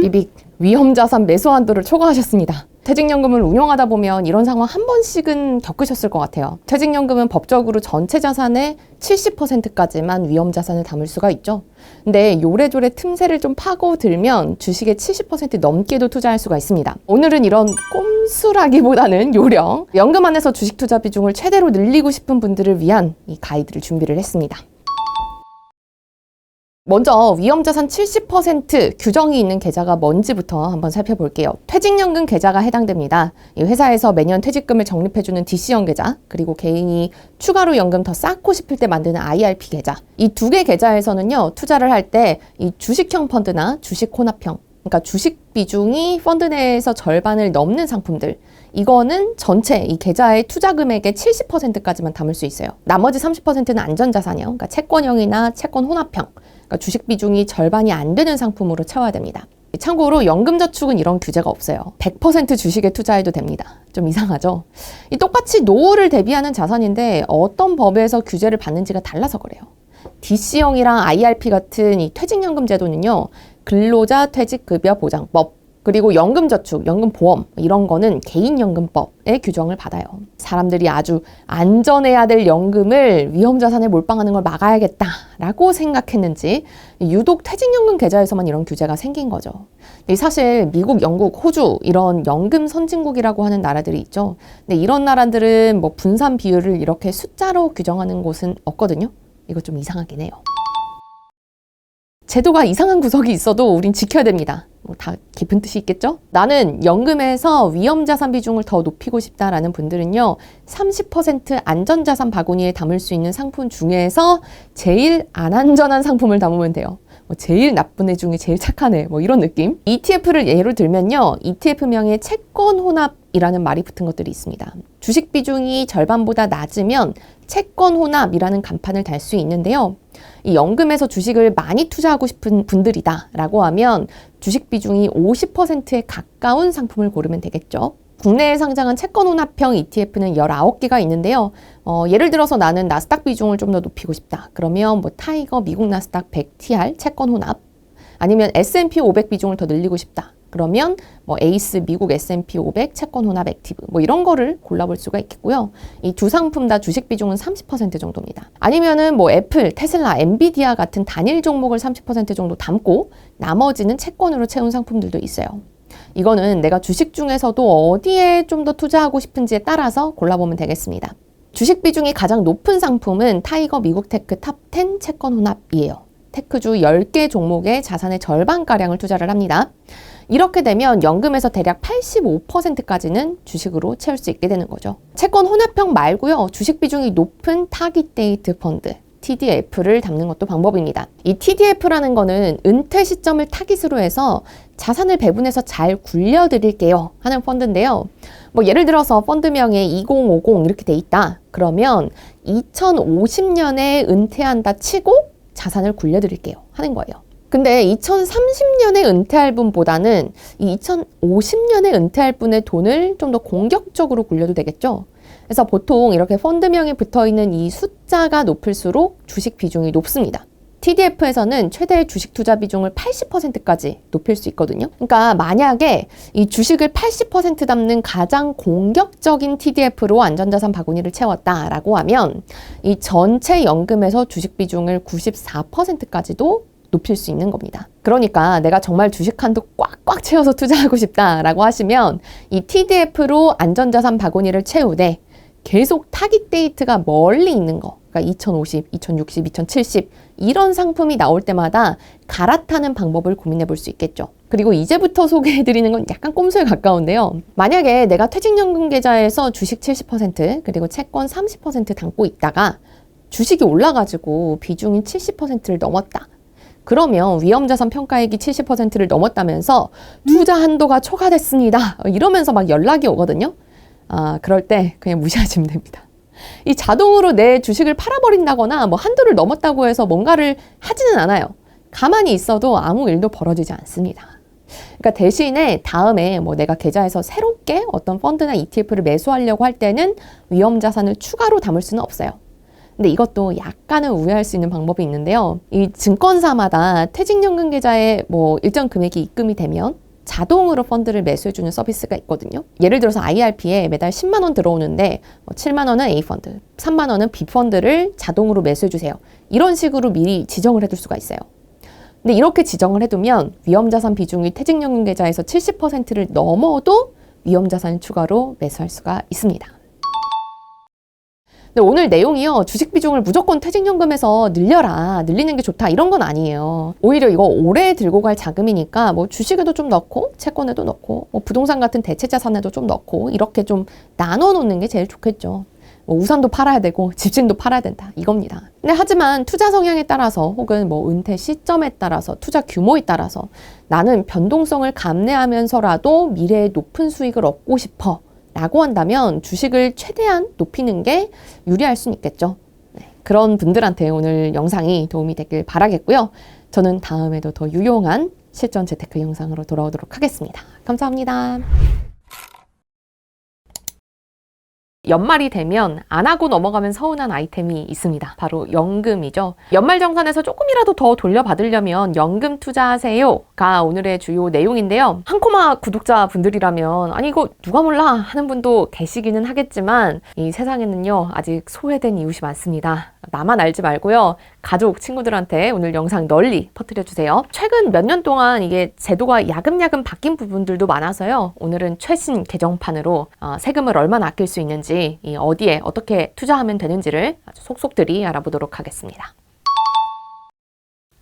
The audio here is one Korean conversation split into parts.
삐빅 위험자산 매수 한도를 초과하셨습니다. 퇴직연금을 운영하다 보면 이런 상황 한 번씩은 겪으셨을 것 같아요. 퇴직연금은 법적으로 전체 자산의 70%까지만 위험자산을 담을 수가 있죠. 근데 요래조래 틈새를 좀 파고들면 주식의 70% 넘게도 투자할 수가 있습니다. 오늘은 이런 꼼수라기보다는 요령, 연금 안에서 주식 투자 비중을 최대로 늘리고 싶은 분들을 위한 이 가이드를 준비를 했습니다. 먼저 위험자산 70% 규정이 있는 계좌가 뭔지부터 한번 살펴볼게요. 퇴직연금 계좌가 해당됩니다. 이 회사에서 매년 퇴직금을 적립해주는 DC형 계좌, 그리고 개인이 추가로 연금 더 쌓고 싶을 때 만드는 IRP 계좌. 이 두 개 계좌에서는요, 투자를 할 때 이 주식형 펀드나 주식 혼합형, 그러니까 주식 비중이 펀드 내에서 절반을 넘는 상품들, 이거는 전체 이 계좌의 투자 금액의 70%까지만 담을 수 있어요. 나머지 30%는 안전자산이요. 그러니까 채권형이나 채권 혼합형, 그러니까 주식 비중이 절반이 안 되는 상품으로 채워야 됩니다. 참고로 연금저축은 이런 규제가 없어요. 100% 주식에 투자해도 됩니다. 좀 이상하죠? 이 똑같이 노후를 대비하는 자산인데 어떤 법에서 규제를 받는지가 달라서 그래요. DC형이랑 IRP 같은 이 퇴직연금 제도는요, 근로자 퇴직급여 보장법, 그리고 연금저축, 연금보험 이런 거는 개인연금법의 규정을 받아요. 사람들이 아주 안전해야 될 연금을 위험자산에 몰빵하는 걸 막아야겠다라고 생각했는지 유독 퇴직연금 계좌에서만 이런 규제가 생긴 거죠. 사실 미국, 영국, 호주 이런 연금 선진국이라고 하는 나라들이 있죠. 근데 이런 나라들은 뭐 분산 비율을 이렇게 숫자로 규정하는 곳은 없거든요. 이거 좀 이상하긴 해요. 제도가 이상한 구석이 있어도 우린 지켜야 됩니다. 다 깊은 뜻이 있겠죠? 나는 연금에서 위험자산 비중을 더 높이고 싶다라는 분들은요, 30% 안전자산 바구니에 담을 수 있는 상품 중에서 제일 안 안전한 상품을 담으면 돼요. 제일 나쁜 애 중에 제일 착한 애, 이런 느낌. ETF를 예로 들면요, ETF명에 채권 혼합이라는 말이 붙은 것들이 있습니다. 주식 비중이 절반보다 낮으면 채권 혼합이라는 간판을 달 수 있는데요. 이 연금에서 주식을 많이 투자하고 싶은 분들이다 라고 하면 주식 비중이 50%에 가까운 상품을 고르면 되겠죠. 국내에 상장한 채권 혼합형 ETF는 19개가 있는데요. 예를 들어서 나는 나스닥 비중을 좀 더 높이고 싶다. 그러면 타이거 미국 나스닥 100TR 채권 혼합, 아니면 S&P 500 비중을 더 늘리고 싶다. 그러면 에이스 미국 S&P 500 채권 혼합 액티브 이런 거를 골라볼 수가 있겠고요. 이 두 상품 다 주식 비중은 30% 정도입니다. 아니면은 애플, 테슬라, 엔비디아 같은 단일 종목을 30% 정도 담고 나머지는 채권으로 채운 상품들도 있어요. 이거는 내가 주식 중에서도 어디에 좀 더 투자하고 싶은지에 따라서 골라보면 되겠습니다. 주식 비중이 가장 높은 상품은 타이거 미국 테크 탑 10 채권 혼합이에요. 테크주 10개 종목의 자산의 절반가량을 투자를 합니다. 이렇게 되면 연금에서 대략 85%까지는 주식으로 채울 수 있게 되는 거죠. 채권 혼합형 말고요, 주식 비중이 높은 타깃 데이트 펀드, TDF를 담는 것도 방법입니다. 이 TDF라는 거는 은퇴 시점을 타깃으로 해서 자산을 배분해서 잘 굴려드릴게요 하는 펀드인데요. 예를 들어서 펀드명에 2050 이렇게 돼 있다. 그러면 2050년에 은퇴한다 치고 자산을 굴려드릴게요 하는 거예요. 근데 2030년에 은퇴할 분보다는 이 2050년에 은퇴할 분의 돈을 좀 더 공격적으로 굴려도 되겠죠. 그래서 보통 이렇게 펀드명에 붙어있는 이 숫자가 높을수록 주식 비중이 높습니다. TDF에서는 최대 주식 투자 비중을 80%까지 높일 수 있거든요. 그러니까 만약에 이 주식을 80% 담는 가장 공격적인 TDF로 안전자산 바구니를 채웠다라고 하면 이 전체 연금에서 주식 비중을 94%까지도 높일 수 있는 겁니다. 그러니까 내가 정말 주식 한도 꽉꽉 채워서 투자하고 싶다라고 하시면 이 TDF로 안전자산 바구니를 채우되 계속 타깃 데이트가 멀리 있는 거, 그러니까 2050, 2060, 2070 이런 상품이 나올 때마다 갈아타는 방법을 고민해 볼 수 있겠죠. 그리고 이제부터 소개해드리는 건 약간 꼼수에 가까운데요. 만약에 내가 퇴직연금 계좌에서 주식 70% 그리고 채권 30% 담고 있다가 주식이 올라가지고 비중이 70%를 넘었다. 그러면 위험자산 평가액이 70%를 넘었다면서 투자 한도가 초과됐습니다. 이러면서 막 연락이 오거든요. 그럴 때 그냥 무시하시면 됩니다. 이 자동으로 내 주식을 팔아버린다거나 한도를 넘었다고 해서 뭔가를 하지는 않아요. 가만히 있어도 아무 일도 벌어지지 않습니다. 그러니까 대신에 다음에 내가 계좌에서 새롭게 어떤 펀드나 ETF를 매수하려고 할 때는 위험자산을 추가로 담을 수는 없어요. 근데 이것도 약간은 우회할 수 있는 방법이 있는데요. 이 증권사마다 퇴직연금 계좌에 뭐 일정 금액이 입금이 되면 자동으로 펀드를 매수해주는 서비스가 있거든요. 예를 들어서 IRP에 매달 10만 원 들어오는데 7만 원은 A펀드, 3만 원은 B펀드를 자동으로 매수해주세요. 이런 식으로 미리 지정을 해둘 수가 있어요. 근데 이렇게 지정을 해두면 위험자산 비중이 퇴직연금 계좌에서 70%를 넘어도 위험자산을 추가로 매수할 수가 있습니다. 근데 오늘 내용이요, 주식 비중을 무조건 퇴직연금에서 늘려라, 늘리는 게 좋다, 이런 건 아니에요. 오히려 이거 오래 들고 갈 자금이니까 뭐 주식에도 좀 넣고 채권에도 넣고 뭐 부동산 같은 대체자산에도 좀 넣고 이렇게 좀 나눠 놓는 게 제일 좋겠죠. 뭐 우산도 팔아야 되고 집신도 팔아야 된다, 이겁니다. 근데 하지만 투자 성향에 따라서 혹은 뭐 은퇴 시점에 따라서 투자 규모에 따라서 나는 변동성을 감내하면서라도 미래에 높은 수익을 얻고 싶어 라고 한다면 주식을 최대한 높이는 게 유리할 수는 있겠죠. 네, 그런 분들한테 오늘 영상이 도움이 되길 바라겠고요. 저는 다음에도 더 유용한 실전 재테크 영상으로 돌아오도록 하겠습니다. 감사합니다. 연말이 되면 안 하고 넘어가면 서운한 아이템이 있습니다. 바로 연금이죠. 연말정산에서 조금이라도 더 돌려받으려면 연금 투자하세요가 오늘의 주요 내용인데요. 한코마 구독자분들이라면 아니 이거 누가 몰라 하는 분도 계시기는 하겠지만 이 세상에는요 아직 소외된 이웃이 많습니다. 나만 알지 말고요. 가족, 친구들한테 오늘 영상 널리 퍼뜨려주세요. 최근 몇 년 동안 이게 제도가 야금야금 바뀐 부분들도 많아서요. 오늘은 최신 개정판으로 세금을 얼마나 아낄 수 있는지, 어디에 어떻게 투자하면 되는지를 아주 속속들이 알아보도록 하겠습니다.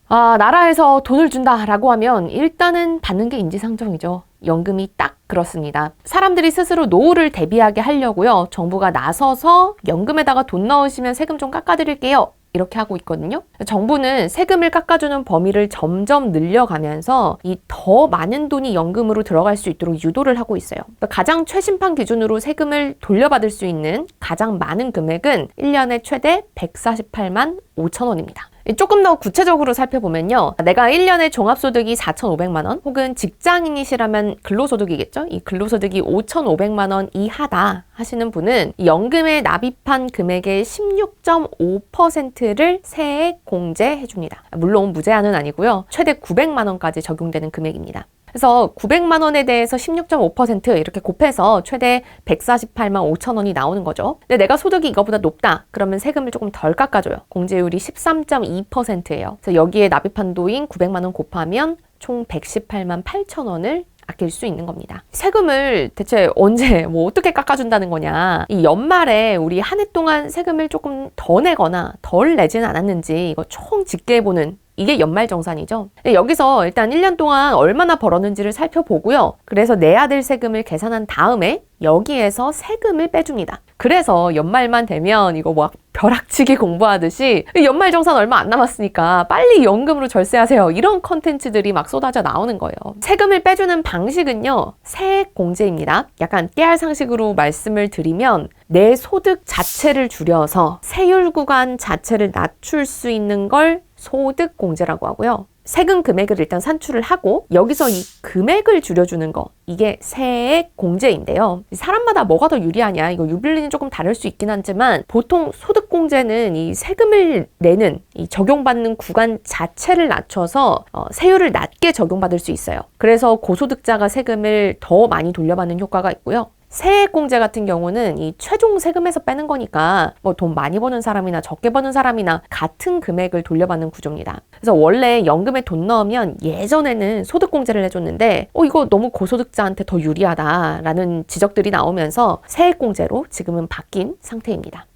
나라에서 돈을 준다라고 하면 일단은 받는 게 인지상정이죠. 연금이 딱 그렇습니다. 사람들이 스스로 노후를 대비하게 하려고요. 정부가 나서서 연금에다가 돈 넣으시면 세금 좀 깎아드릴게요, 이렇게 하고 있거든요. 정부는 세금을 깎아주는 범위를 점점 늘려가면서 이 더 많은 돈이 연금으로 들어갈 수 있도록 유도를 하고 있어요. 그러니까 가장 최신판 기준으로 세금을 돌려받을 수 있는 가장 많은 금액은 1년에 최대 148만 5천 원입니다. 조금 더 구체적으로 살펴보면요. 내가 1년에 종합소득이 4,500만 원 혹은 직장인이시라면 근로소득이겠죠. 이 근로소득이 5,500만 원 이하다 하시는 분은 연금에 납입한 금액의 16.5%를 세액 공제해 줍니다. 물론 무제한은 아니고요. 최대 900만 원까지 적용되는 금액입니다. 그래서 900만 원에 대해서 16.5% 이렇게 곱해서 최대 148만 5천 원이 나오는 거죠. 근데 내가 소득이 이거보다 높다 그러면 세금을 조금 덜 깎아줘요. 공제율이 13.2%예요. 그래서 여기에 납입 한도인 900만 원 곱하면 총 118만 8천 원을 아낄 수 있는 겁니다. 세금을 대체 언제 어떻게 깎아준다는 거냐, 이 연말에 우리 한 해 동안 세금을 조금 더 내거나 덜 내지는 않았는지 이거 총 집계해보는, 이게 연말정산이죠. 여기서 일단 1년 동안 얼마나 벌었는지를 살펴보고요. 그래서 내야 될 세금을 계산한 다음에 여기에서 세금을 빼줍니다. 그래서 연말만 되면 이거 막 벼락치기 공부하듯이 연말정산 얼마 안 남았으니까 빨리 연금으로 절세하세요, 이런 컨텐츠들이 막 쏟아져 나오는 거예요. 세금을 빼주는 방식은요, 세액 공제입니다. 약간 깨알 상식으로 말씀을 드리면 내 소득 자체를 줄여서 세율 구간 자체를 낮출 수 있는 걸 소득 공제라고 하고요. 세금 금액을 일단 산출을 하고 여기서 이 금액을 줄여주는 거, 이게 세액 공제인데요. 사람마다 뭐가 더 유리하냐, 이거 유불리는 조금 다를 수 있긴 하지만 보통 소득 공제는 이 세금을 내는 이 적용받는 구간 자체를 낮춰서 세율을 낮게 적용받을 수 있어요. 그래서 고소득자가 세금을 더 많이 돌려받는 효과가 있고요. 세액공제 같은 경우는 이 최종 세금에서 빼는 거니까 뭐 돈 많이 버는 사람이나 적게 버는 사람이나 같은 금액을 돌려받는 구조입니다. 그래서 원래 연금에 돈 넣으면 예전에는 소득공제를 해줬는데 이거 너무 고소득자한테 더 유리하다라는 지적들이 나오면서 세액공제로 지금은 바뀐 상태입니다.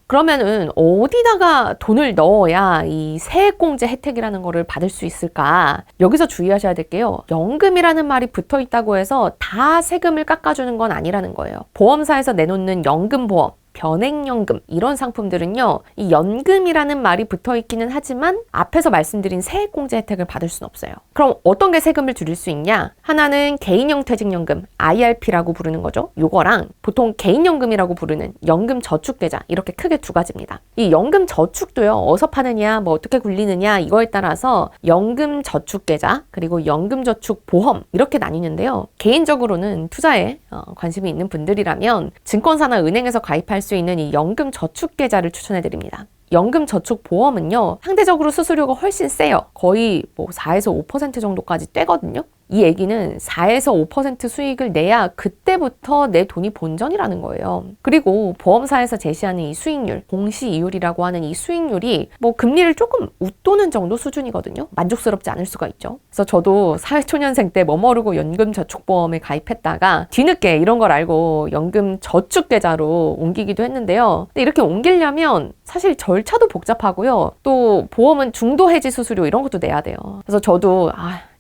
그러면은 어디다가 돈을 넣어야 이 세액공제 혜택이라는 거를 받을 수 있을까? 여기서 주의하셔야 될 게요, 연금이라는 말이 붙어 있다고 해서 다 세금을 깎아주는 건 아니라는 거예요. 보험사에서 내놓는 연금보험, 변액연금 이런 상품들은요, 이 연금이라는 말이 붙어 있기는 하지만 앞에서 말씀드린 세액공제 혜택을 받을 수는 없어요. 그럼 어떤 게 세금을 줄일 수 있냐? 하나는 개인형 퇴직연금, IRP라고 부르는 거죠. 요거랑 보통 개인연금이라고 부르는 연금저축계좌, 이렇게 크게 두 가지입니다. 이 연금저축도요, 어디서 파느냐, 뭐 어떻게 굴리느냐 이거에 따라서 연금저축계좌 그리고 연금저축보험 이렇게 나뉘는데요. 개인적으로는 투자에 관심이 있는 분들이라면 증권사나 은행에서 가입할 수 있는 이 연금 저축 계좌를 추천해 드립니다. 연금 저축 보험은요, 상대적으로 수수료가 훨씬 세요. 거의 뭐 4에서 5% 정도까지 떼거든요. 이 얘기는 4에서 5% 수익을 내야 그때부터 내 돈이 본전이라는 거예요. 그리고 보험사에서 제시하는 이 수익률, 공시이율이라고 하는 이 수익률이 뭐 금리를 조금 웃도는 정도 수준이거든요. 만족스럽지 않을 수가 있죠. 그래서 저도 사회초년생 때 머무르고 연금저축보험에 가입했다가 뒤늦게 이런 걸 알고 연금저축계좌로 옮기기도 했는데요. 근데 이렇게 옮기려면 사실 절차도 복잡하고요. 또 보험은 중도해지 수수료 이런 것도 내야 돼요. 그래서 저도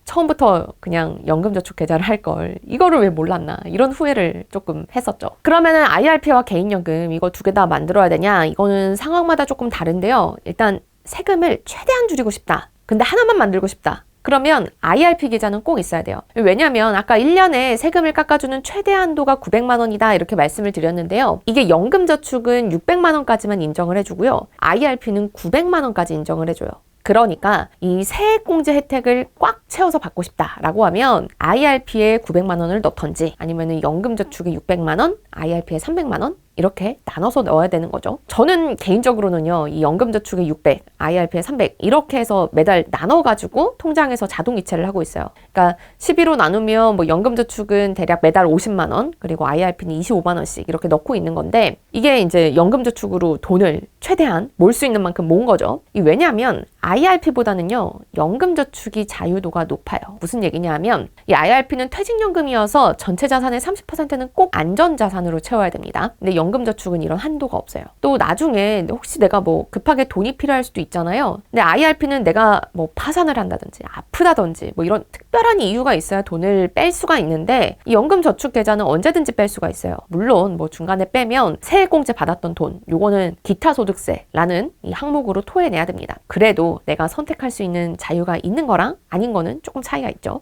처음부터 그냥 연금저축 계좌를 할 걸 이거를 왜 몰랐나 이런 후회를 조금 했었죠. 그러면은 IRP와 개인연금 이거 두 개 다 만들어야 되냐? 이거는 상황마다 조금 다른데요. 일단 세금을 최대한 줄이고 싶다. 근데 하나만 만들고 싶다. 그러면 IRP 계좌는 꼭 있어야 돼요. 왜냐하면 아까 1년에 세금을 깎아주는 최대 한도가 900만 원이다 이렇게 말씀을 드렸는데요. 이게 연금저축은 600만 원까지만 인정을 해주고요. IRP는 900만 원까지 인정을 해줘요. 그러니까 이 세액공제 혜택을 꽉 채워서 받고 싶다라고 하면 IRP에 900만 원을 넣던지 아니면 연금저축에 600만 원, IRP에 300만 원 이렇게 나눠서 넣어야 되는 거죠. 저는 개인적으로는요, 이 연금저축에 600, IRP에 300 이렇게 해서 매달 나눠가지고 통장에서 자동 이체를 하고 있어요. 그러니까 12로 나누면 뭐 연금저축은 대략 매달 50만 원, 그리고 IRP는 25만 원씩 이렇게 넣고 있는 건데 이게 이제 연금저축으로 돈을 최대한 몰 수 있는 만큼 모은 거죠. 왜냐하면 IRP보다는요, 연금저축이 자유도가 높아요. 무슨 얘기냐 하면 이 IRP는 퇴직연금이어서 전체 자산의 30%는 꼭 안전자산으로 채워야 됩니다. 근데 연금저축은 이런 한도가 없어요. 또 나중에 혹시 내가 뭐 급하게 돈이 필요할 수도 있잖아요. 근데 IRP는 내가 뭐 파산을 한다든지 아프다든지 뭐 이런 특별한 이유가 있어야 돈을 뺄 수가 있는데 이 연금저축 계좌는 언제든지 뺄 수가 있어요. 물론 뭐 중간에 빼면 세액공제 받았던 돈 요거는 기타소득세라는 이 항목으로 토해내야 됩니다. 그래도 내가 선택할 수 있는 자유가 있는 거랑 아닌 거는 조금 차이가 있죠.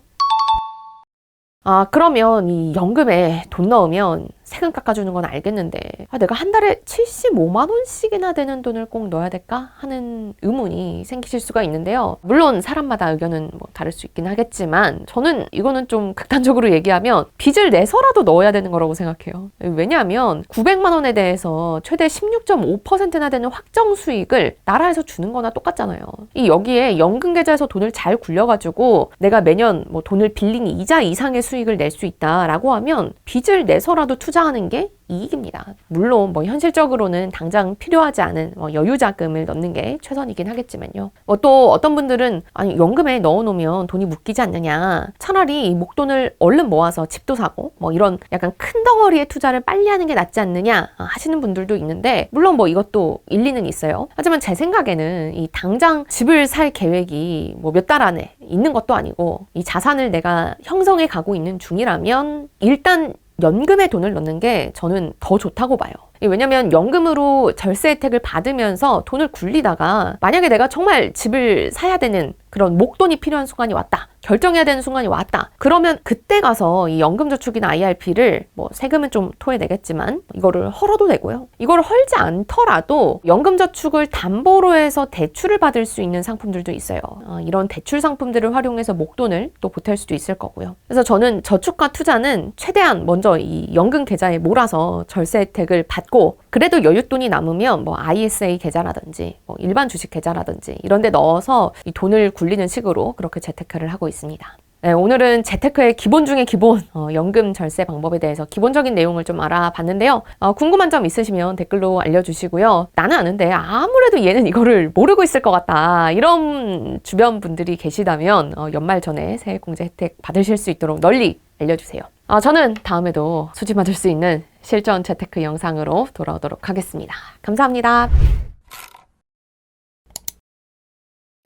그러면 이 연금에 돈 넣으면 세금 깎아주는 건 알겠는데 내가 한 달에 75만 원씩이나 되는 돈을 꼭 넣어야 될까 하는 의문이 생기실 수가 있는데요. 물론 사람마다 의견은 뭐 다를 수 있긴 하겠지만 저는 이거는 좀 극단적으로 얘기하면 빚을 내서라도 넣어야 되는 거라고 생각해요. 왜냐하면 900만 원에 대해서 최대 16.5%나 되는 확정 수익을 나라에서 주는 거나 똑같잖아요. 여기에 연금계좌에서 돈을 잘 굴려가지고 내가 매년 뭐 돈을 빌린 이자 이상의 수익을 낼 수 있다라고 하면 빚을 내서라도 투자하는 게 이익입니다. 물론 뭐 현실적으로는 당장 필요하지 않은 여유 자금을 넣는 게 최선이긴 하겠지만요. 또 어떤 분들은 아니 연금에 넣어놓으면 돈이 묶이지 않느냐, 차라리 이 목돈을 얼른 모아서 집도 사고 뭐 이런 약간 큰 덩어리의 투자를 빨리 하는 게 낫지 않느냐 하시는 분들도 있는데 물론 뭐 이것도 일리는 있어요. 하지만 제 생각에는 이 당장 집을 살 계획이 뭐 몇 달 안에 있는 것도 아니고 이 자산을 내가 형성해 가고 있는 중이라면 일단 연금에 돈을 넣는 게 저는 더 좋다고 봐요. 왜냐면 연금으로 절세 혜택을 받으면서 돈을 굴리다가 만약에 내가 정말 집을 사야 되는 그런 목돈이 필요한 순간이 왔다. 결정해야 되는 순간이 왔다. 그러면 그때 가서 이 연금저축이나 IRP를 뭐 세금은 좀 토해내겠지만 이거를 헐어도 되고요. 이걸 헐지 않더라도 연금저축을 담보로 해서 대출을 받을 수 있는 상품들도 있어요. 이런 대출 상품들을 활용해서 목돈을 또 보탤 수도 있을 거고요. 그래서 저는 저축과 투자는 최대한 먼저 이 연금 계좌에 몰아서 절세 혜택을 받고 그래도 여윳돈이 남으면 뭐 ISA 계좌라든지 뭐 일반 주식 계좌라든지 이런 데 넣어서 이 돈을 굴리는 식으로 그렇게 재테크를 하고 있습니다. 네, 오늘은 재테크의 기본 중에 기본 연금 절세 방법에 대해서 기본적인 내용을 좀 알아봤는데요. 궁금한 점 있으시면 댓글로 알려주시고요. 나는 아는데 아무래도 얘는 이거를 모르고 있을 것 같다. 이런 주변 분들이 계시다면 연말 전에 세액공제 혜택 받으실 수 있도록 널리 알려주세요. 저는 다음에도 수지 받을 수 있는 실전 재테크 영상으로 돌아오도록 하겠습니다. 감사합니다.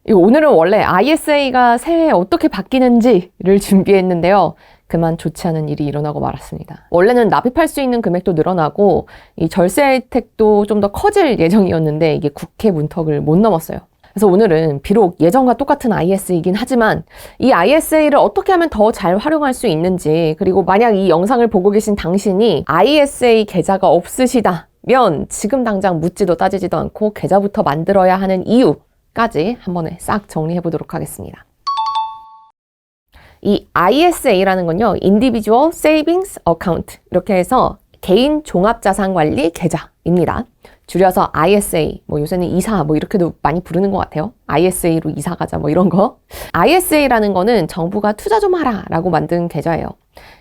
오늘은 원래 ISA가 새해에 어떻게 바뀌는지를 준비했는데요. 그만 좋지 않은 일이 일어나고 말았습니다. 원래는 납입할 수 있는 금액도 늘어나고 이 절세 혜택도 좀 더 커질 예정이었는데 이게 국회 문턱을 못 넘었어요. 그래서 오늘은 비록 예전과 똑같은 IS이긴 하지만 이 ISA를 어떻게 하면 더 잘 활용할 수 있는지, 그리고 만약 이 영상을 보고 계신 당신이 ISA 계좌가 없으시다면 지금 당장 묻지도 따지지도 않고 계좌부터 만들어야 하는 이유까지 한 번에 싹 정리해 보도록 하겠습니다. 이 ISA라는 건요, Individual Savings Account 이렇게 해서 개인 종합자산관리 계좌입니다. 줄여서 ISA, 뭐 요새는 이사 뭐 이렇게도 많이 부르는 것 같아요. ISA로 이사 가자 뭐 이런 거. ISA라는 거는 정부가 투자 좀 하라 라고 만든 계좌예요.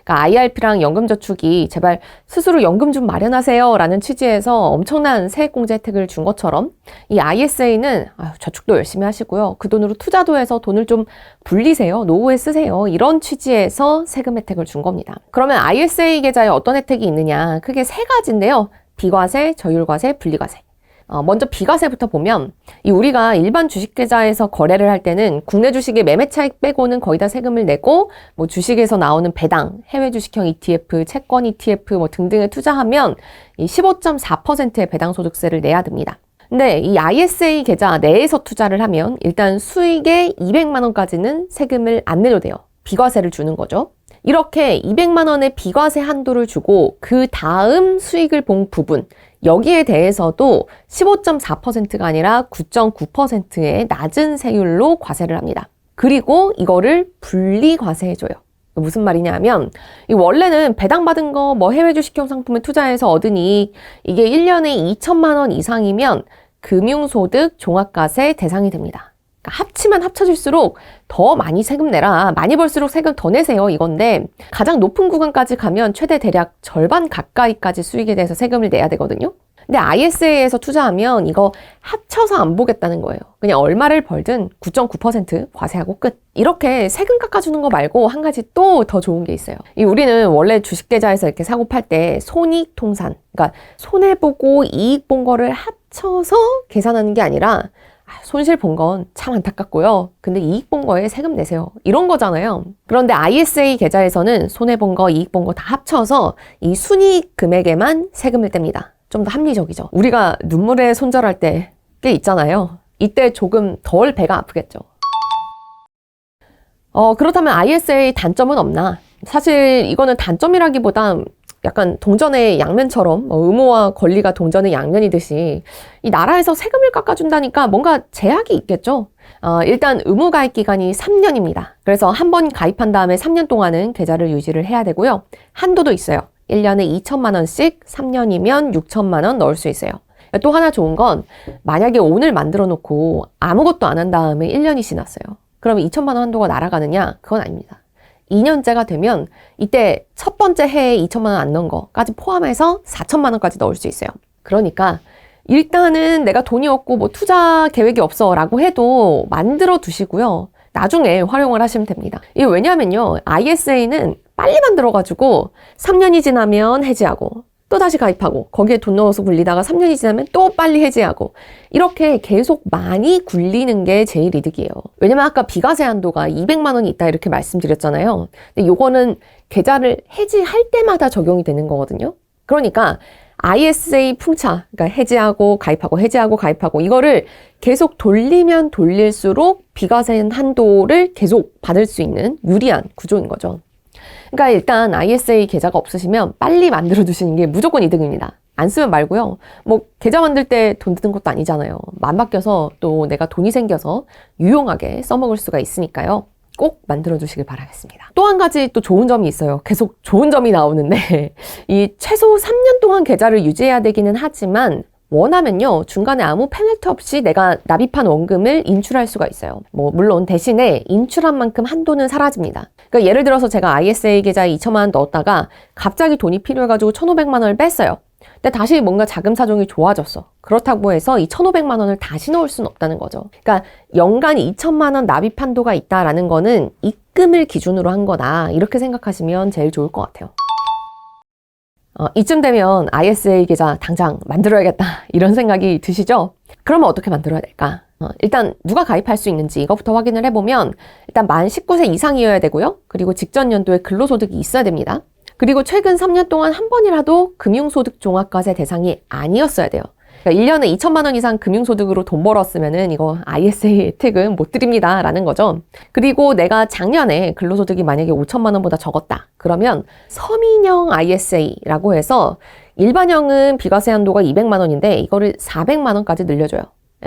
그러니까 IRP랑 연금저축이 제발 스스로 연금 좀 마련하세요 라는 취지에서 엄청난 세액공제 혜택을 준 것처럼 이 ISA는 저축도 열심히 하시고요. 그 돈으로 투자도 해서 돈을 좀 불리세요. 노후에 쓰세요. 이런 취지에서 세금 혜택을 준 겁니다. 그러면 ISA 계좌에 어떤 혜택이 있느냐? 크게 세 가지인데요. 비과세, 저율과세, 분리과세. 먼저 비과세부터 보면 우리가 일반 주식계좌에서 거래를 할 때는 국내 주식의 매매 차익 빼고는 거의 다 세금을 내고 뭐 주식에서 나오는 배당, 해외 주식형 ETF, 채권 ETF 뭐 등등에 투자하면 이 15.4%의 배당소득세를 내야 됩니다. 근데 이 ISA 계좌 내에서 투자를 하면 일단 수익의 200만 원까지는 세금을 안 내도 돼요. 비과세를 주는 거죠. 이렇게 200만 원의 비과세 한도를 주고 그 다음 수익을 본 부분 여기에 대해서도 15.4%가 아니라 9.9%의 낮은 세율로 과세를 합니다. 그리고 이거를 분리과세해줘요. 무슨 말이냐 하면 원래는 배당받은 거 뭐 해외 주식형 상품에 투자해서 얻은 이익 이게 1년에 2천만 원 이상이면 금융소득 종합과세 대상이 됩니다. 합치면 합쳐질수록 더 많이 세금 내라. 많이 벌수록 세금 더 내세요. 이건데 가장 높은 구간까지 가면 최대 대략 절반 가까이까지 수익에 대해서 세금을 내야 되거든요. 근데 ISA에서 투자하면 이거 합쳐서 안 보겠다는 거예요. 그냥 얼마를 벌든 9.9% 과세하고 끝. 이렇게 세금 깎아주는 거 말고 한 가지 또 더 좋은 게 있어요. 우리는 원래 주식계좌에서 이렇게 사고 팔 때 손익통산, 그러니까 손해보고 이익 본 거를 합쳐서 계산하는 게 아니라 손실 본 건 참 안타깝고요. 근데 이익 본 거에 세금 내세요. 이런 거잖아요. 그런데 ISA 계좌에서는 손해 본 거, 이익 본 거 다 합쳐서 이 순이익 금액에만 세금을 뗍니다. 좀 더 합리적이죠. 우리가 눈물에 손절할 때 꽤 있잖아요. 이때 조금 덜 배가 아프겠죠. 그렇다면 ISA 단점은 없나? 사실 이거는 단점이라기보다 약간 동전의 양면처럼 의무와 권리가 동전의 양면이듯이 이 나라에서 세금을 깎아준다니까 뭔가 제약이 있겠죠. 일단 의무 가입 기간이 3년입니다. 그래서 한 번 가입한 다음에 3년 동안은 계좌를 유지를 해야 되고요. 한도도 있어요. 1년에 2천만 원씩 3년이면 6천만 원 넣을 수 있어요. 또 하나 좋은 건 만약에 오늘 만들어 놓고 아무것도 안 한 다음에 1년이 지났어요. 그러면 2천만 원 한도가 날아가느냐? 그건 아닙니다. 2년째가 되면 이때 첫 번째 해에 2천만 원 안 넣은 거까지 포함해서 4천만 원까지 넣을 수 있어요. 그러니까 일단은 내가 돈이 없고 뭐 투자 계획이 없어 라고 해도 만들어 두시고요. 나중에 활용을 하시면 됩니다. 이게 왜냐면요. ISA는 빨리 만들어가지고 3년이 지나면 해지하고 또 다시 가입하고 거기에 돈 넣어서 굴리다가 3년이 지나면 또 빨리 해지하고 이렇게 계속 많이 굴리는 게 제일 이득이에요. 왜냐면 아까 비과세 한도가 200만 원이 있다 이렇게 말씀드렸잖아요. 근데 요거는 계좌를 해지할 때마다 적용이 되는 거거든요. 그러니까 ISA 풍차, 그러니까 해지하고 가입하고 해지하고 가입하고 이거를 계속 돌리면 돌릴수록 비과세 한도를 계속 받을 수 있는 유리한 구조인 거죠. 그러니까 일단 ISA 계좌가 없으시면 빨리 만들어 두시는 게 무조건 이득입니다. 안 쓰면 말고요. 뭐 계좌 만들 때 돈 드는 것도 아니잖아요. 맘 바뀌어서 또 내가 돈이 생겨서 유용하게 써먹을 수가 있으니까요. 꼭 만들어 두시길 바라겠습니다. 또 한 가지 또 좋은 점이 있어요. 계속 좋은 점이 나오는데 이 최소 3년 동안 계좌를 유지해야 되기는 하지만 원하면요 중간에 아무 페널티 없이 내가 납입한 원금을 인출할 수가 있어요. 뭐 물론 대신에 인출한 만큼 한도는 사라집니다. 그러니까 예를 들어서 제가 ISA 계좌에 2천만 원 넣었다가 갑자기 돈이 필요해가지고 1,500만 원을 뺐어요. 근데 다시 뭔가 자금 사정이 좋아졌어. 그렇다고 해서 이 1,500만 원을 다시 넣을 수는 없다는 거죠. 그러니까 연간 2천만 원 납입 한도가 있다라는 거는 입금을 기준으로 한 거다. 이렇게 생각하시면 제일 좋을 것 같아요. 이쯤 되면 ISA 계좌 당장 만들어야겠다 이런 생각이 드시죠? 그러면 어떻게 만들어야 될까? 일단 누가 가입할 수 있는지 이것부터 확인을 해보면 일단 만 19세 이상이어야 되고요. 그리고 직전 연도에 근로소득이 있어야 됩니다. 그리고 최근 3년 동안 한 번이라도 금융소득 종합과세 대상이 아니었어야 돼요. 그러니까 1년에 2천만 원 이상 금융소득으로 돈 벌었으면은 이거 ISA 혜택은 못 드립니다 라는 거죠. 그리고 내가 작년에 근로소득이 만약에 5천만 원보다 적었다. 그러면 서민형 ISA라고 해서 일반형은 비과세 한도가 200만 원인데 이거를 400만 원까지 늘려줘요.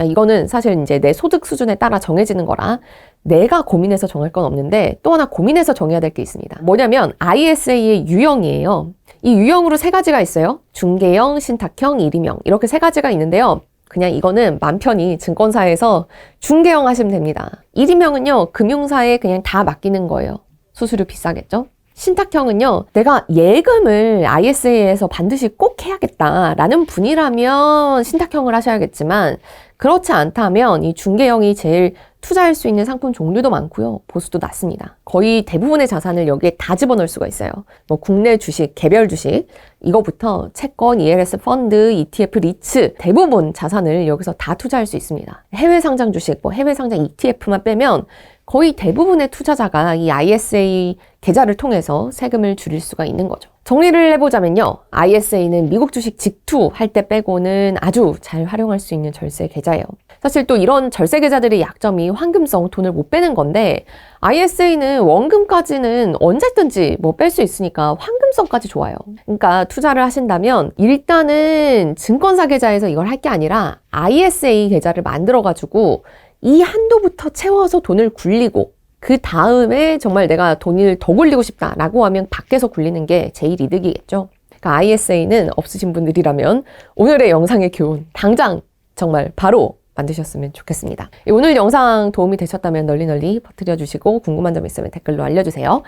이거는 사실 이제 내 소득 수준에 따라 정해지는 거라 내가 고민해서 정할 건 없는데 또 하나 고민해서 정해야 될 게 있습니다. 뭐냐면 ISA의 유형이에요. 이 유형으로 세 가지가 있어요. 중개형, 신탁형, 일임형 이렇게 세 가지가 있는데요. 그냥 이거는 맘 편히 증권사에서 중개형 하시면 됩니다. 일임형은요, 금융사에 그냥 다 맡기는 거예요. 수수료 비싸겠죠? 신탁형은요, 내가 예금을 ISA에서 반드시 꼭 해야겠다라는 분이라면 신탁형을 하셔야겠지만 그렇지 않다면 이 중개형이 제일 투자할 수 있는 상품 종류도 많고요. 보수도 낮습니다. 거의 대부분의 자산을 여기에 다 집어넣을 수가 있어요. 뭐 국내 주식, 개별 주식, 이거부터 채권, ELS 펀드, ETF, 리츠 대부분 자산을 여기서 다 투자할 수 있습니다. 해외 상장 주식, 뭐 해외 상장 ETF만 빼면 거의 대부분의 투자자가 이 ISA 계좌를 통해서 세금을 줄일 수가 있는 거죠. 정리를 해보자면요. ISA는 미국 주식 직투할 때 빼고는 아주 잘 활용할 수 있는 절세 계좌예요. 사실 또 이런 절세 계좌들의 약점이 환금성, 돈을 못 빼는 건데 ISA는 원금까지는 언제든지 뭐 뺄 수 있으니까 환금성까지 좋아요. 그러니까 투자를 하신다면 일단은 증권사 계좌에서 이걸 할 게 아니라 ISA 계좌를 만들어가지고 이 한도부터 채워서 돈을 굴리고 그 다음에 정말 내가 돈을 더 굴리고 싶다라고 하면 밖에서 굴리는 게 제일 이득이겠죠. 그러니까 ISA는 없으신 분들이라면 오늘의 영상의 교훈 당장 정말 바로 만드셨으면 좋겠습니다. 오늘 영상 도움이 되셨다면 널리 퍼뜨려 주시고 궁금한 점 있으면 댓글로 알려주세요.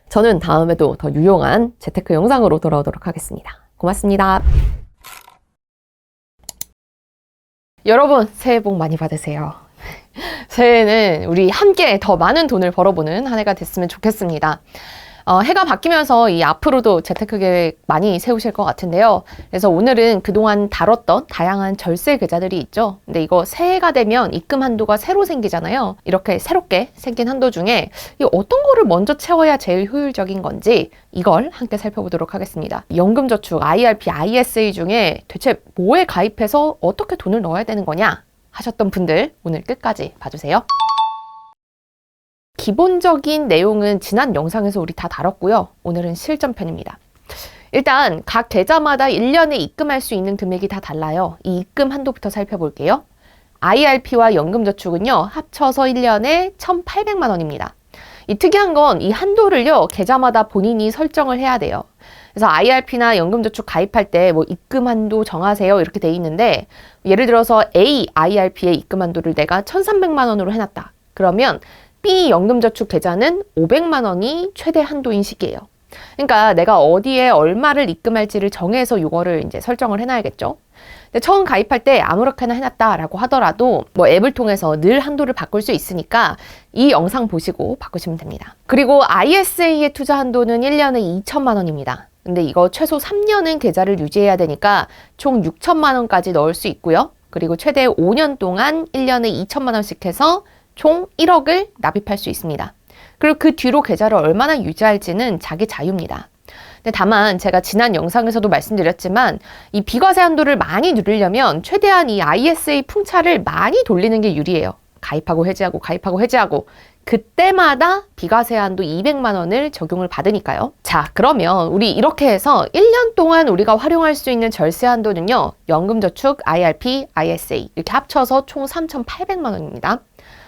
저는 다음에도 더 유용한 재테크 영상으로 돌아오도록 하겠습니다. 고맙습니다. 여러분 새해 복 많이 받으세요. 새해에는 우리 함께 더 많은 돈을 벌어보는 한 해가 됐으면 좋겠습니다. 해가 바뀌면서 이 앞으로도 재테크 계획 많이 세우실 것 같은데요. 그래서 오늘은 그동안 다뤘던 다양한 절세 계좌들이 있죠. 근데 이거 새해가 되면 입금 한도가 새로 생기잖아요. 이렇게 새롭게 생긴 한도 중에 이 어떤 거를 먼저 채워야 제일 효율적인 건지 이걸 함께 살펴보도록 하겠습니다. 연금저축, IRP, ISA 중에 대체 뭐에 가입해서 어떻게 돈을 넣어야 되는 거냐 하셨던 분들 오늘 끝까지 봐주세요. 기본적인 내용은 지난 영상에서 우리 다 다뤘고요. 오늘은 실전편입니다. 일단 각 계좌마다 1년에 입금할 수 있는 금액이 다 달라요. 이 입금 한도부터 살펴볼게요. IRP와 연금저축은요. 합쳐서 1년에 1,800만 원입니다. 이 특이한 건 이 한도를요. 계좌마다 본인이 설정을 해야 돼요. 그래서 IRP나 연금저축 가입할 때 뭐 입금 한도 정하세요 이렇게 돼 있는데 예를 들어서 A IRP의 입금 한도를 내가 1,300만 원으로 해놨다. 그러면 B 연금저축 계좌는 500만 원이 최대 한도인 시기예요. 그러니까 내가 어디에 얼마를 입금할지를 정해서 이거를 이제 설정을 해놔야겠죠. 근데 처음 가입할 때 아무렇게나 해놨다라고 하더라도 뭐 앱을 통해서 늘 한도를 바꿀 수 있으니까 이 영상 보시고 바꾸시면 됩니다. 그리고 ISA의 투자 한도는 1년에 2천만 원입니다. 근데 이거 최소 3년은 계좌를 유지해야 되니까 총 6천만 원까지 넣을 수 있고요. 그리고 최대 5년 동안 1년에 2천만 원씩 해서 총 1억을 납입할 수 있습니다. 그리고 그 뒤로 계좌를 얼마나 유지할지는 자기 자유입니다. 근데 다만 제가 지난 영상에서도 말씀드렸지만 이 비과세 한도를 많이 누리려면 최대한 이 ISA 풍차를 많이 돌리는 게 유리해요. 가입하고 해지하고 가입하고 해지하고 그때마다 비과세 한도 200만 원을 적용을 받으니까요. 자, 그러면 우리 이렇게 해서 1년 동안 우리가 활용할 수 있는 절세 한도는요. 연금저축, IRP, ISA 이렇게 합쳐서 총 3,800만 원입니다.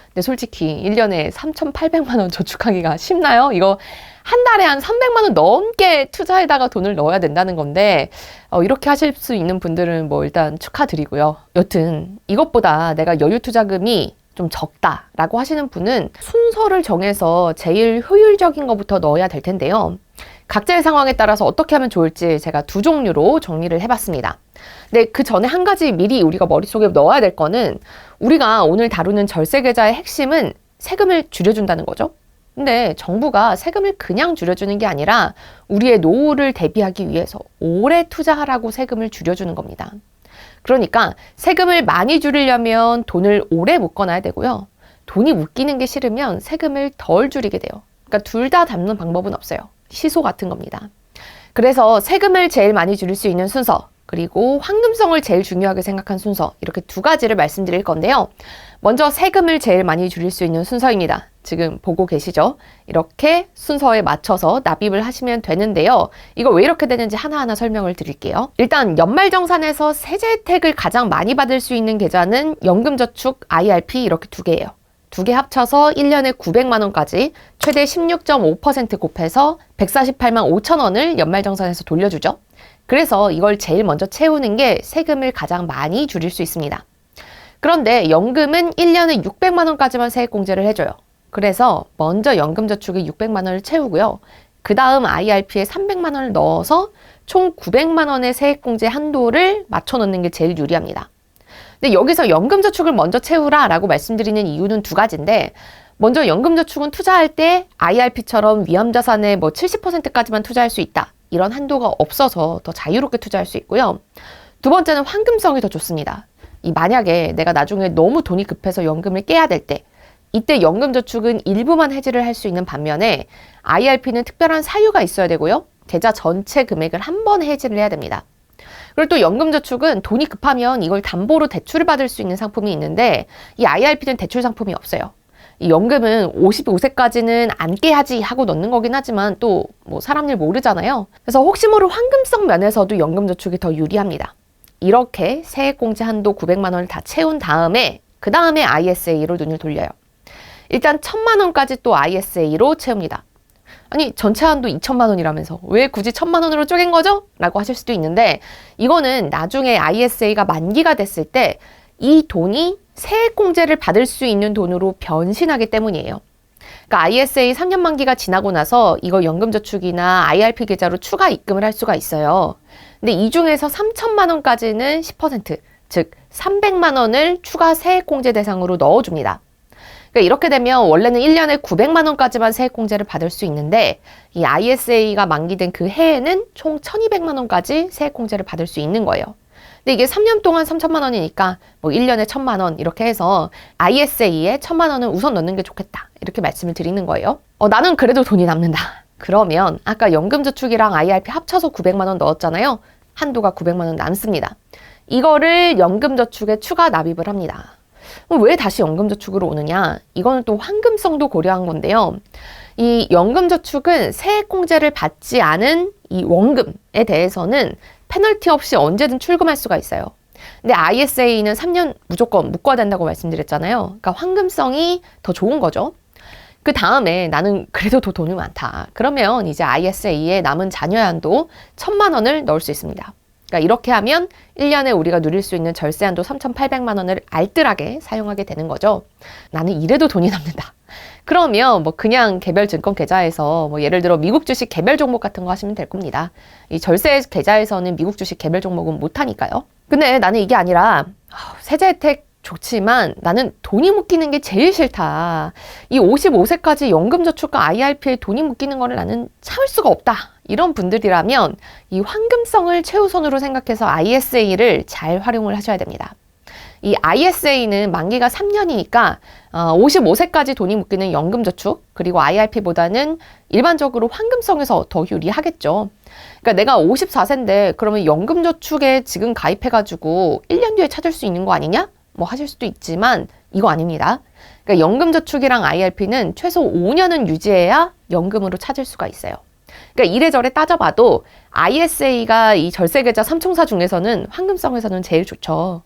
근데 솔직히 1년에 3,800만 원 저축하기가 쉽나요? 이거 한 달에 한 300만 원 넘게 투자에다가 돈을 넣어야 된다는 건데 이렇게 하실 수 있는 분들은 뭐 일단 축하드리고요. 여튼 이것보다 내가 여유 투자금이 좀 적다라고 하시는 분은 순서를 정해서 제일 효율적인 것부터 넣어야 될 텐데요. 각자의 상황에 따라서 어떻게 하면 좋을지 제가 두 종류로 정리를 해봤습니다. 근데 그 전에 한 가지 미리 우리가 머릿속에 넣어야 될 거는 우리가 오늘 다루는 절세 계좌의 핵심은 세금을 줄여준다는 거죠. 근데 정부가 세금을 그냥 줄여주는 게 아니라 우리의 노후를 대비하기 위해서 오래 투자하라고 세금을 줄여주는 겁니다. 그러니까 세금을 많이 줄이려면 돈을 오래 묶어놔야 되고요. 돈이 묶이는 게 싫으면 세금을 덜 줄이게 돼요. 그러니까 둘 다 잡는 방법은 없어요. 시소 같은 겁니다. 그래서 세금을 제일 많이 줄일 수 있는 순서 그리고 황금성을 제일 중요하게 생각한 순서, 이렇게 두 가지를 말씀드릴 건데요. 먼저 세금을 제일 많이 줄일 수 있는 순서입니다. 지금 보고 계시죠? 이렇게 순서에 맞춰서 납입을 하시면 되는데요. 이거 왜 이렇게 되는지 하나하나 설명을 드릴게요. 일단 연말정산에서 세제 혜택을 가장 많이 받을 수 있는 계좌는 연금저축, IRP 이렇게 두 개예요. 두 개 합쳐서 1년에 900만 원까지 최대 16.5% 곱해서 148만 5천 원을 연말정산에서 돌려주죠. 그래서 이걸 제일 먼저 채우는 게 세금을 가장 많이 줄일 수 있습니다. 그런데 연금은 1년에 600만 원까지만 세액공제를 해줘요. 그래서 먼저 연금저축에 600만 원을 채우고요. 그 다음 IRP에 300만 원을 넣어서 총 900만 원의 세액공제 한도를 맞춰놓는 게 제일 유리합니다. 근데 여기서 연금저축을 먼저 채우라 라고 말씀드리는 이유는 두 가지인데, 먼저 연금저축은 투자할 때 IRP처럼 위험자산의 70%까지만 투자할 수 있다, 이런 한도가 없어서 더 자유롭게 투자할 수 있고요. 두 번째는 황금성이 더 좋습니다. 만약에 내가 나중에 너무 돈이 급해서 연금을 깨야 될 때, 이때 연금저축은 일부만 해지를 할 수 있는 반면에 IRP는 특별한 사유가 있어야 되고요. 계좌 전체 금액을 한 번에 해지를 해야 됩니다. 그리고 또 연금저축은 돈이 급하면 이걸 담보로 대출을 받을 수 있는 상품이 있는데, 이 IRP는 대출 상품이 없어요. 이 연금은 55세까지는 안 깨야지 하고 넣는 거긴 하지만 또 사람 일 모르잖아요. 그래서 혹시 모를 황금성 면에서도 연금저축이 더 유리합니다. 이렇게 세액공제 한도 900만 원을 다 채운 다음에 그 다음에 ISA로 눈을 돌려요. 일단 1000만 원까지 또 ISA로 채웁니다. 아니 전체 한도 2천만 원이라면서 왜 굳이 1000만 원으로 쪼갠 거죠? 라고 하실 수도 있는데, 이거는 나중에 ISA가 만기가 됐을 때 이 돈이 세액공제를 받을 수 있는 돈으로 변신하기 때문이에요. 그러니까 ISA 3년 만기가 지나고 나서 이거 연금저축이나 IRP 계좌로 추가 입금을 할 수가 있어요. 근데 이 중에서 3천만 원까지는 10%, 즉 300만 원을 추가 세액공제 대상으로 넣어줍니다. 그러니까 이렇게 되면 원래는 1년에 900만 원까지만 세액공제를 받을 수 있는데, 이 ISA가 만기된 그 해에는 총 1200만 원까지 세액공제를 받을 수 있는 거예요. 근데 이게 3년 동안 3천만 원이니까 1년에 1000만 원 이렇게 해서 ISA에 1000만 원은 우선 넣는 게 좋겠다, 이렇게 말씀을 드리는 거예요. 나는 그래도 돈이 남는다. 그러면 아까 연금저축이랑 IRP 합쳐서 900만 원 넣었잖아요. 한도가 900만 원 남습니다. 이거를 연금저축에 추가 납입을 합니다. 왜 다시 연금저축으로 오느냐? 이거는 또 황금성도 고려한 건데요. 이 연금저축은 세액공제를 받지 않은 이 원금에 대해서는 페널티 없이 언제든 출금할 수가 있어요. 근데 ISA는 3년 무조건 묶어야 된다고 말씀드렸잖아요. 그러니까 황금성이 더 좋은 거죠. 그 다음에 나는 그래도 더 돈이 많다. 그러면 이제 ISA에 남은 잔여한도 1000만 원을 넣을 수 있습니다. 그러니까 이렇게 하면 1년에 우리가 누릴 수 있는 절세한도 3,800만 원을 알뜰하게 사용하게 되는 거죠. 나는 이래도 돈이 남는다. 그러면 그냥 개별 증권 계좌에서 예를 들어 미국 주식 개별 종목 같은 거 하시면 될 겁니다. 이 절세 계좌에서는 미국 주식 개별 종목은 못 하니까요. 근데 나는 이게 아니라 세제 혜택 좋지만 나는 돈이 묶이는 게 제일 싫다. 이 55세까지 연금저축과 IRP에 돈이 묶이는 거를 나는 참을 수가 없다. 이런 분들이라면 이 황금성을 최우선으로 생각해서 ISA를 잘 활용을 하셔야 됩니다. 이 ISA는 만기가 3년이니까 55세까지 돈이 묶이는 연금저축, 그리고 IRP보다는 일반적으로 황금성에서 더 유리하겠죠. 그러니까 내가 54세인데 그러면 연금저축에 지금 가입해가지고 1년 뒤에 찾을 수 있는 거 아니냐? 하실 수도 있지만 이거 아닙니다. 그러니까 연금저축이랑 IRP는 최소 5년은 유지해야 연금으로 찾을 수가 있어요. 그러니까 이래저래 따져봐도 ISA가 이 절세계좌 3총사 중에서는 황금성에서는 제일 좋죠.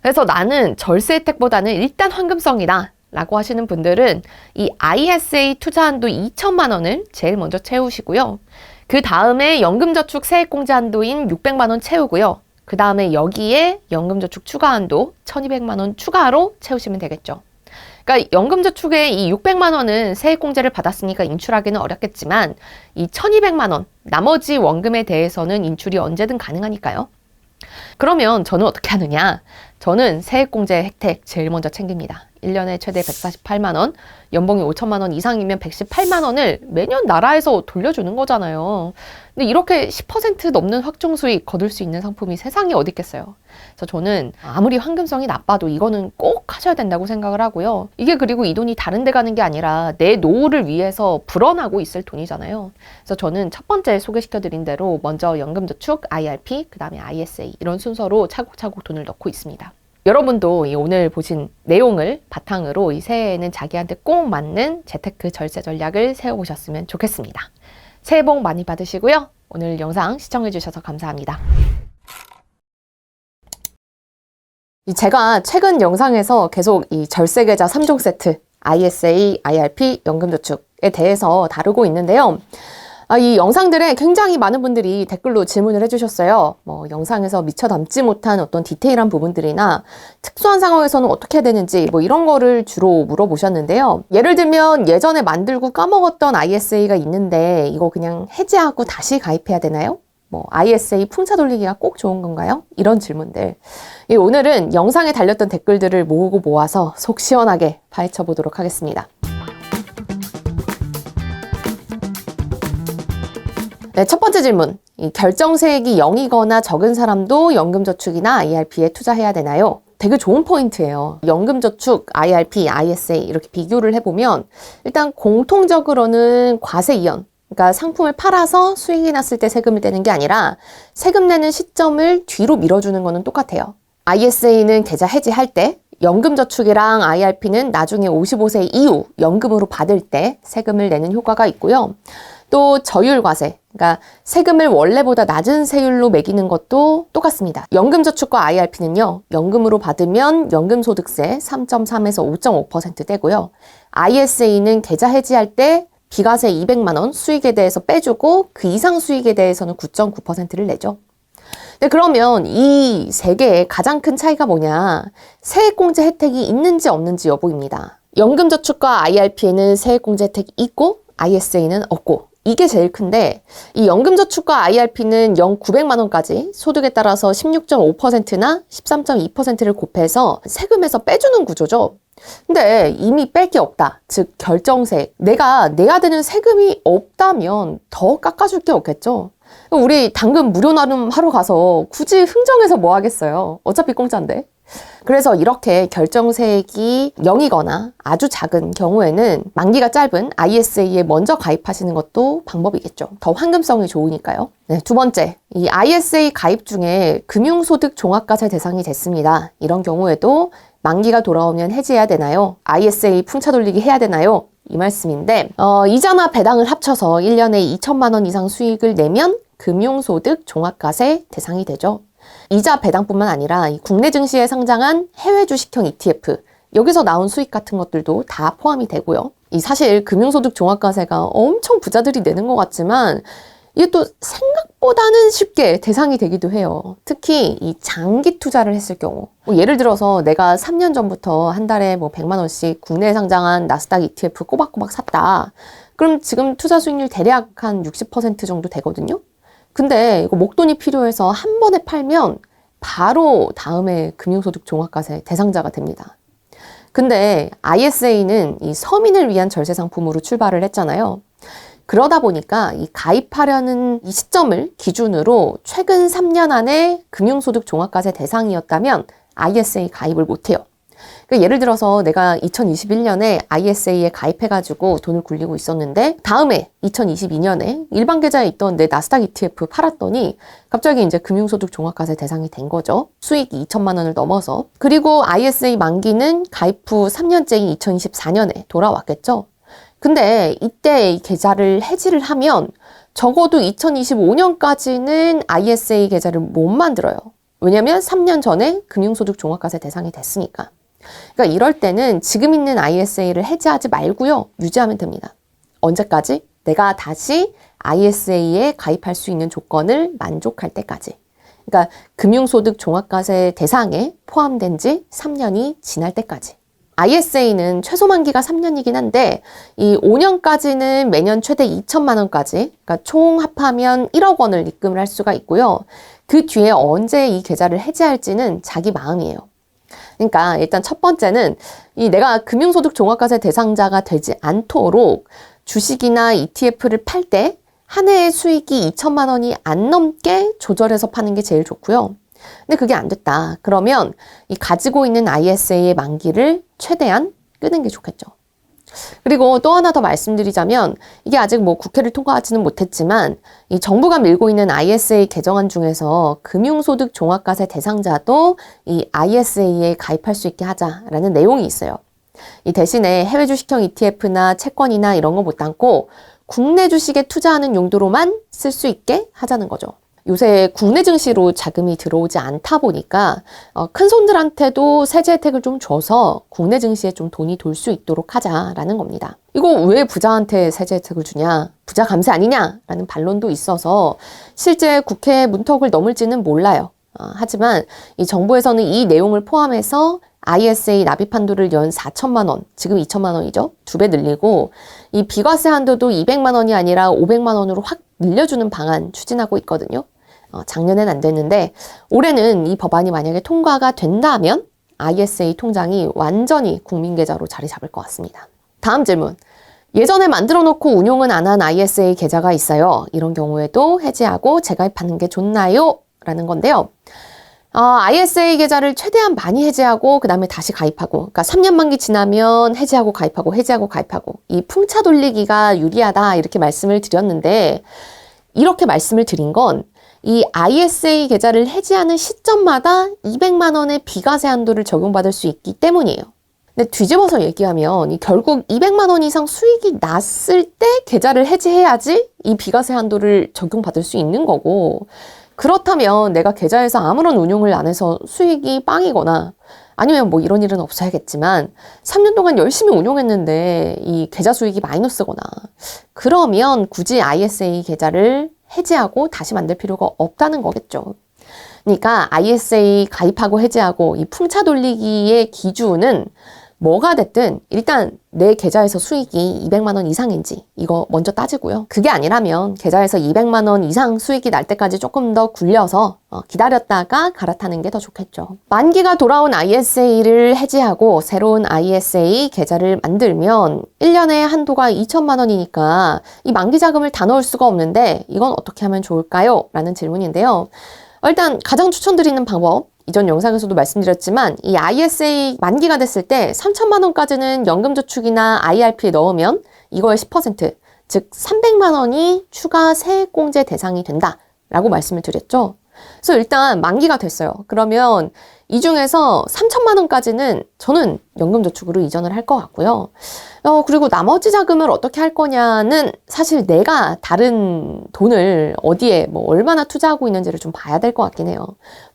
그래서 나는 절세 혜택보다는 일단 황금성이다 라고 하시는 분들은 이 ISA 투자 한도 2천만 원을 제일 먼저 채우시고요. 그 다음에 연금저축 세액공제 한도인 600만 원 채우고요. 그 다음에 여기에 연금저축 추가 한도 1200만 원 추가로 채우시면 되겠죠. 그러니까 연금저축에 이 600만 원은 세액공제를 받았으니까 인출하기는 어렵겠지만 이 1200만 원 나머지 원금에 대해서는 인출이 언제든 가능하니까요. 그러면 저는 어떻게 하느냐? 저는 세액공제 혜택 제일 먼저 챙깁니다. 1년에 최대 148만 원, 연봉이 5천만 원 이상이면 118만 원을 매년 나라에서 돌려주는 거잖아요. 근데 이렇게 10% 넘는 확정 수익 거둘 수 있는 상품이 세상에 어디 있겠어요. 그래서 저는 아무리 환금성이 나빠도 이거는 꼭 하셔야 된다고 생각을 하고요. 이게 그리고 이 돈이 다른 데 가는 게 아니라 내 노후를 위해서 불어나고 있을 돈이잖아요. 그래서 저는 첫 번째 소개시켜드린 대로 먼저 연금저축, IRP, 그 다음에 ISA 이런 순서로 차곡차곡 돈을 넣고 있습니다. 여러분도 이 오늘 보신 내용을 바탕으로 이 새해에는 자기한테 꼭 맞는 재테크 절세 전략을 세워보셨으면 좋겠습니다. 새해 복 많이 받으시고요. 오늘 영상 시청해주셔서 감사합니다. 제가 최근 영상에서 계속 이 절세계좌 3종 세트, ISA, IRP, 연금저축에 대해서 다루고 있는데요. 이 영상들에 굉장히 많은 분들이 댓글로 질문을 해주셨어요. 영상에서 미처 담지 못한 어떤 디테일한 부분들이나 특수한 상황에서는 어떻게 해야 되는지 이런 거를 주로 물어보셨는데요. 예를 들면 예전에 만들고 까먹었던 ISA가 있는데 이거 그냥 해지하고 다시 가입해야 되나요? ISA 풍차 돌리기가 꼭 좋은 건가요? 이런 질문들. 오늘은 영상에 달렸던 댓글들을 모아서 속 시원하게 파헤쳐 보도록 하겠습니다. 네, 첫 번째 질문. 결정세액이 0이거나 적은 사람도 연금저축이나 IRP에 투자해야 되나요? 되게 좋은 포인트예요. 연금저축, IRP, ISA 이렇게 비교를 해보면 일단 공통적으로는 과세 이연, 그러니까 상품을 팔아서 수익이 났을 때 세금을 떼는 게 아니라 세금 내는 시점을 뒤로 밀어주는 거는 똑같아요. ISA는 계좌 해지할 때, 연금저축이랑 IRP는 나중에 55세 이후 연금으로 받을 때 세금을 내는 효과가 있고요. 또 저율과세, 그러니까 세금을 원래보다 낮은 세율로 매기는 것도 똑같습니다. 연금저축과 IRP는요, 연금으로 받으면 연금소득세 3.3에서 5.5% 떼고요. ISA는 계좌 해지할 때 비과세 200만 원 수익에 대해서 빼주고 그 이상 수익에 대해서는 9.9%를 내죠. 근데 그러면 이 세 개의 가장 큰 차이가 뭐냐? 세액공제 혜택이 있는지 없는지 여부입니다. 연금저축과 IRP에는 세액공제 혜택이 있고 ISA는 없고 이게 제일 큰데 이 연금저축과 IRP는 연 900만 원까지 소득에 따라서 16.5%나 13.2%를 곱해서 세금에서 빼주는 구조죠. 근데 이미 뺄 게 없다. 즉 결정세액. 내가 내야 되는 세금이 없다면 더 깎아줄 게 없겠죠. 우리 당근 무료 나눔 하러 가서 굳이 흥정해서 뭐 하겠어요. 어차피 공짜인데. 그래서 이렇게 결정세액이 0이거나 아주 작은 경우에는 만기가 짧은 ISA에 먼저 가입하시는 것도 방법이겠죠. 더 환금성이 좋으니까요. 네, 두 번째, 이 ISA 가입 중에 금융소득 종합과세 대상이 됐습니다. 이런 경우에도 만기가 돌아오면 해지해야 되나요? ISA 풍차 돌리기 해야 되나요? 이 말씀인데 이자나 배당을 합쳐서 1년에 2천만 원 이상 수익을 내면 금융소득 종합과세 대상이 되죠. 이자 배당뿐만 아니라 국내 증시에 상장한 해외 주식형 ETF 여기서 나온 수익 같은 것들도 다 포함이 되고요. 사실 금융소득 종합과세가 엄청 부자들이 내는 것 같지만 이게 또 생각보다는 쉽게 대상이 되기도 해요. 특히 이 장기 투자를 했을 경우 예를 들어서 내가 3년 전부터 한 달에 100만 원씩 국내에 상장한 나스닥 ETF 꼬박꼬박 샀다. 그럼 지금 투자 수익률 대략 한 60% 정도 되거든요. 근데 이거 목돈이 필요해서 한 번에 팔면 바로 다음에 금융소득 종합과세 대상자가 됩니다. 근데 ISA는 이 서민을 위한 절세 상품으로 출발을 했잖아요. 그러다 보니까 이 가입하려는 이 시점을 기준으로 최근 3년 안에 금융소득 종합과세 대상이었다면 ISA 가입을 못해요. 그러니까 예를 들어서 내가 2021년에 ISA에 가입해가지고 돈을 굴리고 있었는데 다음해 2022년에 일반 계좌에 있던 내 나스닥 ETF 팔았더니 갑자기 이제 금융소득 종합과세 대상이 된 거죠. 수익이 2천만 원을 넘어서. 그리고 ISA 만기는 가입 후 3년째인 2024년에 돌아왔겠죠. 근데 이때 이 계좌를 해지를 하면 적어도 2025년까지는 ISA 계좌를 못 만들어요. 왜냐면 3년 전에 금융소득 종합과세 대상이 됐으니까. 그러니까 이럴 때는 지금 있는 ISA를 해지하지 말고요. 유지하면 됩니다. 언제까지? 내가 다시 ISA에 가입할 수 있는 조건을 만족할 때까지. 그러니까 금융소득 종합과세 대상에 포함된 지 3년이 지날 때까지. ISA는 최소 만기가 3년이긴 한데 이 5년까지는 매년 최대 2천만 원까지 그러니까 총 합하면 1억 원을 입금을 할 수가 있고요. 그 뒤에 언제 이 계좌를 해지할지는 자기 마음이에요. 그러니까 일단 첫 번째는 이 내가 금융소득 종합과세 대상자가 되지 않도록 주식이나 ETF를 팔 때 한 해의 수익이 2천만 원이 안 넘게 조절해서 파는 게 제일 좋고요. 근데 그게 안 됐다. 그러면 이 가지고 있는 ISA의 만기를 최대한 끄는 게 좋겠죠. 그리고 또 하나 더 말씀드리자면 이게 아직 뭐 국회를 통과하지는 못했지만 이 정부가 밀고 있는 ISA 개정안 중에서 금융소득 종합과세 대상자도 이 ISA에 가입할 수 있게 하자라는 내용이 있어요. 이 대신에 해외 주식형 ETF나 채권이나 이런 거 못 담고 국내 주식에 투자하는 용도로만 쓸 수 있게 하자는 거죠. 요새 국내 증시로 자금이 들어오지 않다 보니까 큰 손들한테도 세제 혜택을 좀 줘서 국내 증시에 좀 돈이 돌 수 있도록 하자라는 겁니다. 이거 왜 부자한테 세제 혜택을 주냐? 부자 감세 아니냐라는 반론도 있어서 실제 국회 문턱을 넘을지는 몰라요. 하지만 이 정부에서는 이 내용을 포함해서 ISA 납입 한도를 연 4천만 원, 지금 2천만 원이죠. 2배 늘리고 이 비과세 한도도 200만 원이 아니라 500만 원으로 확 늘려주는 방안 추진하고 있거든요. 작년엔 안 됐는데 올해는 이 법안이 만약에 통과가 된다면 ISA 통장이 완전히 국민 계좌로 자리 잡을 것 같습니다. 다음 질문. 예전에 만들어 놓고 운용은 안 한 ISA 계좌가 있어요. 이런 경우에도 해지하고 재가입하는 게 좋나요? 라는 건데요. ISA 계좌를 최대한 많이 해지하고 그 다음에 다시 가입하고, 그러니까 3년 만기 지나면 해지하고 가입하고 해지하고 가입하고 이 풍차 돌리기가 유리하다 이렇게 말씀을 드렸는데, 이렇게 말씀을 드린 건 이 ISA 계좌를 해지하는 시점마다 200만 원의 비과세 한도를 적용받을 수 있기 때문이에요. 근데 뒤집어서 얘기하면 결국 200만 원 이상 수익이 났을 때 계좌를 해지해야지 이 비과세 한도를 적용받을 수 있는 거고, 그렇다면 내가 계좌에서 아무런 운용을 안 해서 수익이 빵이거나 아니면 뭐 이런 일은 없어야겠지만 3년 동안 열심히 운용했는데 이 계좌 수익이 마이너스거나, 그러면 굳이 ISA 계좌를 해지하고 다시 만들 필요가 없다는 거겠죠. 그러니까 ISA 가입하고 해지하고 이 풍차 돌리기의 기준은 뭐가 됐든 일단 내 계좌에서 수익이 200만 원 이상인지 이거 먼저 따지고요. 그게 아니라면 계좌에서 200만 원 이상 수익이 날 때까지 조금 더 굴려서 기다렸다가 갈아타는 게 더 좋겠죠. 만기가 돌아온 ISA를 해지하고 새로운 ISA 계좌를 만들면 1년에 한도가 2천만 원이니까 이 만기 자금을 다 넣을 수가 없는데 이건 어떻게 하면 좋을까요? 라는 질문인데요. 일단 가장 추천드리는 방법, 이전 영상에서도 말씀드렸지만 이 ISA 만기가 됐을 때 3천만 원까지는 연금저축이나 IRP에 넣으면 이거의 10%, 즉 300만 원이 추가 세액공제 대상이 된다라고 말씀을 드렸죠. 그래서 일단 만기가 됐어요. 그러면 이 중에서 3천만 원까지는 저는 연금저축으로 이전을 할 것 같고요. 그리고 나머지 자금을 어떻게 할 거냐는 사실 내가 다른 돈을 어디에 뭐 얼마나 투자하고 있는지를 좀 봐야 될 것 같긴 해요.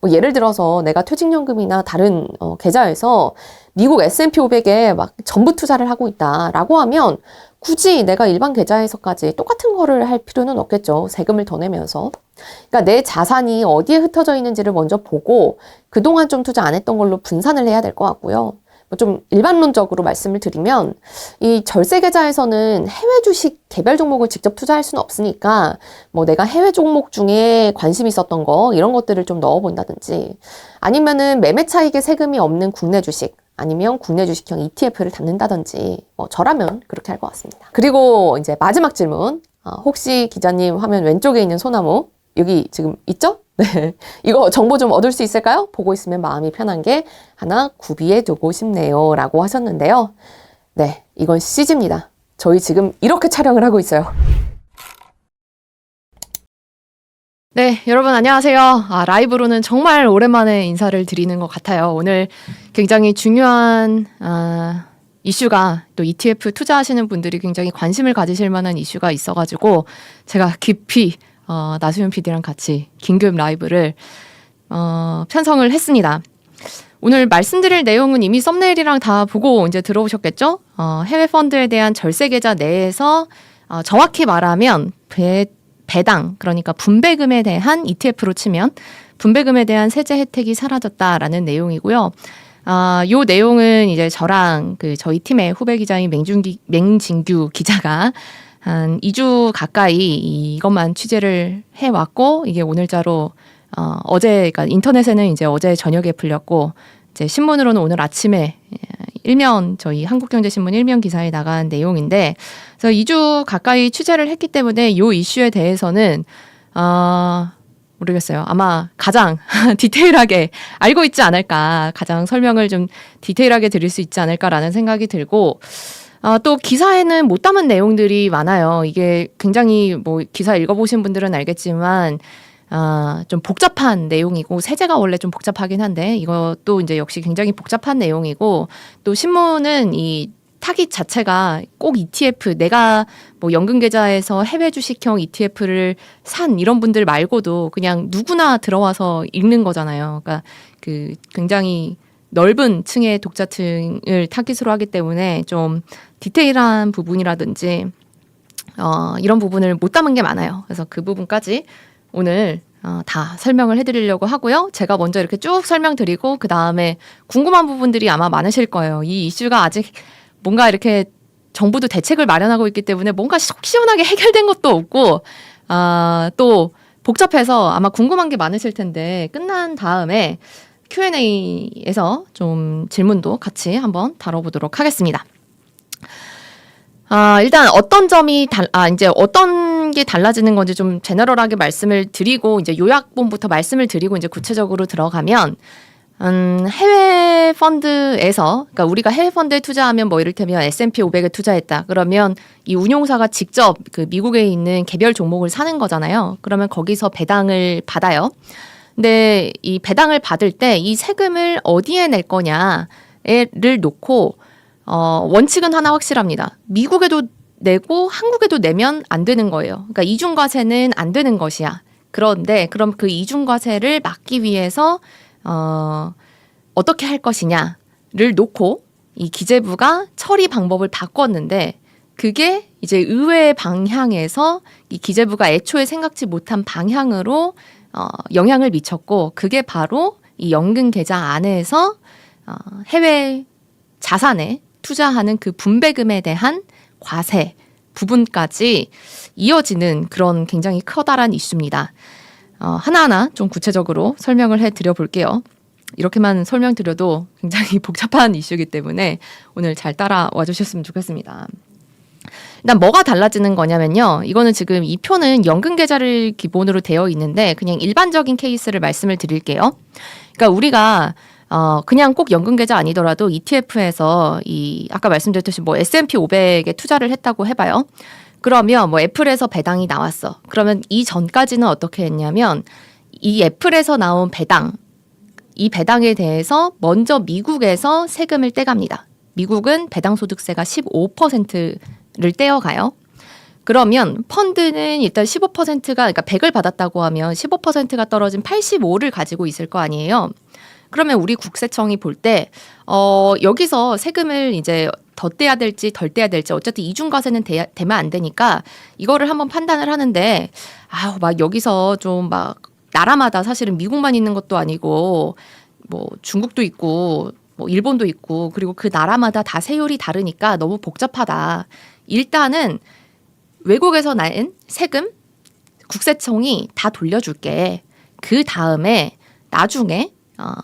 뭐 예를 들어서 내가 퇴직연금이나 다른 계좌에서 미국 S&P 500에 막 전부 투자를 하고 있다라고 하면 굳이 내가 일반 계좌에서까지 똑같은 거를 할 필요는 없겠죠. 세금을 더 내면서. 그러니까 내 자산이 어디에 흩어져 있는지를 먼저 보고 그동안 좀 투자 안 했던 걸로 분산을 해야 될 것 같고요. 좀 일반론적으로 말씀을 드리면 이 절세 계좌에서는 해외 주식 개별 종목을 직접 투자할 수는 없으니까 뭐 내가 해외 종목 중에 관심 있었던 거 이런 것들을 좀 넣어본다든지, 아니면은 매매 차익에 세금이 없는 국내 주식, 아니면 국내 주식형 ETF를 담는다든지, 저라면 그렇게 할 것 같습니다. 그리고 이제 마지막 질문, 혹시 기자님 화면 왼쪽에 있는 소나무 여기 지금 있죠? 네, 이거 정보 좀 얻을 수 있을까요? 보고 있으면 마음이 편한 게 하나 구비해 두고 싶네요 라고 하셨는데요. 네, 이건 CG입니다. 저희 지금 이렇게 촬영을 하고 있어요. 네, 여러분 안녕하세요. 라이브로는 정말 오랜만에 인사를 드리는 것 같아요. 오늘 굉장히 중요한 이슈가, 또 ETF 투자하시는 분들이 굉장히 관심을 가지실 만한 이슈가 있어가지고 제가 깊이 나수현 PD랑 같이 긴급 라이브를 편성을 했습니다. 오늘 말씀드릴 내용은 이미 썸네일이랑 다 보고 이제 들어오셨겠죠? 해외 펀드에 대한 절세 계좌 내에서 정확히 말하면 배당, 그러니까 분배금에 대한 ETF로 치면 분배금에 대한 세제 혜택이 사라졌다라는 내용이고요. 요 내용은 이제 저랑 저희 팀의 후배 기자인 맹진규 기자가 한 2주 가까이 이것만 취재를 해왔고, 이게 오늘자로 어제, 그러니까 인터넷에는 이제 어제 저녁에 풀렸고, 이제 신문으로는 오늘 아침에 일면, 저희 한국경제신문 일면 기사에 나간 내용인데, 그래서 2주 가까이 취재를 했기 때문에 이 이슈에 대해서는 모르겠어요. 아마 가장 디테일하게 알고 있지 않을까, 가장 설명을 좀 디테일하게 드릴 수 있지 않을까라는 생각이 들고, 또 기사에는 못 담은 내용들이 많아요. 이게 굉장히 뭐 기사 읽어보신 분들은 알겠지만 좀 복잡한 내용이고, 세제가 원래 좀 복잡하긴 한데 이것도 이제 역시 굉장히 복잡한 내용이고, 또 신문은 이 타깃 자체가 꼭 ETF, 내가 뭐 연금 계좌에서 해외 주식형 ETF를 산 이런 분들 말고도 그냥 누구나 들어와서 읽는 거잖아요. 그러니까 그 굉장히 넓은 층의 독자층을 타깃으로 하기 때문에 좀 디테일한 부분이라든지 이런 부분을 못 담은 게 많아요. 그래서 그 부분까지 오늘 다 설명을 해드리려고 하고요. 제가 먼저 이렇게 쭉 설명드리고 그 다음에 궁금한 부분들이 아마 많으실 거예요. 이 이슈가 아직 뭔가 이렇게 정부도 대책을 마련하고 있기 때문에 뭔가 속 시원하게 해결된 것도 없고 또 복잡해서 아마 궁금한 게 많으실 텐데, 끝난 다음에 Q&A에서 좀 질문도 같이 한번 다뤄보도록 하겠습니다. 일단 어떤 점이 이제 어떤 게 달라지는 건지 좀 제너럴하게 말씀을 드리고, 이제 요약본부터 말씀을 드리고 이제 구체적으로 들어가면, 해외 펀드에서, 그러니까 우리가 해외 펀드에 투자하면 뭐 이를테면 S&P 500에 투자했다. 그러면 이 운용사가 직접 그 미국에 있는 개별 종목을 사는 거잖아요. 그러면 거기서 배당을 받아요. 근데 이 배당을 받을 때 이 세금을 어디에 낼 거냐를 놓고 원칙은 하나 확실합니다. 미국에도 내고 한국에도 내면 안 되는 거예요. 그러니까 이중과세는 안 되는 것이야. 그런데 그럼 그 이중과세를 막기 위해서 어떻게 할 것이냐를 놓고 이 기재부가 처리 방법을 바꿨는데, 그게 이제 의외의 방향에서 이 기재부가 애초에 생각지 못한 방향으로 영향을 미쳤고, 그게 바로 이 연금 계좌 안에서 해외 자산에 투자하는 그 분배금에 대한 과세 부분까지 이어지는 그런 굉장히 커다란 이슈입니다. 하나하나 좀 구체적으로 설명을 해드려 볼게요. 이렇게만 설명드려도 굉장히 복잡한 이슈이기 때문에 오늘 잘 따라와 주셨으면 좋겠습니다. 일단 뭐가 달라지는 거냐면요. 이거는 지금 이 표는 연금 계좌를 기본으로 되어 있는데 그냥 일반적인 케이스를 말씀을 드릴게요. 그러니까 우리가 그냥 꼭 연금 계좌 아니더라도 ETF에서 아까 말씀드렸듯이 뭐 S&P 500에 투자를 했다고 해봐요. 그러면 뭐 애플에서 배당이 나왔어. 그러면 이 전까지는 어떻게 했냐면 이 애플에서 나온 배당, 이 배당에 대해서 먼저 미국에서 세금을 떼갑니다. 미국은 배당소득세가 15%를 떼어가요. 그러면 펀드는 일단 15%가, 그러니까 100을 받았다고 하면 15%가 떨어진 85를 가지고 있을 거 아니에요. 그러면 우리 국세청이 볼 때 여기서 세금을 이제 더 떼야 될지 덜 떼야 될지, 어쨌든 이중과세는 되면 안 되니까 이거를 한번 판단을 하는데, 막 여기서 좀 막 나라마다 사실은 미국만 있는 것도 아니고 뭐 중국도 있고 뭐 일본도 있고, 그리고 그 나라마다 다 세율이 다르니까 너무 복잡하다. 일단은 외국에서 낸 세금 국세청이 다 돌려줄게. 그 다음에 나중에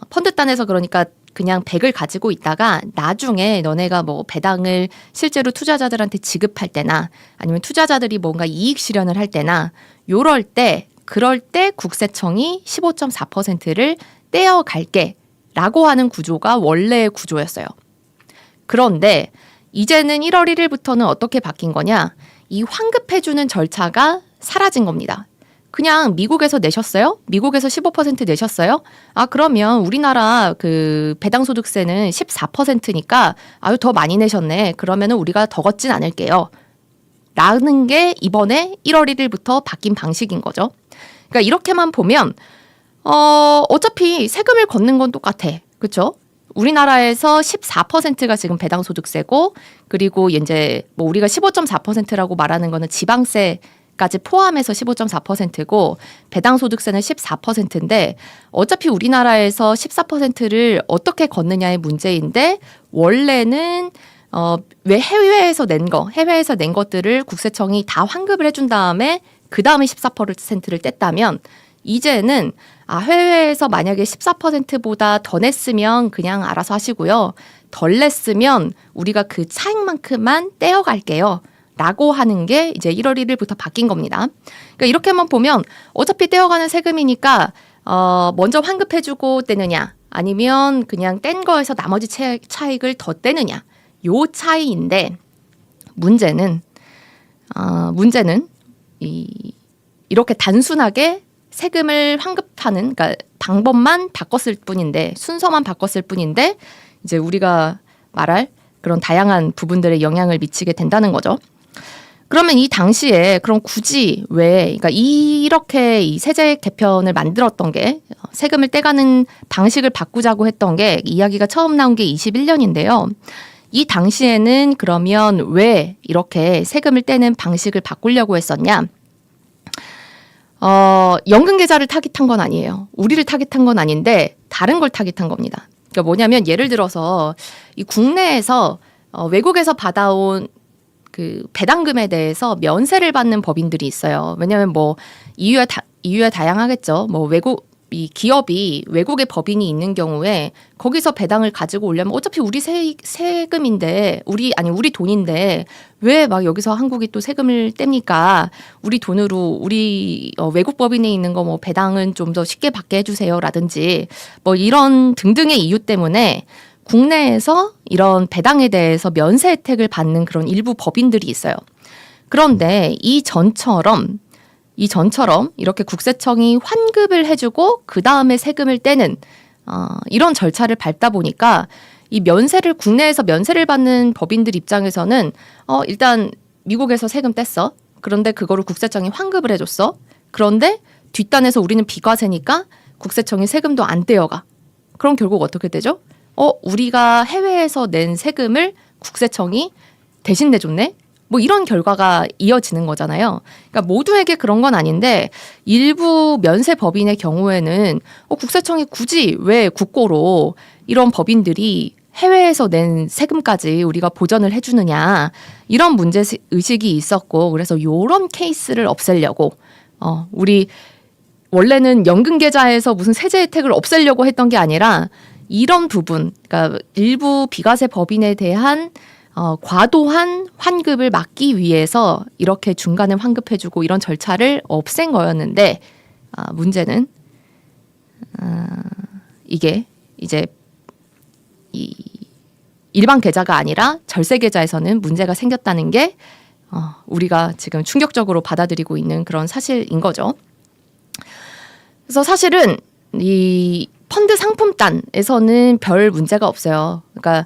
펀드단에서, 그러니까 그냥 100을 가지고 있다가 나중에 너네가 뭐 배당을 실제로 투자자들한테 지급할 때나 아니면 투자자들이 뭔가 이익 실현을 할 때나 그럴 때 국세청이 15.4%를 떼어갈게 라고 하는 구조가 원래의 구조였어요. 그런데 이제는 1월 1일부터는 어떻게 바뀐 거냐? 이 환급해주는 절차가 사라진 겁니다. 그냥 미국에서 내셨어요? 미국에서 15% 내셨어요? 그러면 우리나라 그 배당소득세는 14%니까 더 많이 내셨네. 그러면은 우리가 더 걷진 않을게요. 라는 게 이번에 1월 1일부터 바뀐 방식인 거죠. 그러니까 이렇게만 보면 어차피 세금을 걷는 건 똑같아. 그렇죠? 우리나라에서 14%가 지금 배당소득세고, 그리고 이제 뭐 우리가 15.4%라고 말하는 거는 지방세까지 포함해서 15.4%고 배당소득세는 14%인데 어차피 우리나라에서 14%를 어떻게 걷느냐의 문제인데, 원래는 왜 해외에서 낸 것들을 국세청이 다 환급을 해준 다음에 그 다음에 14%를 뗐다면, 이제는 해외에서 만약에 14%보다 더 냈으면 그냥 알아서 하시고요. 덜 냈으면 우리가 그 차익만큼만 떼어갈게요. 라고 하는 게 이제 1월 1일부터 바뀐 겁니다. 그러니까 이렇게만 보면 어차피 떼어가는 세금이니까 먼저 환급해주고 떼느냐 아니면 그냥 뗀 거에서 나머지 차익을 더 떼느냐 요 차이인데 문제는 이렇게 단순하게 세금을 환급하는 그러니까 방법만 바꿨을 뿐인데 순서만 바꿨을 뿐인데 이제 우리가 말할 그런 다양한 부분들에 영향을 미치게 된다는 거죠. 그러면 이 당시에 그럼 굳이 왜 그러니까 이렇게 이 세제 개편을 만들었던 게 세금을 떼가는 방식을 바꾸자고 했던 게 이야기가 처음 나온 게 21년인데요. 이 당시에는 그러면 왜 이렇게 세금을 떼는 방식을 바꾸려고 했었냐? 연금 계좌를 타깃한 건 아니에요. 우리를 타깃한 건 아닌데 다른 걸 타깃한 겁니다. 그러니까 뭐냐면 예를 들어서 이 국내에서 외국에서 받아온 그 배당금에 대해서 면세를 받는 법인들이 있어요. 왜냐하면 뭐 이유야 다양하겠죠. 뭐 이 기업이 외국에 법인이 있는 경우에 거기서 배당을 가지고 오려면 어차피 우리 세금인데 우리 돈인데 왜 막 여기서 한국이 또 세금을 뗍니까? 우리 돈으로 우리 외국 법인에 있는 거 뭐 배당은 좀 더 쉽게 받게 해주세요라든지 뭐 이런 등등의 이유 때문에 국내에서 이런 배당에 대해서 면세 혜택을 받는 그런 일부 법인들이 있어요. 그런데 이 전처럼 이렇게 국세청이 환급을 해주고 그 다음에 세금을 떼는 이런 절차를 밟다 보니까 이 국내에서 면세를 받는 법인들 입장에서는 일단 미국에서 세금 뗐어. 그런데 그거를 국세청이 환급을 해줬어. 그런데 뒷단에서 우리는 비과세니까 국세청이 세금도 안 떼어가. 그럼 결국 어떻게 되죠? 우리가 해외에서 낸 세금을 국세청이 대신 내줬네? 뭐 이런 결과가 이어지는 거잖아요. 그러니까 모두에게 그런 건 아닌데 일부 면세 법인의 경우에는 국세청이 굳이 왜 국고로 이런 법인들이 해외에서 낸 세금까지 우리가 보전을 해주느냐 이런 문제 의식이 있었고 그래서 이런 케이스를 없애려고 우리 원래는 연금 계좌에서 무슨 세제 혜택을 없애려고 했던 게 아니라 이런 부분, 그러니까 일부 비과세 법인에 대한 과도한 환급을 막기 위해서 이렇게 중간에 환급해주고 이런 절차를 없앤 거였는데 문제는 이게 이제 이 일반 계좌가 아니라 절세 계좌에서는 문제가 생겼다는 게 우리가 지금 충격적으로 받아들이고 있는 그런 사실인 거죠. 그래서 사실은 이 펀드 상품단에서는 별 문제가 없어요. 그러니까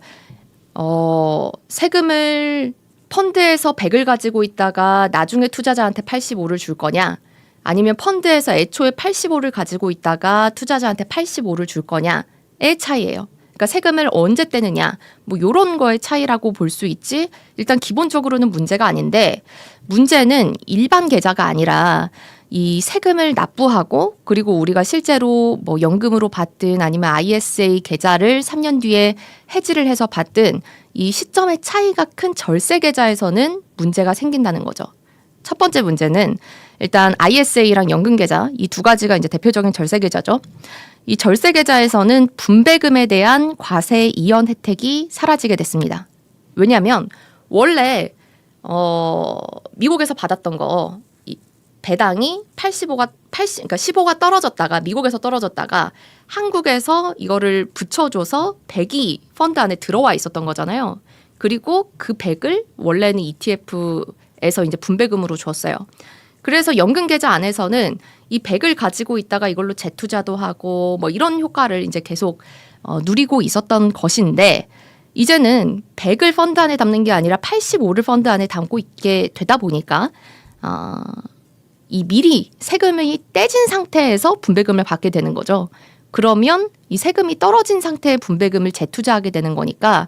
세금을 펀드에서 100을 가지고 있다가 나중에 투자자한테 85를 줄 거냐 아니면 펀드에서 애초에 85를 가지고 있다가 투자자한테 85를 줄 거냐의 차이예요. 그러니까 세금을 언제 떼느냐 뭐 이런 거의 차이라고 볼 수 있지 일단 기본적으로는 문제가 아닌데 문제는 일반 계좌가 아니라 이 세금을 납부하고 그리고 우리가 실제로 뭐 연금으로 받든 아니면 ISA 계좌를 3년 뒤에 해지를 해서 받든 이 시점의 차이가 큰 절세 계좌에서는 문제가 생긴다는 거죠. 첫 번째 문제는 일단 ISA랑 연금 계좌 이 두 가지가 이제 대표적인 절세 계좌죠. 이 절세 계좌에서는 분배금에 대한 과세 이연 혜택이 사라지게 됐습니다. 왜냐하면 원래 미국에서 받았던 거 배당이 그러니까 15가 떨어졌다가 미국에서 떨어졌다가 한국에서 이거를 붙여줘서 100이 펀드 안에 들어와 있었던 거잖아요. 그리고 그 100을 원래는 ETF에서 이제 분배금으로 줬어요. 그래서 연금 계좌 안에서는 이 100을 가지고 있다가 이걸로 재투자도 하고 뭐 이런 효과를 이제 계속 누리고 있었던 것인데 이제는 100을 펀드 안에 담는 게 아니라 85를 펀드 안에 담고 있게 되다 보니까 이 미리 세금이 떼진 상태에서 분배금을 받게 되는 거죠. 그러면 이 세금이 떨어진 상태의 분배금을 재투자하게 되는 거니까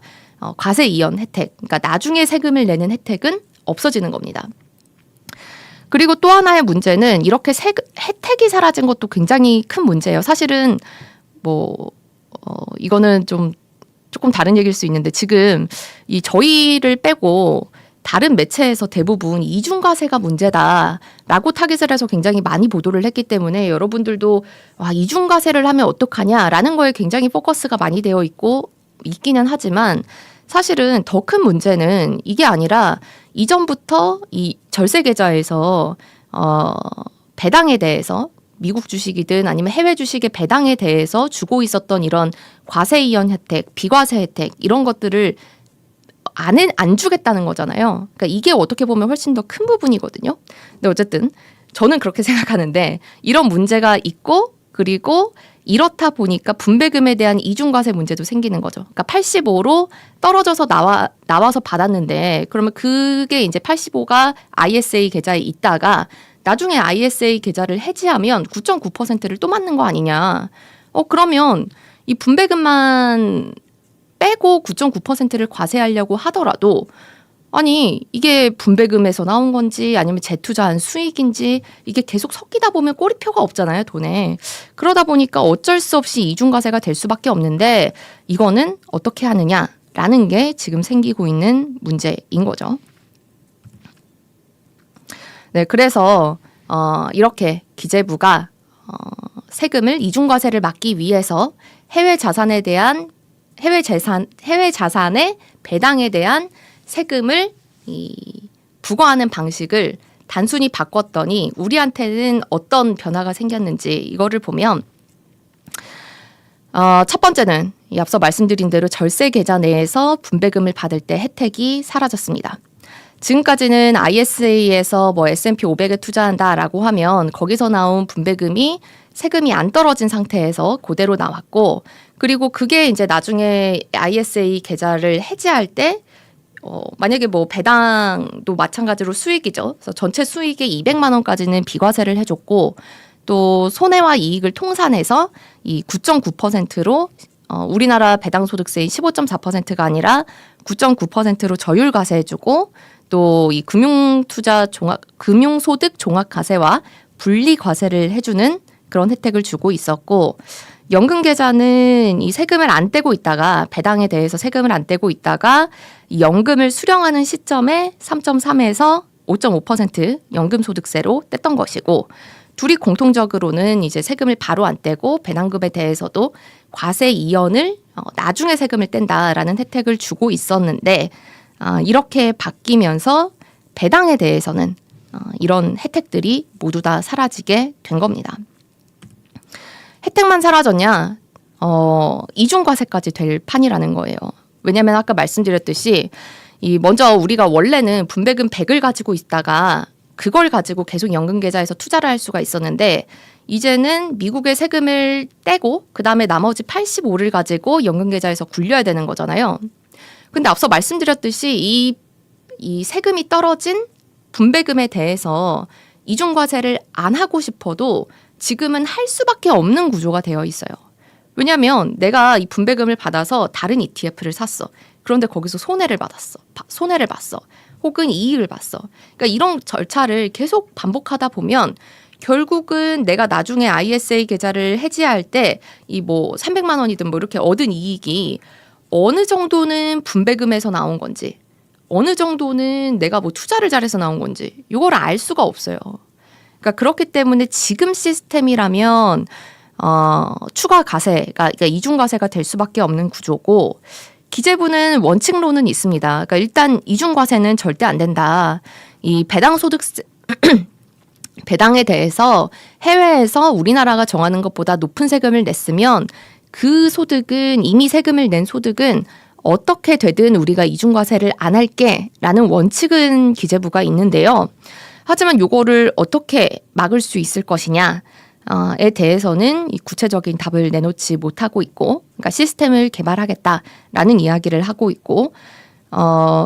과세 이연 혜택, 그러니까 나중에 세금을 내는 혜택은 없어지는 겁니다. 그리고 또 하나의 문제는 이렇게 혜택이 사라진 것도 굉장히 큰 문제예요. 사실은 이거는 조금 다른 얘기일 수 있는데 지금 이 저희를 빼고 다른 매체에서 대부분 이중과세가 문제다라고 타깃을 해서 굉장히 많이 보도를 했기 때문에 여러분들도 이중과세를 하면 어떡하냐라는 거에 굉장히 포커스가 많이 되어 있기는 하지만 사실은 더 큰 문제는 이게 아니라 이전부터 이 절세 계좌에서 배당에 대해서 미국 주식이든 아니면 해외 주식의 배당에 대해서 주고 있었던 이런 과세 이연 혜택, 비과세 혜택 이런 것들을 안 주겠다는 거잖아요. 그러니까 이게 어떻게 보면 훨씬 더 큰 부분이거든요. 근데 어쨌든 저는 그렇게 생각하는데 이런 문제가 있고 그리고 이렇다 보니까 분배금에 대한 이중과세 문제도 생기는 거죠. 그러니까 85로 떨어져서 나와서 받았는데 그러면 그게 이제 85가 ISA 계좌에 있다가 나중에 ISA 계좌를 해지하면 9.9%를 또 맞는 거 아니냐. 그러면 이 분배금만 빼고 9.9%를 과세하려고 하더라도 아니 이게 분배금에서 나온 건지 아니면 재투자한 수익인지 이게 계속 섞이다 보면 꼬리표가 없잖아요, 돈에. 그러다 보니까 어쩔 수 없이 이중과세가 될 수밖에 없는데 이거는 어떻게 하느냐라는 게 지금 생기고 있는 문제인 거죠. 네, 그래서 이렇게 기재부가 세금을 이중과세를 막기 위해서 해외 자산의 배당에 대한 세금을 부과하는 방식을 단순히 바꿨더니 우리한테는 어떤 변화가 생겼는지 이거를 보면 첫 번째는 앞서 말씀드린 대로 절세 계좌 내에서 분배금을 받을 때 혜택이 사라졌습니다. 지금까지는 ISA에서 뭐 S&P 500에 투자한다라고 하면 거기서 나온 분배금이 세금이 안 떨어진 상태에서 그대로 나왔고 그리고 그게 이제 나중에 ISA 계좌를 해지할 때 만약에 뭐 배당도 마찬가지로 수익이죠. 그래서 전체 수익의 200만 원까지는 비과세를 해줬고 또 손해와 이익을 통산해서 이 9.9%로 우리나라 배당소득세인 15.4%가 아니라 9.9%로 저율과세해주고 또 이 금융소득 종합과세와 분리과세를 해주는 그런 혜택을 주고 있었고 연금계좌는 이 세금을 안 떼고 있다가 배당에 대해서 세금을 안 떼고 있다가 이 연금을 수령하는 시점에 3.3에서 5.5% 연금소득세로 뗐던 것이고 둘이 공통적으로는 이제 세금을 바로 안 떼고 배당금에 대해서도 과세 이연을 나중에 세금을 뗀다라는 혜택을 주고 있었는데 이렇게 바뀌면서 배당에 대해서는 이런 혜택들이 모두 다 사라지게 된 겁니다. 혜택만 사라졌냐? 이중과세까지 될 판이라는 거예요. 왜냐하면 아까 말씀드렸듯이 먼저 우리가 원래는 분배금 100을 가지고 있다가 그걸 가지고 계속 연금계좌에서 투자를 할 수가 있었는데 이제는 미국의 세금을 떼고 그다음에 나머지 85를 가지고 연금계좌에서 굴려야 되는 거잖아요. 근데 앞서 말씀드렸듯이 이 세금이 떨어진 분배금에 대해서 이중과세를 안 하고 싶어도 지금은 할 수밖에 없는 구조가 되어 있어요. 왜냐하면 내가 이 분배금을 받아서 다른 ETF를 샀어. 그런데 거기서 손해를 봤어. 혹은 이익을 봤어. 그러니까 이런 절차를 계속 반복하다 보면 결국은 내가 나중에 ISA 계좌를 해지할 때 이 뭐 300만 원이든 뭐 이렇게 얻은 이익이 어느 정도는 분배금에서 나온 건지 어느 정도는 내가 뭐 투자를 잘해서 나온 건지 이걸 알 수가 없어요. 그러니까 그렇기 때문에 지금 시스템이라면 추가 과세가 그러니까 이중과세가 될 수밖에 없는 구조고 기재부는 원칙론은 있습니다. 그러니까 일단 이중과세는 절대 안 된다. 이 배당소득세 배당에 대해서 해외에서 우리나라가 정하는 것보다 높은 세금을 냈으면 그 소득은 이미 세금을 낸 소득은 어떻게 되든 우리가 이중과세를 안 할게라는 원칙은 기재부가 있는데요. 하지만 요거를 어떻게 막을 수 있을 것이냐에 대해서는 이 구체적인 답을 내놓지 못하고 있고 그러니까 시스템을 개발하겠다라는 이야기를 하고 있고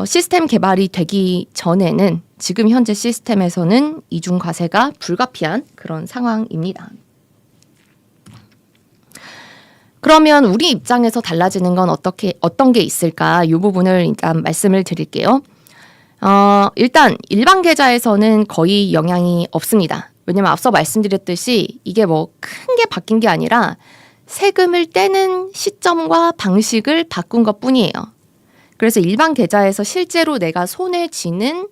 시스템 개발이 되기 전에는 지금 현재 시스템에서는 이중과세가 불가피한 그런 상황입니다. 그러면 우리 입장에서 달라지는 건 어떤 게 있을까? 이 부분을 일단 말씀을 드릴게요. 일단 일반 계좌에서는 거의 영향이 없습니다. 왜냐면 앞서 말씀드렸듯이 이게 뭐 큰 게 바뀐 게 아니라 세금을 떼는 시점과 방식을 바꾼 것 뿐이에요. 그래서 일반 계좌에서 실제로 내가 손에 쥐는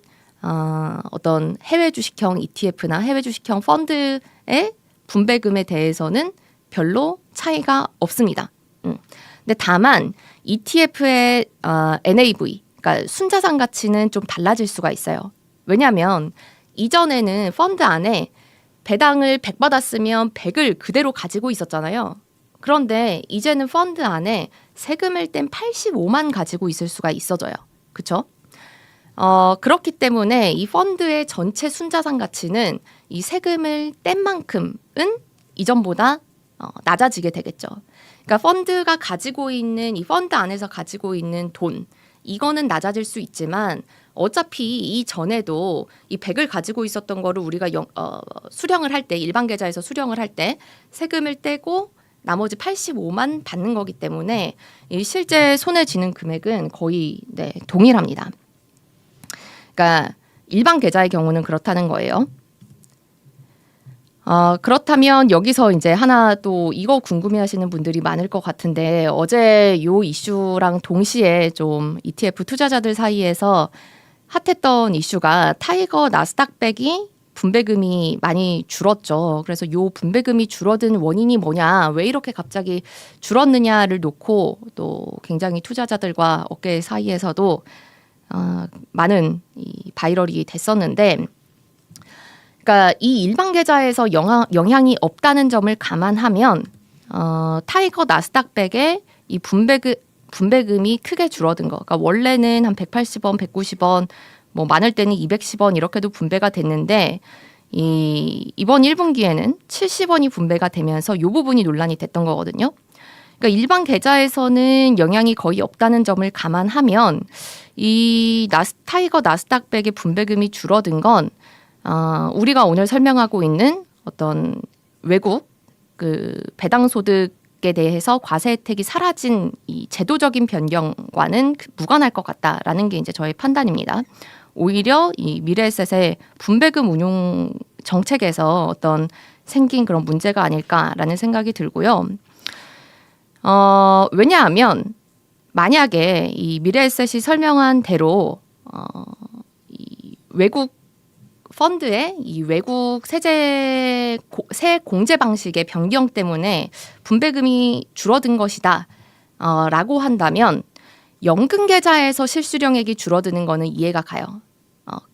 어떤 해외 주식형 ETF나 해외 주식형 펀드의 분배금에 대해서는 별로 차이가 없습니다. 근데 다만 ETF의 NAV, 그러니까 순자산 가치는 좀 달라질 수가 있어요. 왜냐하면 이전에는 펀드 안에 배당을 100 받았으면 100을 그대로 가지고 있었잖아요. 그런데 이제는 펀드 안에 세금을 뗀 85만 가지고 있을 수가 있어져요. 그렇죠? 그렇기 때문에 이 펀드의 전체 순자산 가치는 이 세금을 뗀 만큼은 이전보다 낮아지게 되겠죠. 그러니까 펀드가 가지고 있는 이 펀드 안에서 가지고 있는 돈 이거는 낮아질 수 있지만 어차피 이전에도 이 100을 가지고 있었던 거를 우리가 수령을 할 때 일반 계좌에서 수령을 할 때 세금을 떼고 나머지 85만 받는 거기 때문에 이 실제 손에 쥐는 금액은 거의 동일합니다. 그러니까 일반 계좌의 경우는 그렇다는 거예요. 그렇다면 여기서 이제 하나 또 이거 궁금해하시는 분들이 많을 것 같은데 어제 요 이슈랑 동시에 좀 ETF 투자자들 사이에서 핫했던 이슈가 타이거 나스닥백이 분배금이 많이 줄었죠. 그래서 요 분배금이 줄어든 원인이 뭐냐, 왜 이렇게 갑자기 줄었느냐를 놓고 또 굉장히 투자자들과 업계 사이에서도 많은 이 바이럴이 됐었는데, 그러니까 이 일반 계좌에서 영향이 없다는 점을 감안하면 타이거 나스닥백의 이 분배금이 크게 줄어든 거. 그러니까 원래는 한 180원, 190원, 뭐 많을 때는 210원 이렇게도 분배가 됐는데 이번 1분기에는 70원이 분배가 되면서 이 부분이 논란이 됐던 거거든요. 그러니까 일반 계좌에서는 영향이 거의 없다는 점을 감안하면 이 타이거 나스닥백의 분배금이 줄어든 건 우리가 오늘 설명하고 있는 어떤 외국 그 배당 소득에 대해서 과세 혜택이 사라진 이 제도적인 변경과는 무관할 것 같다라는 게 이제 저의 판단입니다. 오히려 이 미래에셋의 분배금 운용 정책에서 어떤 생긴 그런 문제가 아닐까라는 생각이 들고요. 왜냐하면 만약에 이 미래에셋이 설명한 대로 이 외국 펀드의 이 외국 세 공제 방식의 변경 때문에 분배금이 줄어든 것이다 라고 한다면 연금 계좌에서 실수령액이 줄어드는 거는 이해가 가요.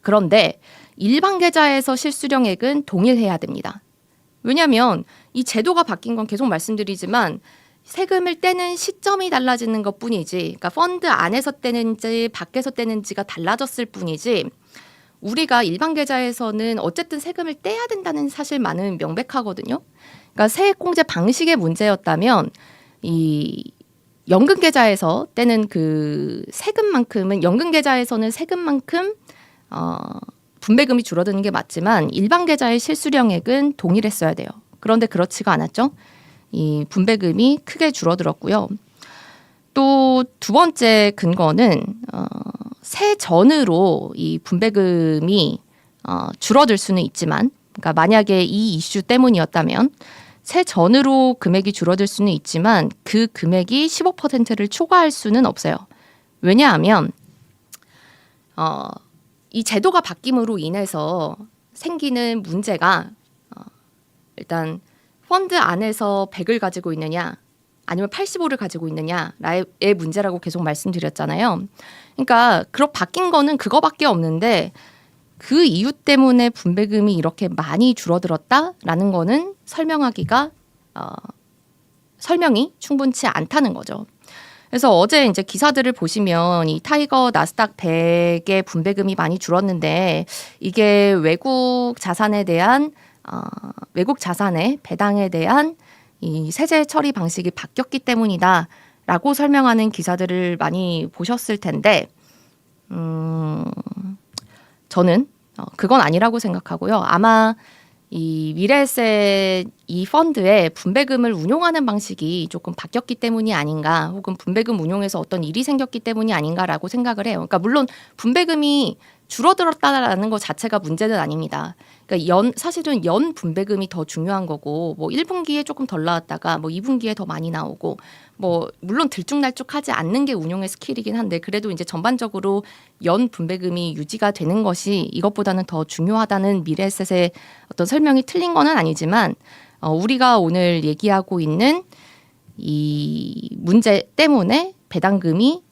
그런데 일반 계좌에서 실수령액은 동일해야 됩니다. 왜냐하면 이 제도가 바뀐 건 계속 말씀드리지만 세금을 떼는 시점이 달라지는 것뿐이지, 그러니까 펀드 안에서 떼는지 밖에서 떼는지가 달라졌을 뿐이지, 우리가 일반 계좌에서는 어쨌든 세금을 떼야 된다는 사실만은 명백하거든요. 그러니까 세액공제 방식의 문제였다면 이 연금 계좌에서 떼는 그 세금만큼은 연금 계좌에서는 세금만큼 분배금이 줄어드는 게 맞지만 일반 계좌의 실수령액은 동일했어야 돼요. 그런데 그렇지가 않았죠. 이 분배금이 크게 줄어들었고요. 또 두 번째 근거는 세 전으로 이 분배금이 줄어들 수는 있지만, 그러니까 만약에 이 이슈 때문이었다면 세 전으로 금액이 줄어들 수는 있지만 그 금액이 15%를 초과할 수는 없어요. 왜냐하면 이 제도가 바뀜으로 인해서 생기는 문제가 일단 펀드 안에서 100을 가지고 있느냐 아니면 85를 가지고 있느냐의 문제라고 계속 말씀드렸잖아요. 그러니까 바뀐 거는 그거밖에 없는데 그 이유 때문에 분배금이 이렇게 많이 줄어들었다라는 거는 설명이 충분치 않다는 거죠. 그래서 어제 이제 기사들을 보시면 이 타이거 나스닥 100의 분배금이 많이 줄었는데 이게 외국 자산의 배당에 대한 이 세제 처리 방식이 바뀌었기 때문이다라고 설명하는 기사들을 많이 보셨을 텐데, 저는 그건 아니라고 생각하고요. 아마 이 미래에셋 이 펀드의 분배금을 운용하는 방식이 조금 바뀌었기 때문이 아닌가, 혹은 분배금 운용에서 어떤 일이 생겼기 때문이 아닌가라고 생각을 해요. 그러니까 물론 분배금이 줄어들었다라는 것 자체가 문제는 아닙니다. 그러니까 사실은 연 분배금이 더 중요한 거고, 뭐 1분기에 조금 덜 나왔다가 뭐 2분기에 더 많이 나오고, 뭐 물론 들쭉날쭉하지 않는 게 운용의 스킬이긴 한데 그래도 이제 전반적으로 연 분배금이 유지가 되는 것이 이것보다는 더 중요하다는 미래에셋의 어떤 설명이 틀린 건 아니지만 우리가 오늘 얘기하고 있는 이 문제 때문에 배당금이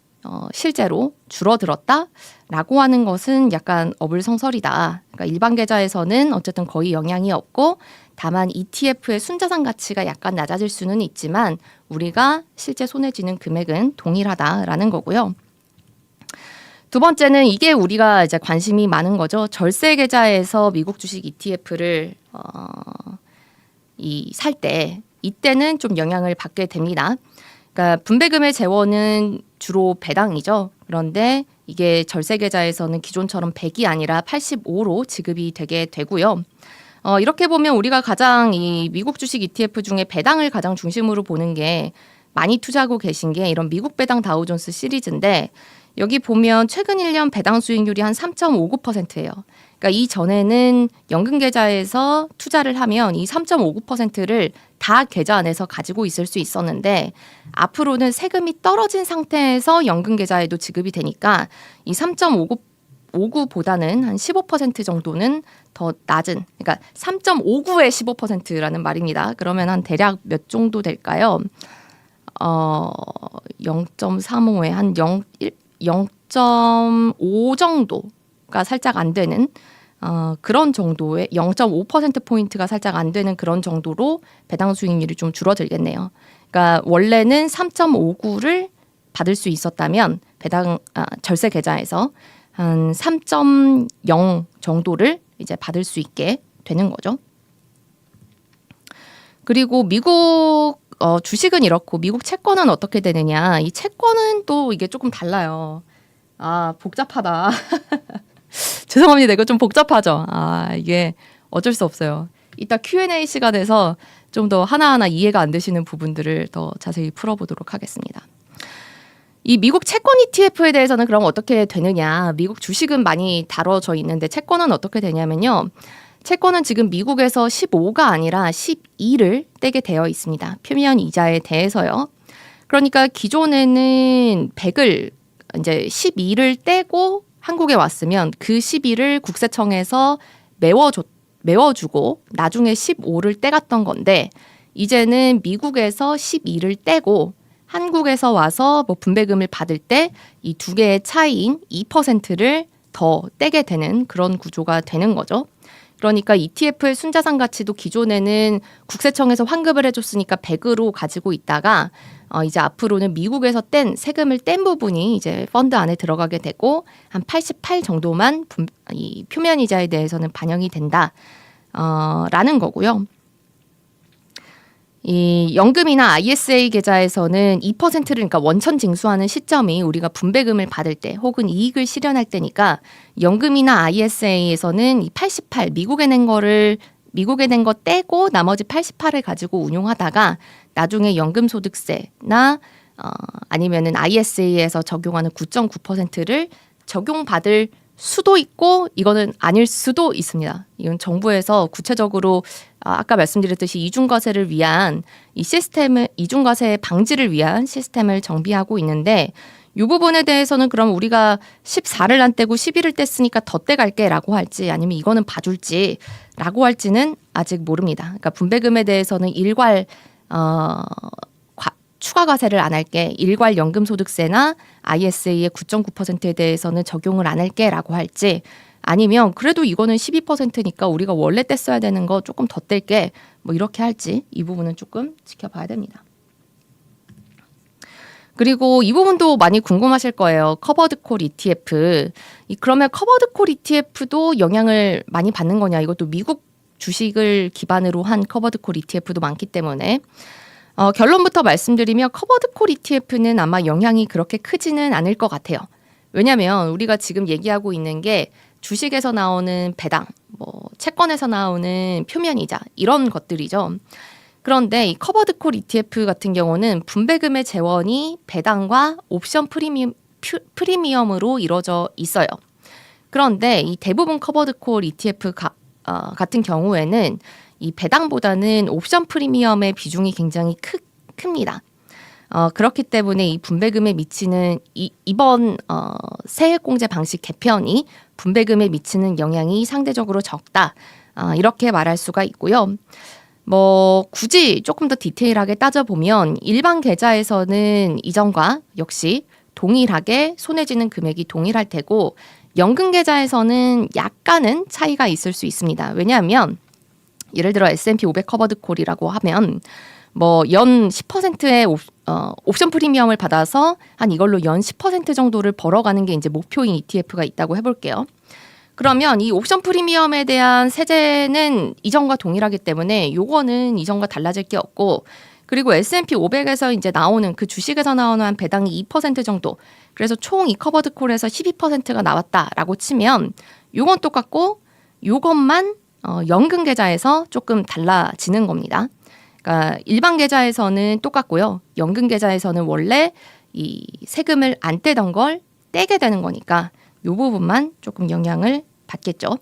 실제로 줄어들었다라고 하는 것은 약간 어불성설이다. 그러니까 일반 계좌에서는 어쨌든 거의 영향이 없고 다만 ETF의 순자산 가치가 약간 낮아질 수는 있지만 우리가 실제 손해지는 금액은 동일하다라는 거고요. 두 번째는 이게 우리가 이제 관심이 많은 거죠. 절세 계좌에서 미국 주식 ETF를 살 때 이때는 좀 영향을 받게 됩니다. 그러니까 분배금의 재원은 주로 배당이죠. 그런데 이게 절세 계좌에서는 기존처럼 100이 아니라 85로 지급이 되게 되고요. 이렇게 보면 우리가 가장 이 미국 주식 ETF 중에 배당을 가장 중심으로 보는 게 많이 투자하고 계신 게 이런 미국 배당 다우존스 시리즈인데 여기 보면 최근 1년 배당 수익률이 한 3.59%예요. 그러니까 이전에는 연금 계좌에서 투자를 하면 이 3.59%를 다 계좌 안에서 가지고 있을 수 있었는데 앞으로는 세금이 떨어진 상태에서 연금 계좌에도 지급이 되니까 이 3.59보다는 한 15% 정도는 더 낮은, 그러니까 3.59의 15%라는 말입니다. 그러면 한 대략 몇 정도 될까요? 0.35에 한 0.5 정도가 살짝 안 되는 그런 정도의 0.5%포인트가 살짝 안 되는 그런 정도로 배당 수익률이 좀 줄어들겠네요. 그러니까 원래는 3.59를 받을 수 있었다면 절세 계좌에서 한 3.0 정도를 이제 받을 수 있게 되는 거죠. 그리고 미국 주식은 이렇고 미국 채권은 어떻게 되느냐. 이 채권은 또 이게 조금 달라요. 복잡하다. 죄송합니다. 이거 좀 복잡하죠. 이게 어쩔 수 없어요. 이따 Q&A 시간에서 좀 더 하나하나 이해가 안 되시는 부분들을 더 자세히 풀어보도록 하겠습니다. 이 미국 채권 ETF에 대해서는 그럼 어떻게 되느냐. 미국 주식은 많이 다뤄져 있는데 채권은 어떻게 되냐면요. 채권은 지금 미국에서 15가 아니라 12를 떼게 되어 있습니다. 표면 이자에 대해서요. 그러니까 기존에는 100을 이제 12를 떼고 한국에 왔으면 그 12를 국세청에서 메워주고 나중에 15를 떼갔던 건데 이제는 미국에서 12를 떼고 한국에서 와서 뭐 분배금을 받을 때 이 두 개의 차이인 2%를 더 떼게 되는 그런 구조가 되는 거죠. 그러니까 ETF의 순자산 가치도 기존에는 국세청에서 환급을 해줬으니까 100으로 가지고 있다가 이제 앞으로는 미국에서 세금을 뗀 부분이 이제 펀드 안에 들어가게 되고 한 88 정도만 이 표면 이자에 대해서는 반영이 된다. 라는 거고요. 이 연금이나 ISA 계좌에서는 2%를 그러니까 원천 징수하는 시점이 우리가 분배금을 받을 때 혹은 이익을 실현할 때니까 연금이나 ISA에서는 이 88 미국에 낸 거 떼고 나머지 88을 가지고 운용하다가 나중에 연금소득세나 아니면은 ISA에서 적용하는 9.9%를 적용받을 수도 있고 이거는 아닐 수도 있습니다. 이건 정부에서 구체적으로 아까 말씀드렸듯이 이중과세를 위한 이 시스템을 이중과세 방지를 위한 시스템을 정비하고 있는데 이 부분에 대해서는 그럼 우리가 14를 안 떼고 11을 뗐으니까 더 떼갈게라고 할지 아니면 이거는 봐줄지라고 할지는 아직 모릅니다. 그러니까 분배금에 대해서는 일괄 추가 과세를 안 할게. 일괄 연금소득세나 ISA의 9.9%에 대해서는 적용을 안 할게라고 할지 아니면 그래도 이거는 12%니까 우리가 원래 뗐어야 되는 거 조금 더 뗄게 뭐 이렇게 할지 이 부분은 조금 지켜봐야 됩니다. 그리고 이 부분도 많이 궁금하실 거예요. 커버드콜 ETF. 그러면 커버드콜 ETF도 영향을 많이 받는 거냐. 이것도 미국 주식을 기반으로 한 커버드콜 ETF도 많기 때문에 결론부터 말씀드리면 커버드콜 ETF는 아마 영향이 그렇게 크지는 않을 것 같아요. 왜냐하면 우리가 지금 얘기하고 있는 게 주식에서 나오는 배당, 채권에서 나오는 표면이자 이런 것들이죠. 그런데 이 커버드콜 ETF 같은 경우는 분배금의 재원이 배당과 옵션 프리미엄으로 이루어져 있어요. 그런데 이 대부분 커버드콜 ETF 같은 경우에는 이 배당보다는 옵션 프리미엄의 비중이 굉장히 큽니다. 그렇기 때문에 이 분배금에 미치는 이번 세액공제 방식 개편이 분배금에 미치는 영향이 상대적으로 적다. 이렇게 말할 수가 있고요. 뭐 굳이 조금 더 디테일하게 따져보면 일반 계좌에서는 이전과 역시 동일하게 손해지는 금액이 동일할 테고 연금 계좌에서는 약간은 차이가 있을 수 있습니다. 왜냐하면 예를 들어 S&P 500 커버드 콜이라고 하면 뭐 연 10%의 옵션 프리미엄을 받아서 한 이걸로 연 10% 정도를 벌어가는 게 이제 목표인 ETF가 있다고 해볼게요. 그러면 이 옵션 프리미엄에 대한 세제는 이전과 동일하기 때문에 요거는 이전과 달라질 게 없고 그리고 S&P 500에서 이제 나오는 그 주식에서 나오는 한 배당이 2% 정도 그래서 총 이 커버드 콜에서 12%가 나왔다라고 치면 요건 똑같고 요것만 연금 계좌에서 조금 달라지는 겁니다. 그러니까 일반 계좌에서는 똑같고요. 연금 계좌에서는 원래 이 세금을 안 떼던 걸 떼게 되는 거니까 요 부분만 조금 영향을 받겠죠.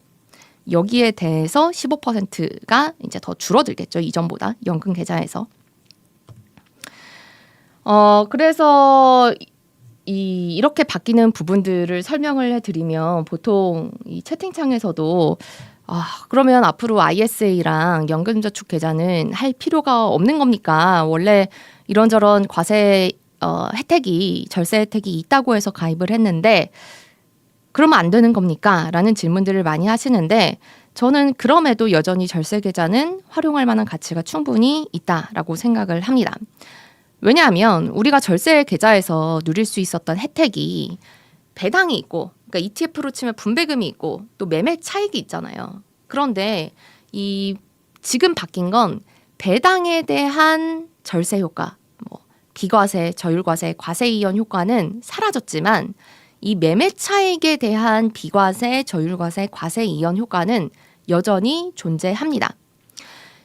여기에 대해서 15%가 이제 더 줄어들겠죠. 이전보다 연금 계좌에서. 그래서 이렇게 바뀌는 부분들을 설명을 해드리면 보통 이 채팅창에서도 그러면 앞으로 ISA랑 연금저축 계좌는 할 필요가 없는 겁니까? 원래 이런저런 과세 혜택이 절세 혜택이 있다고 해서 가입을 했는데 그러면 안 되는 겁니까? 라는 질문들을 많이 하시는데 저는 그럼에도 여전히 절세 계좌는 활용할 만한 가치가 충분히 있다라고 생각을 합니다. 왜냐하면 우리가 절세 계좌에서 누릴 수 있었던 혜택이 배당이 있고 그러니까 ETF로 치면 분배금이 있고 또 매매 차익이 있잖아요. 그런데 이 지금 바뀐 건 배당에 대한 절세 효과, 뭐 비과세, 저율과세, 과세 이연 효과는 사라졌지만 이 매매 차익에 대한 비과세, 저율과세, 과세 이연 효과는 여전히 존재합니다.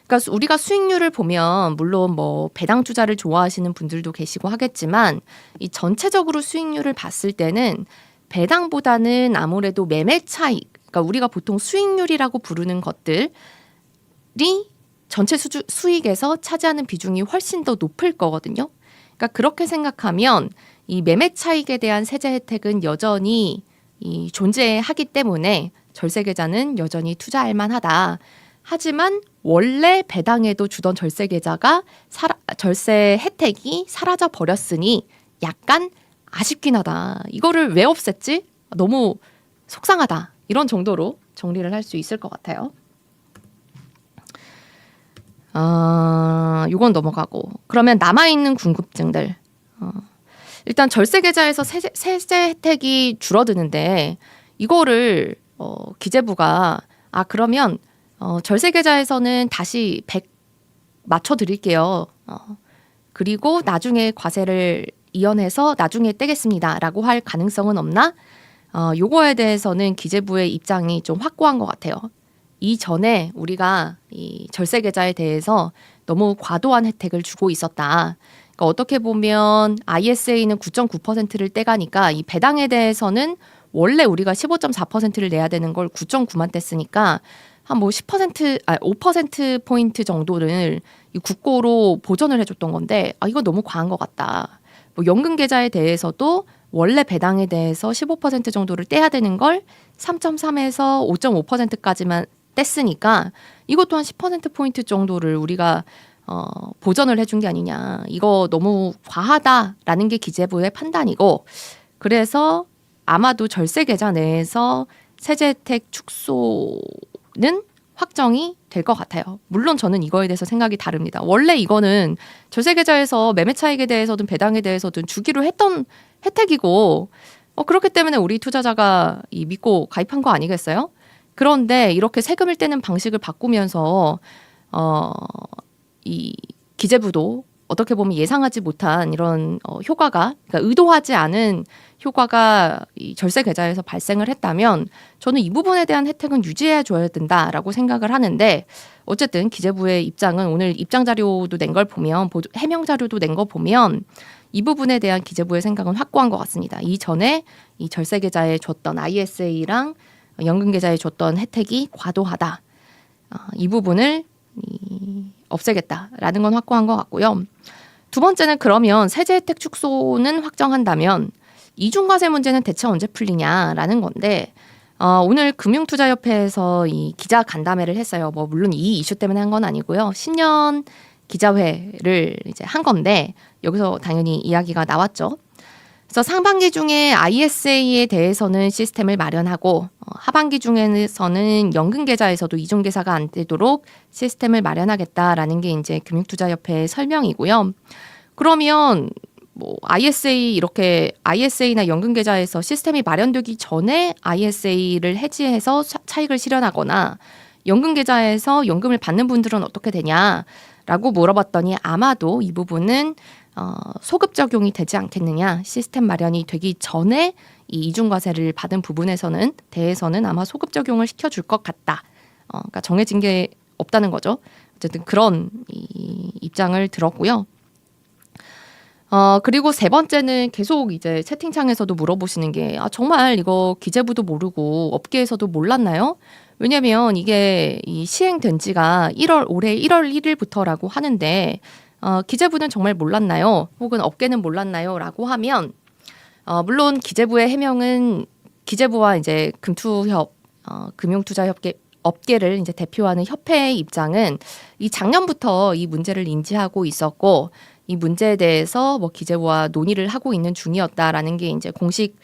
그러니까 우리가 수익률을 보면 물론 뭐 배당 투자를 좋아하시는 분들도 계시고 하겠지만 이 전체적으로 수익률을 봤을 때는 배당보다는 아무래도 매매 차익, 그러니까 우리가 보통 수익률이라고 부르는 것들이 전체 수익에서 차지하는 비중이 훨씬 더 높을 거거든요. 그러니까 그렇게 생각하면 이 매매 차익에 대한 세제 혜택은 여전히 존재하기 때문에 절세 계좌는 여전히 투자할 만하다. 하지만 원래 배당에도 주던 절세 계좌가 절세 혜택이 사라져 버렸으니 약간 아쉽긴 하다. 이거를 왜 없앴지? 너무 속상하다. 이런 정도로 정리를 할 수 있을 것 같아요. 이건 넘어가고 그러면 남아있는 궁금증들. 일단 절세 계좌에서 세제 혜택이 줄어드는데 이거를 기재부가 그러면 절세 계좌에서는 다시 100 맞춰 드릴게요. 그리고 나중에 과세를 이연해서 나중에 떼겠습니다라고 할 가능성은 없나? 요거에 대해서는 기재부의 입장이 좀 확고한 것 같아요. 이전에 우리가 이 절세 계좌에 대해서 너무 과도한 혜택을 주고 있었다. 그러니까 어떻게 보면 ISA는 9.9%를 떼가니까 이 배당에 대해서는 원래 우리가 15.4%를 내야 되는 걸 9.9만 뗐으니까 한 뭐 5% 포인트 정도를 이 국고로 보전을 해줬던 건데 이거 너무 과한 것 같다. 뭐 연금 계좌에 대해서도 원래 배당에 대해서 15% 정도를 떼야 되는 걸 3.3에서 5.5%까지만 뗐으니까 이것도 한 10% 포인트 정도를 우리가 보전을 해준 게 아니냐. 이거 너무 과하다라는 게 기재부의 판단이고 그래서 아마도 절세 계좌 내에서 세제 혜택 축소는 확정이 될 것 같아요. 물론 저는 이거에 대해서 생각이 다릅니다. 원래 이거는 절세 계좌에서 매매 차익에 대해서든 배당에 대해서든 주기로 했던 혜택이고 그렇기 때문에 우리 투자자가 믿고 가입한 거 아니겠어요? 그런데 이렇게 세금을 떼는 방식을 바꾸면서 이 기재부도 어떻게 보면 예상하지 못한 이런 효과가 그러니까 의도하지 않은 효과가 이 절세 계좌에서 발생을 했다면 저는 이 부분에 대한 혜택은 유지해 줘야 된다라고 생각을 하는데 어쨌든 기재부의 입장은 오늘 입장 자료도 낸 걸 보면 해명 자료도 낸 거 보면 이 부분에 대한 기재부의 생각은 확고한 것 같습니다. 이전에 이 절세 계좌에 줬던 ISA랑 연금 계좌에 줬던 혜택이 과도하다. 이 부분을 없애겠다라는 건 확고한 것 같고요. 두 번째는 그러면 세제 혜택 축소는 확정한다면 이중과세 문제는 대체 언제 풀리냐라는 건데 오늘 금융투자협회에서 이 기자 간담회를 했어요. 뭐 물론 이 이슈 때문에 한 건 아니고요. 신년 기자회를 이제 한 건데 여기서 당연히 이야기가 나왔죠. 그래서 상반기 중에 ISA에 대해서는 시스템을 마련하고 하반기 중에서는 연금 계좌에서도 이중 계사가 안 되도록 시스템을 마련하겠다라는 게 이제 금융투자협회의 설명이고요. 그러면 뭐 ISA나 연금 계좌에서 시스템이 마련되기 전에 ISA를 해지해서 차익을 실현하거나 연금 계좌에서 연금을 받는 분들은 어떻게 되냐라고 물어봤더니 아마도 이 부분은 소급 적용이 되지 않겠느냐. 시스템 마련이 되기 전에 이 이중과세를 받은 부분에서는 대해서는 아마 소급 적용을 시켜줄 것 같다. 그러니까 정해진 게 없다는 거죠. 어쨌든 그런 이 입장을 들었고요. 그리고 세 번째는 계속 이제 채팅창에서도 물어보시는 게 정말 이거 기재부도 모르고 업계에서도 몰랐나요? 왜냐면 이게 이 시행된 지가 올해 1월 1일부터라고 하는데 기재부는 정말 몰랐나요? 혹은 업계는 몰랐나요? 라고 하면 물론 기재부의 해명은 기재부와 이제 금투협 금융투자협회 업계를 이제 대표하는 협회의 입장은 이 작년부터 이 문제를 인지하고 있었고 이 문제에 대해서 뭐 기재부와 논의를 하고 있는 중이었다라는 게 이제 공식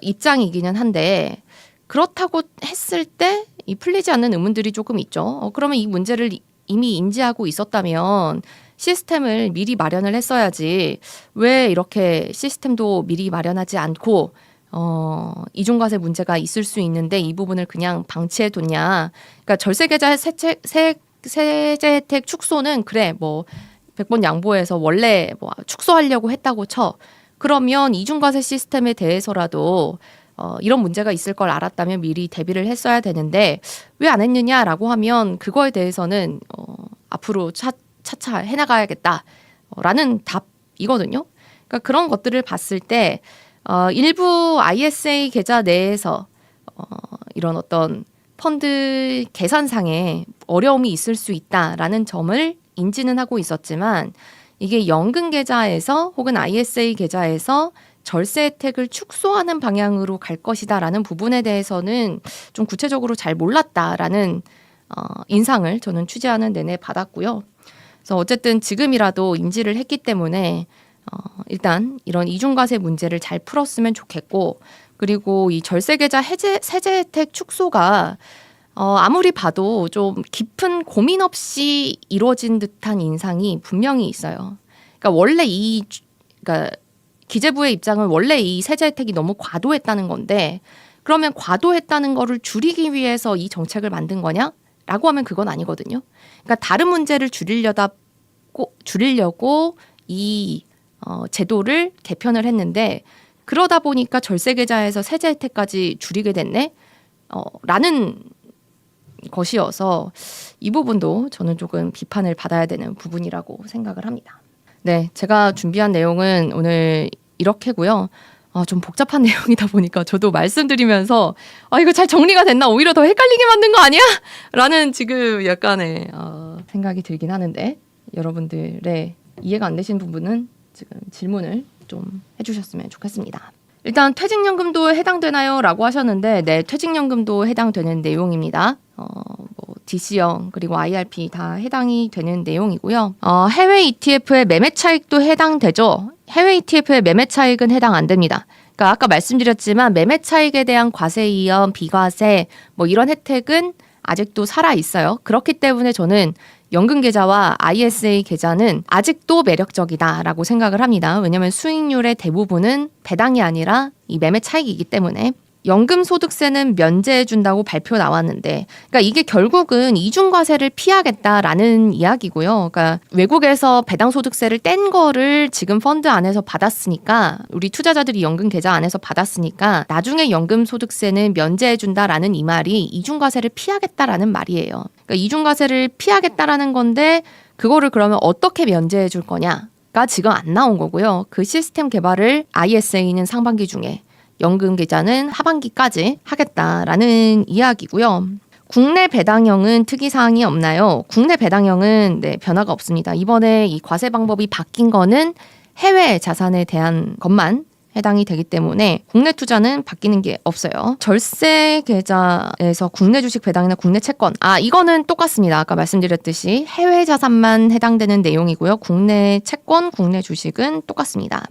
입장이기는 한데 그렇다고 했을 때 이 풀리지 않는 의문들이 조금 있죠. 그러면 이 문제를 이미 인지하고 있었다면 시스템을 미리 마련을 했어야지 왜 이렇게 시스템도 미리 마련하지 않고 이중과세 문제가 있을 수 있는데 이 부분을 그냥 방치해 뒀냐. 그러니까 절세계좌 세제 혜택 축소는 그래 뭐 100번 양보해서 원래 뭐 축소하려고 했다고 쳐. 그러면 이중과세 시스템에 대해서라도 이런 문제가 있을 걸 알았다면 미리 대비를 했어야 되는데 왜 안 했느냐라고 하면 그거에 대해서는 앞으로 차차 해나가야겠다라는 답이거든요. 그러니까 그런 것들을 봤을 때 일부 ISA 계좌 내에서 이런 어떤 펀드 계산상에 어려움이 있을 수 있다라는 점을 인지는 하고 있었지만 이게 연금 계좌에서 혹은 ISA 계좌에서 절세 혜택을 축소하는 방향으로 갈 것이다라는 부분에 대해서는 좀 구체적으로 잘 몰랐다라는 인상을 저는 취재하는 내내 받았고요. 그래서 어쨌든 지금이라도 인지를 했기 때문에 일단 이런 이중과세 문제를 잘 풀었으면 좋겠고 그리고 이 절세계좌 세제 혜택 축소가 아무리 봐도 좀 깊은 고민 없이 이루어진 듯한 인상이 분명히 있어요. 그러니까 원래 그러니까 기재부의 입장은 원래 이 세제 혜택이 너무 과도했다는 건데 그러면 과도했다는 거를 줄이기 위해서 이 정책을 만든 거냐라고 하면 그건 아니거든요. 그러니까 다른 문제를 줄이려고 이 제도를 개편을 했는데 그러다 보니까 절세 계좌에서 세제 혜택까지 줄이게 됐네. 라는 것이어서 이 부분도 저는 조금 비판을 받아야 되는 부분이라고 생각을 합니다. 네, 제가 준비한 내용은 오늘 이렇게고요. 좀 복잡한 내용이다 보니까 저도 말씀드리면서 이거 잘 정리가 됐나? 오히려 더 헷갈리게 만든 거 아니야? 라는 지금 약간의 생각이 들긴 하는데 여러분들의 이해가 안 되신 부분은 지금 질문을 좀 해주셨으면 좋겠습니다. 일단 퇴직연금도 해당되나요? 라고 하셨는데 네, 퇴직연금도 해당되는 내용입니다. 뭐 DC형 그리고 IRP 다 해당이 되는 내용이고요. 해외 ETF의 매매 차익도 해당되죠. 해외 ETF의 매매 차익은 해당 안 됩니다. 그러니까 아까 말씀드렸지만 매매 차익에 대한 과세 이연, 비과세 뭐 이런 혜택은 아직도 살아 있어요. 그렇기 때문에 저는 연금 계좌와 ISA 계좌는 아직도 매력적이다라고 생각을 합니다. 왜냐하면 수익률의 대부분은 배당이 아니라 이 매매 차익이기 때문에 연금 소득세는 면제해 준다고 발표 나왔는데 그러니까 이게 결국은 이중과세를 피하겠다라는 이야기고요. 그러니까 외국에서 배당 소득세를 뗀 거를 지금 펀드 안에서 받았으니까 우리 투자자들이 연금 계좌 안에서 받았으니까 나중에 연금 소득세는 면제해 준다라는 이 말이 이중과세를 피하겠다라는 말이에요. 그러니까 이중과세를 피하겠다라는 건데 그거를 그러면 어떻게 면제해 줄 거냐가 지금 안 나온 거고요. 그 시스템 개발을 ISA는 상반기 중에 연금 계좌는 하반기까지 하겠다라는 이야기고요. 국내 배당형은 특이사항이 없나요? 국내 배당형은 네, 변화가 없습니다. 이번에 이 과세 방법이 바뀐 거는 해외 자산에 대한 것만 해당이 되기 때문에 국내 투자는 바뀌는 게 없어요. 절세 계좌에서 국내 주식 배당이나 국내 채권, 이거는 똑같습니다. 아까 말씀드렸듯이 해외 자산만 해당되는 내용이고요. 국내 채권, 국내 주식은 똑같습니다.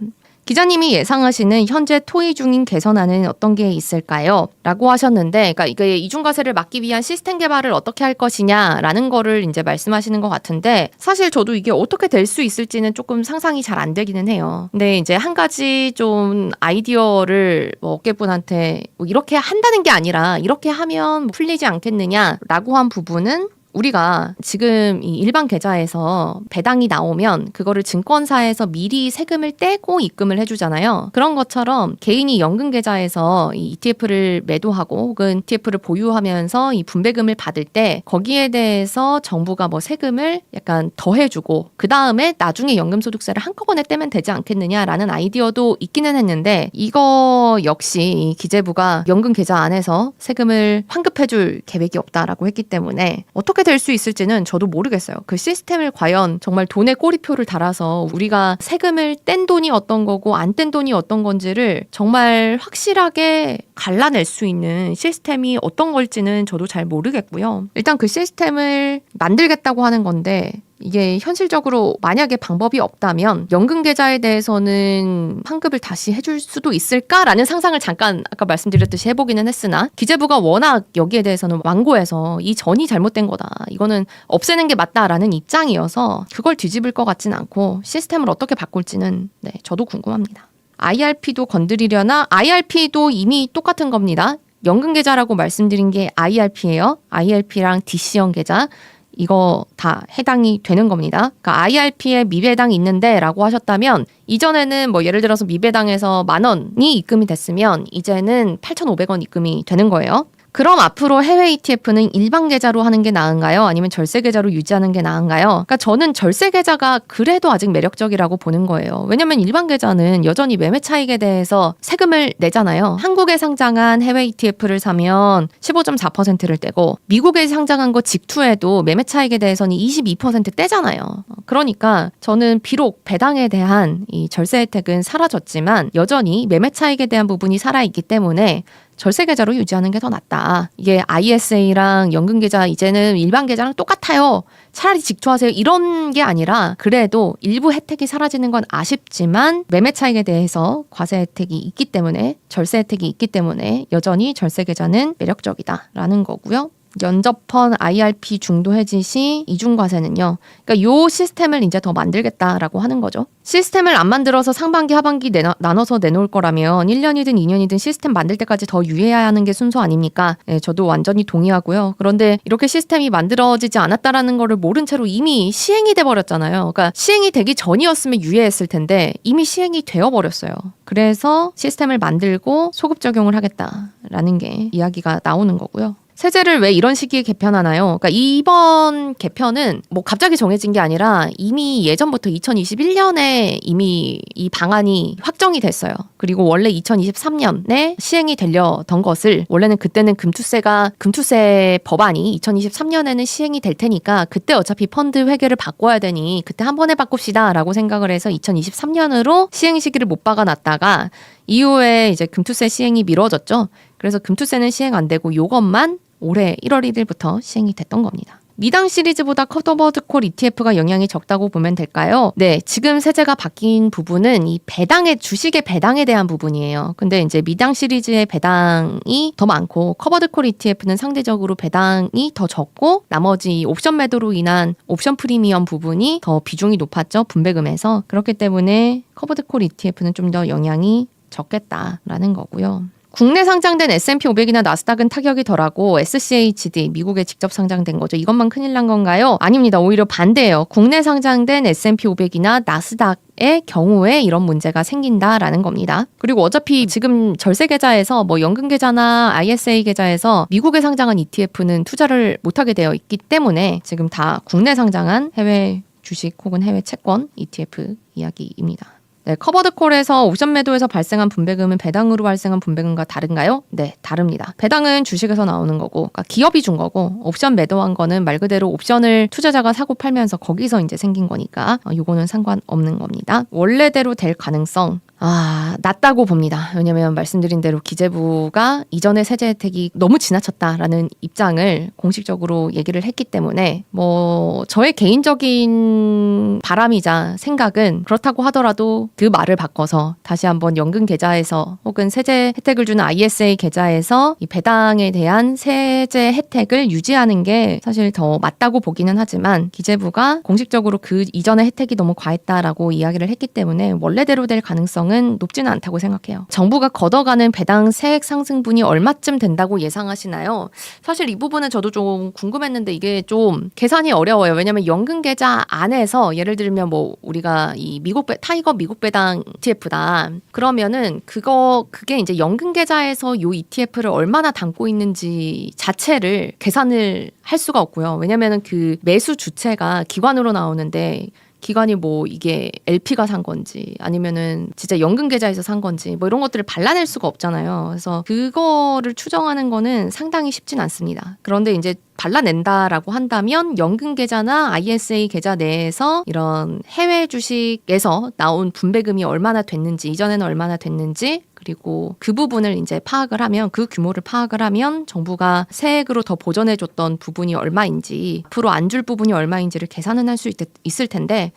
기자님이 예상하시는 현재 토의 중인 개선안은 어떤 게 있을까요? 라고 하셨는데, 그러니까 이게 이중과세를 막기 위한 시스템 개발을 어떻게 할 것이냐라는 거를 이제 말씀하시는 것 같은데, 사실 저도 이게 어떻게 될 수 있을지는 조금 상상이 잘 안 되기는 해요. 근데 이제 한 가지 좀 아이디어를 뭐 업계분한테 뭐 이렇게 한다는 게 아니라 이렇게 하면 풀리지 않겠느냐라고 한 부분은, 우리가 지금 이 일반 계좌에서 배당이 나오면 그거를 증권사에서 미리 세금을 떼고 입금을 해주잖아요. 그런 것처럼 개인이 연금 계좌에서 이 ETF를 매도하고 혹은 ETF를 보유하면서 이 분배금을 받을 때 거기에 대해서 정부가 뭐 세금을 약간 더해주고 그 다음에 나중에 연금소득세를 한꺼번에 떼면 되지 않겠느냐라는 아이디어도 있기는 했는데, 이거 역시 이 기재부가 연금 계좌 안에서 세금을 환급해줄 계획이 없다라고 했기 때문에 어떻게 될 수 있을지는 저도 모르겠어요. 그 시스템을 과연 정말 돈에 꼬리표를 달아서 우리가 세금을 뗀 돈이 어떤 거고 안 뗀 돈이 어떤 건지를 정말 확실하게 갈라낼 수 있는 시스템이 어떤 걸지는 저도 잘 모르겠고요. 일단 그 시스템을 만들겠다고 하는 건데, 이게 현실적으로 만약에 방법이 없다면 연금 계좌에 대해서는 환급을 다시 해줄 수도 있을까라는 상상을 잠깐 아까 말씀드렸듯이 해보기는 했으나, 기재부가 워낙 여기에 대해서는 완고해서 이 전이 잘못된 거다, 이거는 없애는 게 맞다라는 입장이어서 그걸 뒤집을 것 같진 않고 시스템을 어떻게 바꿀지는 저도 궁금합니다. IRP도 건드리려나? IRP도 이미 똑같은 겁니다. 연금 계좌라고 말씀드린 게 IRP예요. IRP랑 DC형 계좌, 이거 다 해당이 되는 겁니다. 그러니까 IRP에 미배당이 있는데 라고 하셨다면, 이전에는 뭐 예를 들어서 미배당에서 10,000원이 입금이 됐으면 이제는 8,500원 입금이 되는 거예요. 그럼 앞으로 해외 ETF는 일반 계좌로 하는 게 나은가요? 아니면 절세 계좌로 유지하는 게 나은가요? 그러니까 저는 절세 계좌가 그래도 아직 매력적이라고 보는 거예요. 왜냐면 일반 계좌는 여전히 매매 차익에 대해서 세금을 내잖아요. 한국에 상장한 해외 ETF를 사면 15.4%를 떼고, 미국에 상장한 거 직투해도 매매 차익에 대해서는 22% 떼잖아요. 그러니까 저는 비록 배당에 대한 이 절세 혜택은 사라졌지만 여전히 매매 차익에 대한 부분이 살아있기 때문에 절세 계좌로 유지하는 게 더 낫다. 이게 ISA랑 연금 계좌 이제는 일반 계좌랑 똑같아요, 차라리 직투하세요, 이런 게 아니라, 그래도 일부 혜택이 사라지는 건 아쉽지만 매매 차익에 대해서 과세 혜택이 있기 때문에, 절세 혜택이 있기 때문에 여전히 절세 계좌는 매력적이다라는 거고요. 연접펀 IRP 중도 해지 시 이중과세는요, 그러니까 요 시스템을 이제 더 만들겠다라고 하는 거죠. 시스템을 안 만들어서 상반기 하반기 나눠서 내놓을 거라면 1년이든 2년이든 시스템 만들 때까지 더 유예해야 하는 게 순서 아닙니까? 저도 완전히 동의하고요. 그런데 이렇게 시스템이 만들어지지 않았다라는 거를 모른 채로 이미 시행이 돼버렸잖아요. 그러니까 시행이 되기 전이었으면 유예했을 텐데 이미 시행이 되어버렸어요. 그래서 시스템을 만들고 소급 적용을 하겠다라는 게 이야기가 나오는 거고요. 세제를 왜 이런 시기에 개편하나요? 그러니까 이번 개편은 뭐 갑자기 정해진 게 아니라 이미 예전부터 2021년에 이미 이 방안이 확정이 됐어요. 그리고 원래 2023년에 시행이 되려던 것을, 원래는 그때는 금투세 법안이 2023년에는 시행이 될 테니까 그때 어차피 펀드 회계를 바꿔야 되니 그때 한 번에 바꿉시다 라고 생각을 해서 2023년으로 시행 시기를 못 박아놨다가 이후에 이제 금투세 시행이 미뤄졌죠. 그래서 금투세는 시행 안 되고 요것만 올해 1월 1일부터 시행이 됐던 겁니다. 미당 시리즈보다 커버드 콜 ETF가 영향이 적다고 보면 될까요? 네, 지금 세제가 바뀐 부분은 이 배당의, 주식의 배당에 대한 부분이에요. 근데 이제 미당 시리즈의 배당이 더 많고 커버드 콜 ETF는 상대적으로 배당이 더 적고, 나머지 옵션 매도로 인한 옵션 프리미엄 부분이 더 비중이 높았죠, 분배금에서. 그렇기 때문에 커버드 콜 ETF는 좀 더 영향이 적겠다라는 거고요. 국내 상장된 S&P 500이나 나스닥은 타격이 덜하고 SCHD, 미국에 직접 상장된 거죠. 이것만 큰일 난 건가요? 아닙니다. 오히려 반대예요. 국내 상장된 S&P 500이나 나스닥의 경우에 이런 문제가 생긴다라는 겁니다. 그리고 어차피 지금 절세 계좌에서 뭐 연금 계좌나 ISA 계좌에서 미국에 상장한 ETF는 투자를 못하게 되어 있기 때문에 지금 다 국내 상장한 해외 주식 혹은 해외 채권 ETF 이야기입니다. 네, 커버드 콜에서 옵션 매도에서 발생한 분배금은 배당으로 발생한 분배금과 다른가요? 네, 다릅니다. 배당은 주식에서 나오는 거고, 그러니까 기업이 준 거고, 옵션 매도한 거는 말 그대로 옵션을 투자자가 사고 팔면서 거기서 이제 생긴 거니까 요거는 상관없는 겁니다. 원래대로 될 가능성, 낮다고 봅니다. 왜냐하면 말씀드린 대로 기재부가 이전의 세제 혜택이 너무 지나쳤다라는 입장을 공식적으로 얘기를 했기 때문에 뭐 저의 개인적인 바람이자 생각은 그렇다고 하더라도 그 말을 바꿔서 다시 한번 연금 계좌에서 혹은 세제 혜택을 주는 ISA 계좌에서 이 배당에 대한 세제 혜택을 유지하는 게 사실 더 맞다고 보기는 하지만 기재부가 공식적으로 그 이전의 혜택이 너무 과했다라고 이야기를 했기 때문에 원래대로 될 가능성은 높지는 않다고 생각해요. 정부가 걷어가는 배당 세액 상승분이 얼마쯤 된다고 예상하시나요? 사실 이 부분은 저도 좀 궁금했는데 이게 좀 계산이 어려워요. 왜냐면 연금 계좌 안에서 예를 들면 뭐 우리가 이 타이거 미국 배당 ETF다. 그러면은 그게 이제 연금 계좌에서 요 ETF를 얼마나 담고 있는지 자체를 계산을 할 수가 없고요. 왜냐면은 그 매수 주체가 기관으로 나오는데 기관이 뭐 이게 LP가 산 건지 아니면은 진짜 연금 계좌에서 산 건지 뭐 이런 것들을 발라낼 수가 없잖아요. 그래서 그거를 추정하는 거는 상당히 쉽진 않습니다. 그런데 이제 발라낸다라고 한다면 연금 계좌나 ISA 계좌 내에서 이런 해외 주식에서 나온 분배금이 얼마나 됐는지, 이전에는 얼마나 됐는지, 그리고 그 부분을 이제 파악을 하면, 그 규모를 파악을 하면 정부가 세액으로 더 보전해줬던 부분이 얼마인지, 앞으로 안 줄 부분이 얼마인지를 계산은 할 수 있을 텐데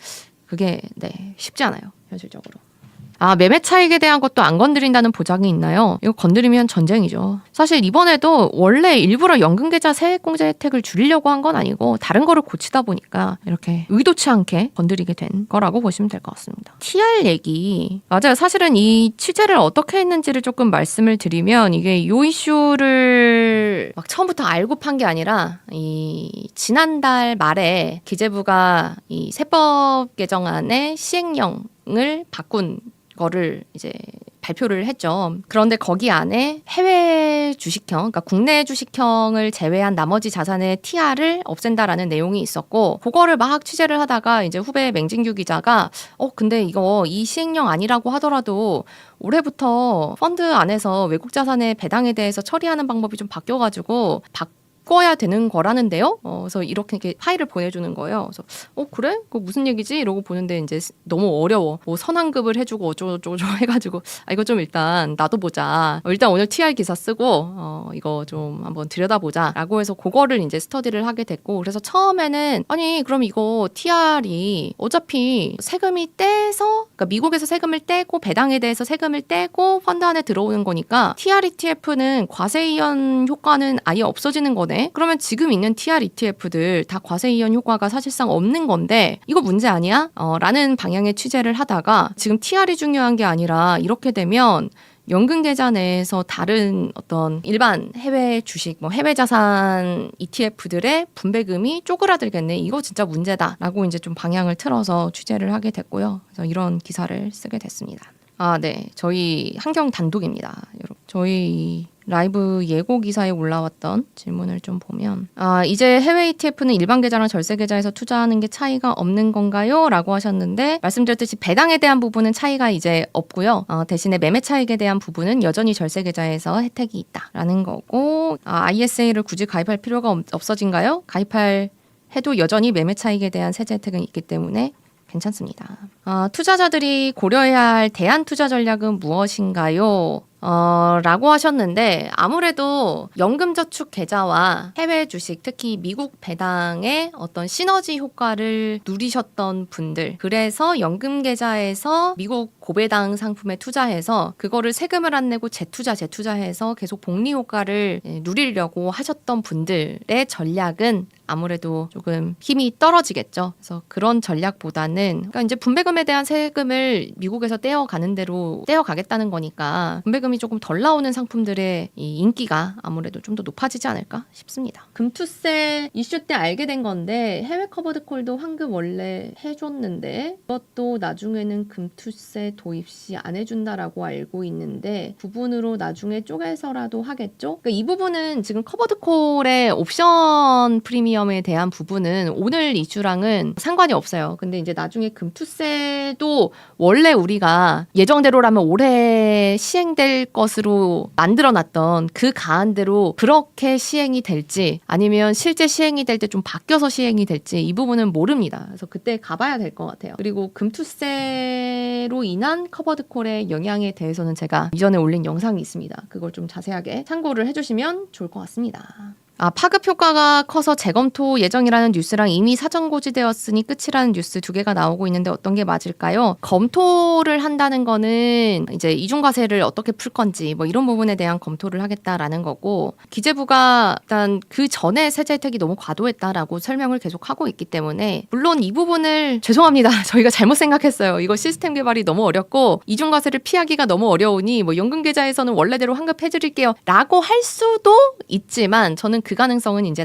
그게 쉽지 않아요, 현실적으로. 매매 차익에 대한 것도 안 건드린다는 보장이 있나요? 이거 건드리면 전쟁이죠. 사실 이번에도 원래 일부러 연금계좌 세액공제 혜택을 줄이려고 한 건 아니고 다른 거를 고치다 보니까 이렇게 의도치 않게 건드리게 된 거라고 보시면 될 것 같습니다. TR 얘기. 맞아요. 사실은 이 취재를 어떻게 했는지를 조금 말씀을 드리면 이게 요 이슈를 막 처음부터 알고 판 게 아니라 이 지난달 말에 기재부가 이 세법 개정안의 시행령을 바꾼 거를 이제 발표를 했죠. 그런데 거기 안에 해외 주식형, 그러니까 국내 주식형을 제외한 나머지 자산의 TR을 없앤다라는 내용이 있었고, 그거를 막 취재를 하다가 이제 후배 맹진규 기자가 근데 이거 이 시행령 아니라고 하더라도 올해부터 펀드 안에서 외국 자산의 배당에 대해서 처리하는 방법이 좀 바뀌어가지고 바꿔야 되는 거라는데요. 그래서 이렇게 파일을 보내주는 거예요. 그래서 그래? 그거 무슨 얘기지? 이러고 보는데 이제 너무 어려워. 뭐 선환급을 해주고 어쩌고저쩌고 해가지고 이거 좀 일단 놔둬보자. 일단 오늘 TR 기사 쓰고 이거 좀 한번 들여다보자라고 해서 그거를 이제 스터디를 하게 됐고, 그래서 처음에는 아니 그럼 이거 TR이 어차피 세금이 그러니까 미국에서 세금을 떼고 배당에 대해서 세금을 떼고 펀드 안에 들어오는 거니까 TR ETF는 과세이연 효과는 아예 없어지는 거네. 그러면 지금 있는 TR ETF들 다 과세이연 효과가 사실상 없는 건데 이거 문제 아니야? 라는 방향의 취재를 하다가 지금 TR이 중요한 게 아니라 이렇게 되면 연금 계좌 내에서 다른 어떤 일반 해외 주식, 해외 자산 ETF들의 분배금이 쪼그라들겠네. 이거 진짜 문제다라고 이제 좀 방향을 틀어서 취재를 하게 됐고요. 그래서 이런 기사를 쓰게 됐습니다. 네. 저희 한경 단독입니다. 여러분. 저희 라이브 예고 기사에 올라왔던 질문을 좀 보면 이제 해외 ETF는 일반 계좌랑 절세 계좌에서 투자하는 게 차이가 없는 건가요? 라고 하셨는데, 말씀드렸듯이 배당에 대한 부분은 차이가 이제 없고요. 대신에 매매 차익에 대한 부분은 여전히 절세 계좌에서 혜택이 있다라는 거고, ISA를 굳이 가입할 필요가 없어진가요? 해도 여전히 매매 차익에 대한 세제 혜택은 있기 때문에 괜찮습니다. 투자자들이 고려해야 할 대안 투자 전략은 무엇인가요? 라고 하셨는데, 아무래도 연금저축 계좌와 해외 주식, 특히 미국 배당의 어떤 시너지 효과를 누리셨던 분들, 그래서 연금 계좌에서 미국 고배당 상품에 투자해서 그거를 세금을 안 내고 재투자해서 계속 복리 효과를 누리려고 하셨던 분들의 전략은 아무래도 조금 힘이 떨어지겠죠. 그래서 그런 전략보다는, 그러니까 이제 분배금에 대한 세금을 미국에서 떼어가는 대로 떼어가겠다는 거니까 분배금이 조금 덜 나오는 상품들의 이 인기가 아무래도 좀 더 높아지지 않을까 싶습니다. 금투세 이슈 때 알게 된 건데, 해외 커버드 콜도 환급 원래 해줬는데 그것도 나중에는 금투세 도입 시 안 해준다라고 알고 있는데 부분으로 나중에 쪼개서라도 하겠죠? 그러니까 이 부분은 지금 커버드 콜의 옵션 프리미엄에 대한 부분은 오늘 이슈랑은 상관이 없어요. 근데 이제 나중에 금투세도 원래 우리가 예정대로라면 올해 시행될 것으로 만들어놨던 그 가안대로 그렇게 시행이 될지, 아니면 실제 시행이 될 때 좀 바뀌어서 시행이 될지 이 부분은 모릅니다. 그래서 그때 가봐야 될 것 같아요. 그리고 금투세로 인한 인한 커버드 콜의 영향에 대해서는 제가 이전에 올린 영상이 있습니다. 그걸 좀 자세하게 참고를 해주시면 좋을 것 같습니다. 파급 효과가 커서 재검토 예정이라는 뉴스랑 이미 사전 고지되었으니 끝이라는 뉴스 두 개가 나오고 있는데 어떤 게 맞을까요? 검토를 한다는 거는 이제 이중과세를 어떻게 풀 건지 뭐 이런 부분에 대한 검토를 하겠다라는 거고, 기재부가 일단 그 전에 세제 혜택이 너무 과도했다라고 설명을 계속 하고 있기 때문에, 물론 이 부분을 죄송합니다. 저희가 잘못 생각했어요. 이거 시스템 개발이 너무 어렵고 이중과세를 피하기가 너무 어려우니 뭐 연금계좌에서는 원래대로 환급해드릴게요 라고 할 수도 있지만, 저는 그 가능성은 이제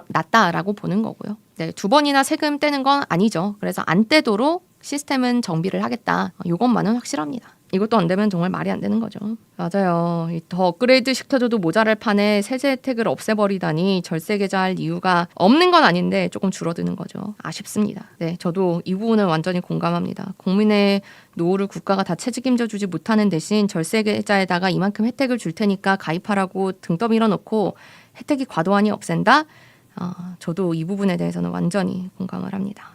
낮다라고 보는 거고요. 네, 2번이나 세금 떼는 건 아니죠. 그래서 안 떼도록 시스템은 정비를 하겠다. 이것만은 확실합니다. 이것도 안 되면 정말 말이 안 되는 거죠. 맞아요. 더 업그레이드 시켜줘도 모자랄 판에 세제 혜택을 없애버리다니 절세 계좌 할 이유가 없는 건 아닌데 조금 줄어드는 거죠. 아쉽습니다. 네, 저도 이 부분은 완전히 공감합니다. 국민의 노후를 국가가 다 책임져 주지 못하는 대신 절세 계좌에다가 이만큼 혜택을 줄 테니까 가입하라고 등 떠밀어 놓고 혜택이 과도하니 없앤다? 저도 이 부분에 대해서는 완전히 공감을 합니다.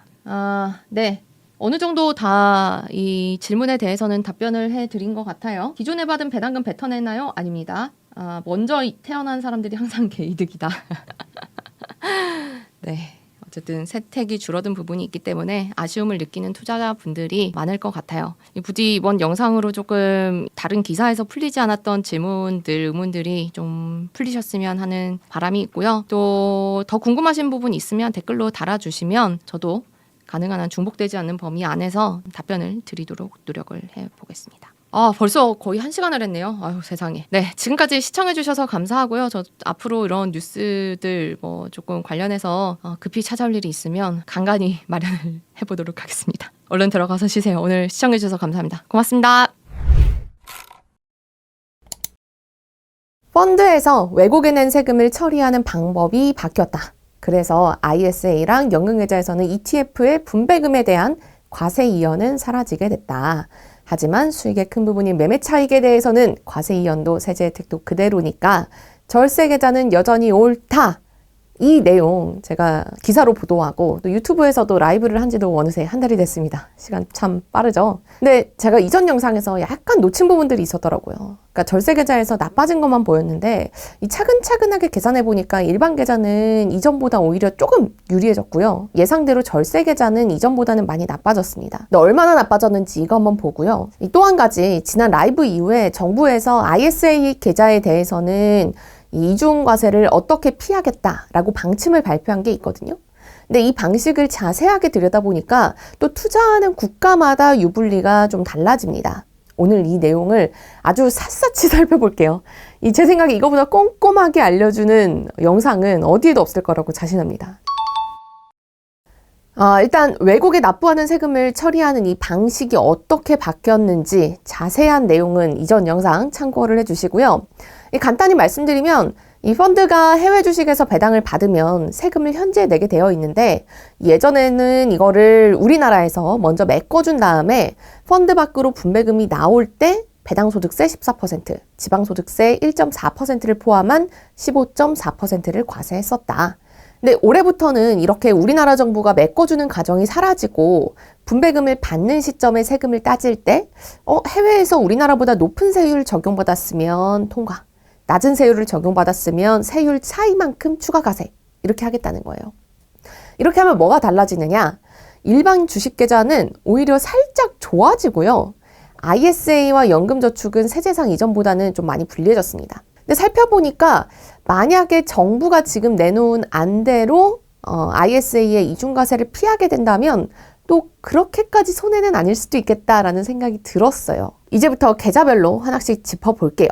네. 어느 정도 다 이 질문에 대해서는 답변을 해드린 것 같아요. 기존에 받은 배당금 뱉어냈나요? 아닙니다. 먼저 태어난 사람들이 항상 개이득이다. 네. 어쨌든 세택이 줄어든 부분이 있기 때문에 아쉬움을 느끼는 투자자분들이 많을 것 같아요. 부디 이번 영상으로 조금 다른 기사에서 풀리지 않았던 질문들, 의문들이 좀 풀리셨으면 하는 바람이 있고요. 또 더 궁금하신 부분 있으면 댓글로 달아주시면 저도 가능한 한 중복되지 않는 범위 안에서 답변을 드리도록 노력을 해보겠습니다. 벌써 거의 1시간을 했네요. 아유, 세상에. 네, 지금까지 시청해주셔서 감사하고요. 저 앞으로 이런 뉴스들 뭐 조금 관련해서 급히 찾아올 일이 있으면 간간히 마련을 해보도록 하겠습니다. 얼른 들어가서 쉬세요. 오늘 시청해주셔서 감사합니다. 고맙습니다. 펀드에서 외국에 낸 세금을 처리하는 방법이 바뀌었다. 그래서 ISA랑 연금계좌에서는 ETF의 분배금에 대한 과세 이연은 사라지게 됐다. 하지만 수익의 큰 부분인 매매 차익에 대해서는 과세 이연도 세제 혜택도 그대로니까 절세 계좌는 여전히 옳다. 이 내용 제가 기사로 보도하고 또 유튜브에서도 라이브를 한 지도 어느새 한 달이 됐습니다. 시간 참 빠르죠. 근데 제가 이전 영상에서 약간 놓친 부분들이 있었더라고요. 그러니까 절세 계좌에서 나빠진 것만 보였는데 이 차근차근하게 계산해 보니까 일반 계좌는 이전보다 오히려 조금 유리해졌고요. 예상대로 절세 계좌는 이전보다는 많이 나빠졌습니다. 근데 얼마나 나빠졌는지 이거 한번 보고요. 또 한 가지, 지난 라이브 이후에 정부에서 ISA 계좌에 대해서는 이 이중과세를 어떻게 피하겠다라고 방침을 발표한 게 있거든요. 근데 이 방식을 자세하게 들여다보니까 또 투자하는 국가마다 유불리가 좀 달라집니다. 오늘 이 내용을 아주 샅샅이 살펴볼게요. 제 생각에 이거보다 꼼꼼하게 알려주는 영상은 어디에도 없을 거라고 자신합니다. 일단 외국에 납부하는 세금을 처리하는 이 방식이 어떻게 바뀌었는지 자세한 내용은 이전 영상 참고를 해주시고요. 간단히 말씀드리면 이 펀드가 해외 주식에서 배당을 받으면 세금을 현재 내게 되어 있는데, 예전에는 이거를 우리나라에서 먼저 메꿔준 다음에 펀드 밖으로 분배금이 나올 때 배당소득세 14%, 지방소득세 1.4%를 포함한 15.4%를 과세했었다. 근데 올해부터는 이렇게 우리나라 정부가 메꿔주는 과정이 사라지고 분배금을 받는 시점에 세금을 따질 때 해외에서 우리나라보다 높은 세율 적용받았으면 통과, 낮은 세율을 적용받았으면 세율 차이만큼 추가 과세, 이렇게 하겠다는 거예요. 이렇게 하면 뭐가 달라지느냐? 일반 주식계좌는 오히려 살짝 좋아지고요. ISA와 연금저축은 세제상 이전보다는 좀 많이 불리해졌습니다. 근데 살펴보니까 만약에 정부가 지금 내놓은 안대로 ISA의 이중과세를 피하게 된다면 또 그렇게까지 손해는 아닐 수도 있겠다라는 생각이 들었어요. 이제부터 계좌별로 하나씩 짚어볼게요.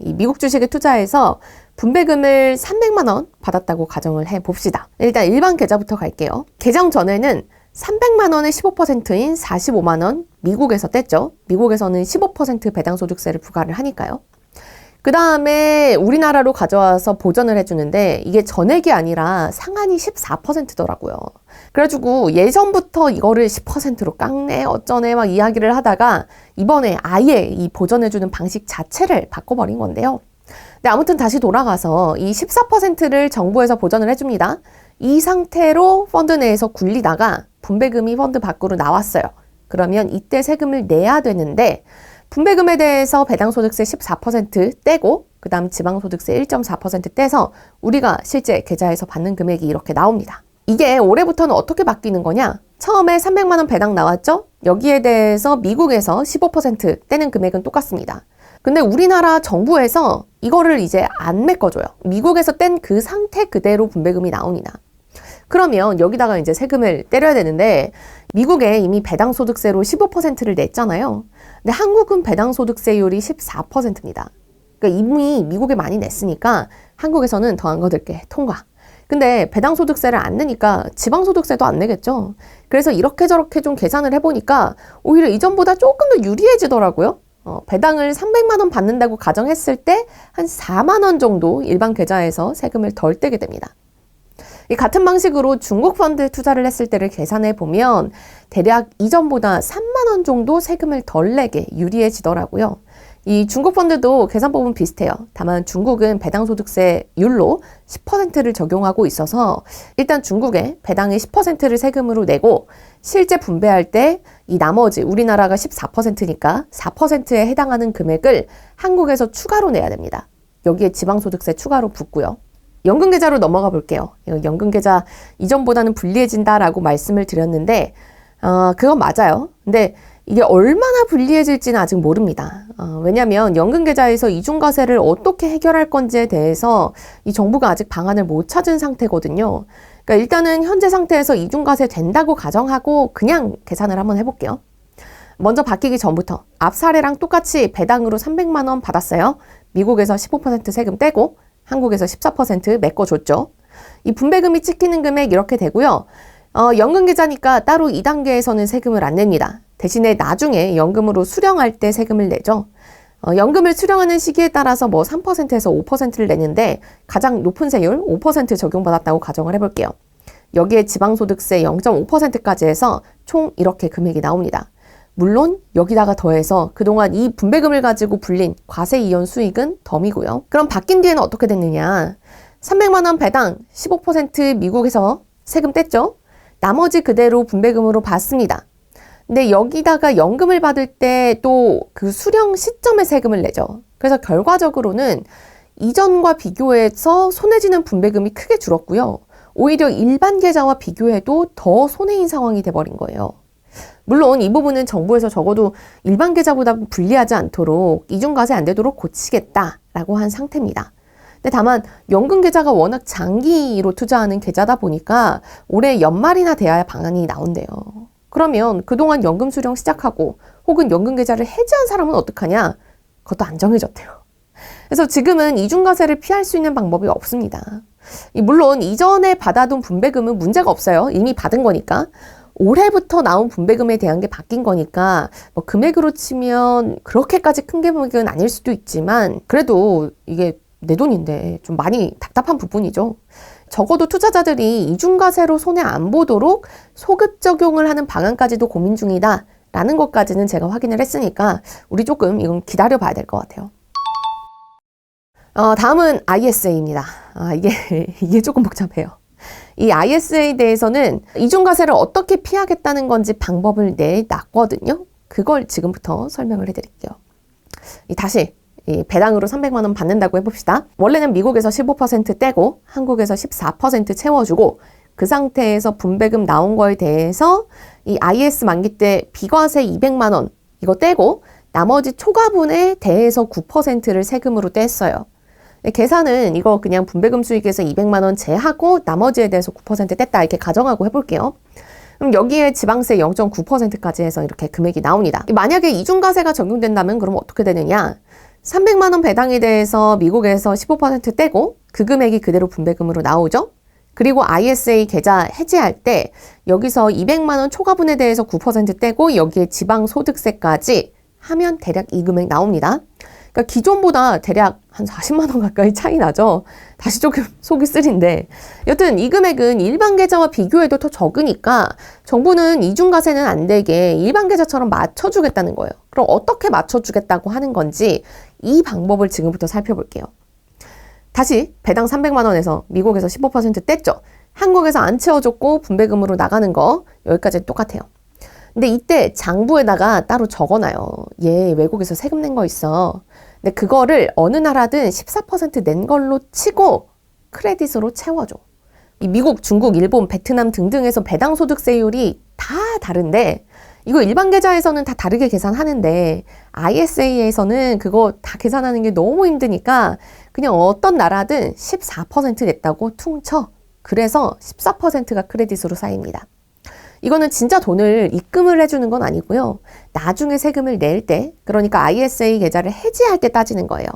이 미국 주식에 투자해서 분배금을 300만 원 받았다고 가정을 해봅시다. 일단 일반 계좌부터 갈게요. 개정 전에는 300만 원의 15%인 45만 원 미국에서 뗐죠. 미국에서는 15% 배당소득세를 부과를 하니까요. 그 다음에 우리나라로 가져와서 보전을 해주는데 이게 전액이 아니라 상한이 14%더라고요. 그래가지고 예전부터 이거를 10%로 깎네 어쩌네 막 이야기를 하다가 이번에 아예 이 보전해주는 방식 자체를 바꿔버린 건데요. 근데 아무튼 다시 돌아가서 이 14%를 정부에서 보전을 해줍니다. 이 상태로 펀드 내에서 굴리다가 분배금이 펀드 밖으로 나왔어요. 그러면 이때 세금을 내야 되는데 분배금에 대해서 배당소득세 14% 떼고 그 다음 지방소득세 1.4% 떼서 우리가 실제 계좌에서 받는 금액이 이렇게 나옵니다. 이게 올해부터는 어떻게 바뀌는 거냐? 처음에 300만 원 배당 나왔죠? 여기에 대해서 미국에서 15% 떼는 금액은 똑같습니다. 근데 우리나라 정부에서 이거를 이제 안 메꿔줘요. 미국에서 뗀 그 상태 그대로 분배금이 나옵니다. 그러면 여기다가 이제 세금을 때려야 되는데 미국에 이미 배당소득세로 15%를 냈잖아요. 근데 한국은 배당소득세율이 14%입니다. 그러니까 이미 미국에 많이 냈으니까 한국에서는 더 안 거둘게 통과. 근데 배당소득세를 안 내니까 지방소득세도 안 내겠죠. 그래서 이렇게 저렇게 좀 계산을 해보니까 오히려 이전보다 조금 더 유리해지더라고요. 배당을 300만 원 받는다고 가정했을 때 한 4만 원 정도 일반 계좌에서 세금을 덜 떼게 됩니다. 이 같은 방식으로 중국 펀드에 투자를 했을 때를 계산해 보면 대략 이전보다 3만 원 정도 세금을 덜 내게 유리해지더라고요. 이 중국 펀드도 계산법은 비슷해요. 다만 중국은 배당소득세율로 10%를 적용하고 있어서 일단 중국에 배당의 10%를 세금으로 내고 실제 분배할 때 이 나머지 우리나라가 14%니까 4%에 해당하는 금액을 한국에서 추가로 내야 됩니다. 여기에 지방소득세 추가로 붙고요. 연금계좌로 넘어가 볼게요. 연금계좌 이전보다는 불리해진다라고 말씀을 드렸는데 그건 맞아요. 근데 이게 얼마나 불리해질지는 아직 모릅니다. 왜냐하면 연금계좌에서 이중과세를 어떻게 해결할 건지에 대해서 이 정부가 아직 방안을 못 찾은 상태거든요. 그러니까 일단은 현재 상태에서 이중과세 된다고 가정하고 그냥 계산을 한번 해볼게요. 먼저 바뀌기 전부터 앞 사례랑 똑같이 배당으로 300만 원 받았어요. 미국에서 15% 세금 떼고 한국에서 14% 메꿔줬죠. 이 분배금이 찍히는 금액 이렇게 되고요. 연금계좌니까 따로 2단계에서는 세금을 안 냅니다. 대신에 나중에 연금으로 수령할 때 세금을 내죠. 연금을 수령하는 시기에 따라서 뭐 3%에서 5%를 내는데 가장 높은 세율 5% 적용받았다고 가정을 해볼게요. 여기에 지방소득세 0.5%까지 해서 총 이렇게 금액이 나옵니다. 물론 여기다가 더해서 그동안 이 분배금을 가지고 불린 과세 이연 수익은 덤이고요. 그럼 바뀐 뒤에는 어떻게 됐느냐? 300만 원 배당 15% 미국에서 세금 뗐죠? 나머지 그대로 분배금으로 받습니다. 근데 여기다가 연금을 받을 때 또 그 수령 시점에 세금을 내죠. 그래서 결과적으로는 이전과 비교해서 손해지는 분배금이 크게 줄었고요. 오히려 일반 계좌와 비교해도 더 손해인 상황이 돼버린 거예요. 물론 이 부분은 정부에서 적어도 일반 계좌보다 불리하지 않도록 이중과세 안 되도록 고치겠다라고 한 상태입니다. 근데 다만 연금 계좌가 워낙 장기로 투자하는 계좌다 보니까 올해 연말이나 돼야 방안이 나온대요. 그러면 그동안 연금 수령 시작하고 혹은 연금 계좌를 해지한 사람은 어떡하냐? 그것도 안 정해졌대요. 그래서 지금은 이중과세를 피할 수 있는 방법이 없습니다. 물론 이전에 받아둔 분배금은 문제가 없어요. 이미 받은 거니까. 올해부터 나온 분배금에 대한 게 바뀐 거니까 뭐 금액으로 치면 그렇게까지 큰 금액은 아닐 수도 있지만 그래도 이게 내 돈인데 좀 많이 답답한 부분이죠. 적어도 투자자들이 이중과세로 손해 안 보도록 소급 적용을 하는 방안까지도 고민 중이다 라는 것까지는 제가 확인을 했으니까 우리 조금 이건 기다려 봐야 될 것 같아요. 다음은 ISA입니다. 이게 조금 복잡해요. 이 ISA에 대해서는 이중과세를 어떻게 피하겠다는 건지 방법을 내놨거든요. 그걸 지금부터 설명을 해드릴게요. 다시 배당으로 300만 원 받는다고 해봅시다. 원래는 미국에서 15% 떼고 한국에서 14% 채워주고 그 상태에서 분배금 나온 거에 대해서 이 IS 만기 때 비과세 200만 원 이거 떼고 나머지 초과분에 대해서 9%를 세금으로 뗐어요. 계산은 이거 그냥 분배금 수익에서 200만 원 제하고 나머지에 대해서 9% 뗐다 이렇게 가정하고 해볼게요. 그럼 여기에 지방세 0.9%까지 해서 이렇게 금액이 나옵니다. 만약에 이중과세가 적용된다면 그럼 어떻게 되느냐? 300만 원 배당에 대해서 미국에서 15% 떼고 그 금액이 그대로 분배금으로 나오죠. 그리고 ISA 계좌 해지할 때 여기서 200만 원 초과분에 대해서 9% 떼고 여기에 지방소득세까지 하면 대략 이 금액 나옵니다. 그러니까 기존보다 대략 한 40만 원 가까이 차이 나죠. 다시 조금 속이 쓰린데 여튼 이 금액은 일반 계좌와 비교해도 더 적으니까 정부는 이중과세는 안 되게 일반 계좌처럼 맞춰주겠다는 거예요. 그럼 어떻게 맞춰주겠다고 하는 건지 이 방법을 지금부터 살펴볼게요. 다시 배당 300만 원에서 미국에서 15% 뗐죠. 한국에서 안 채워줬고 분배금으로 나가는 거 여기까지 똑같아요. 근데 이때 장부에다가 따로 적어놔요. 얘 외국에서 세금 낸 거 있어. 근데 그거를 어느 나라든 14%낸 걸로 치고 크레딧으로 채워줘. 이 미국, 중국, 일본, 베트남 등등에서 배당 소득세율이 다 다른데 이거 일반 계좌에서는 다 다르게 계산하는데 ISA에서는 그거 다 계산하는 게 너무 힘드니까 그냥 어떤 나라든 14% 냈다고 퉁쳐. 그래서 14%가 크레딧으로 쌓입니다. 이거는 진짜 돈을 입금을 해주는 건 아니고요. 나중에 세금을 낼 때, 그러니까 ISA 계좌를 해지할 때 따지는 거예요.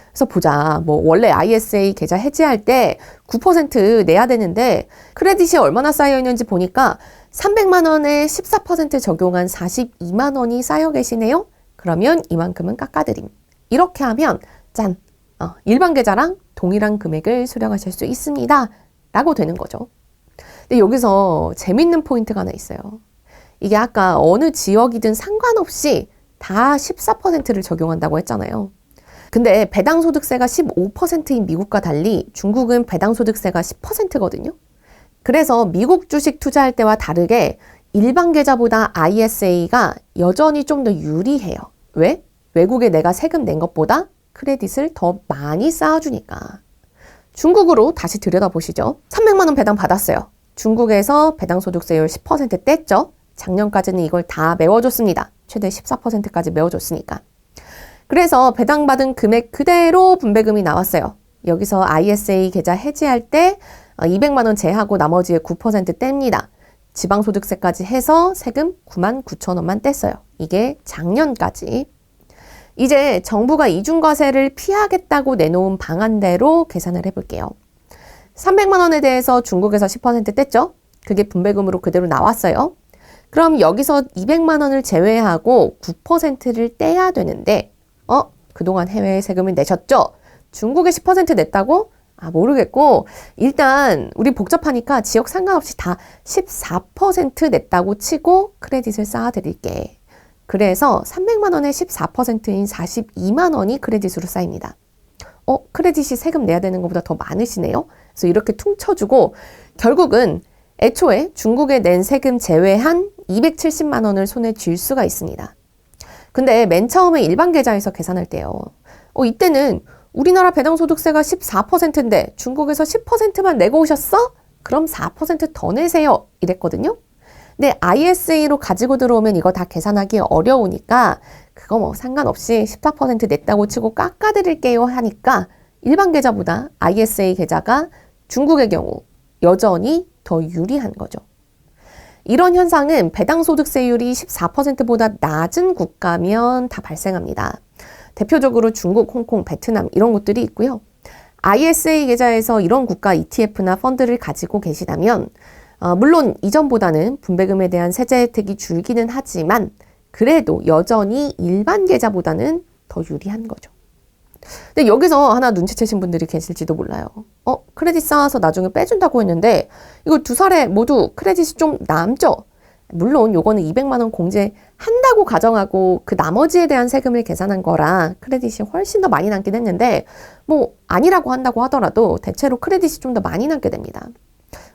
그래서 보자. 뭐 원래 ISA 계좌 해지할 때 9% 내야 되는데 크레딧이 얼마나 쌓여 있는지 보니까 300만 원에 14% 적용한 42만 원이 쌓여 계시네요. 그러면 이만큼은 깎아드림. 이렇게 하면 짠! 일반 계좌랑 동일한 금액을 수령하실 수 있습니다. 라고 되는 거죠. 근데 여기서 재밌는 포인트가 하나 있어요. 이게 아까 어느 지역이든 상관없이 다 14%를 적용한다고 했잖아요. 근데 배당소득세가 15%인 미국과 달리 중국은 배당소득세가 10%거든요. 그래서 미국 주식 투자할 때와 다르게 일반 계좌보다 ISA가 여전히 좀 더 유리해요. 왜? 외국에 내가 세금 낸 것보다 크레딧을 더 많이 쌓아주니까. 중국으로 다시 들여다보시죠. 300만 원 배당 받았어요. 중국에서 배당소득세율 10% 뗐죠. 작년까지는 이걸 다 메워줬습니다. 최대 14%까지 메워줬으니까. 그래서 배당받은 금액 그대로 분배금이 나왔어요. 여기서 ISA 계좌 해지할 때 200만 원 제하고 나머지의 9% 뗍니다. 지방소득세까지 해서 세금 9만 9천 원만 뗐어요. 이게 작년까지. 이제 정부가 이중과세를 피하겠다고 내놓은 방안대로 계산을 해볼게요. 300만 원에 대해서 중국에서 10% 뗐죠? 그게 분배금으로 그대로 나왔어요. 그럼 여기서 200만 원을 제외하고 9%를 떼야 되는데 그동안 해외 세금을 내셨죠? 중국에 10% 냈다고? 모르겠고 일단 우리 복잡하니까 지역 상관없이 다 14% 냈다고 치고 크레딧을 쌓아드릴게. 그래서 300만 원에 14%인 42만 원이 크레딧으로 쌓입니다. 크레딧이 세금 내야 되는 것보다 더 많으시네요. 그래서 이렇게 퉁쳐주고 결국은 애초에 중국에 낸 세금 제외한 270만 원을 손에 쥘 수가 있습니다. 근데 맨 처음에 일반 계좌에서 계산할 때요. 이때는 우리나라 배당소득세가 14%인데 중국에서 10%만 내고 오셨어? 그럼 4% 더 내세요. 이랬거든요. 근데 ISA로 가지고 들어오면 이거 다 계산하기 어려우니까 그거 뭐 상관없이 14% 냈다고 치고 깎아드릴게요 하니까 일반 계좌보다 ISA 계좌가 중국의 경우 여전히 더 유리한 거죠. 이런 현상은 배당소득세율이 14%보다 낮은 국가면 다 발생합니다. 대표적으로 중국, 홍콩, 베트남 이런 곳들이 있고요. ISA 계좌에서 이런 국가 ETF나 펀드를 가지고 계시다면 물론 이전보다는 분배금에 대한 세제 혜택이 줄기는 하지만 그래도 여전히 일반 계좌보다는 더 유리한 거죠. 근데 여기서 하나 눈치채신 분들이 계실지도 몰라요. 크레딧 쌓아서 나중에 빼준다고 했는데 이거 두 사례 모두 크레딧이 좀 남죠? 물론 요거는 200만 원 공제한다고 가정하고 그 나머지에 대한 세금을 계산한 거라 크레딧이 훨씬 더 많이 남긴 했는데 뭐 아니라고 한다고 하더라도 대체로 크레딧이 좀 더 많이 남게 됩니다.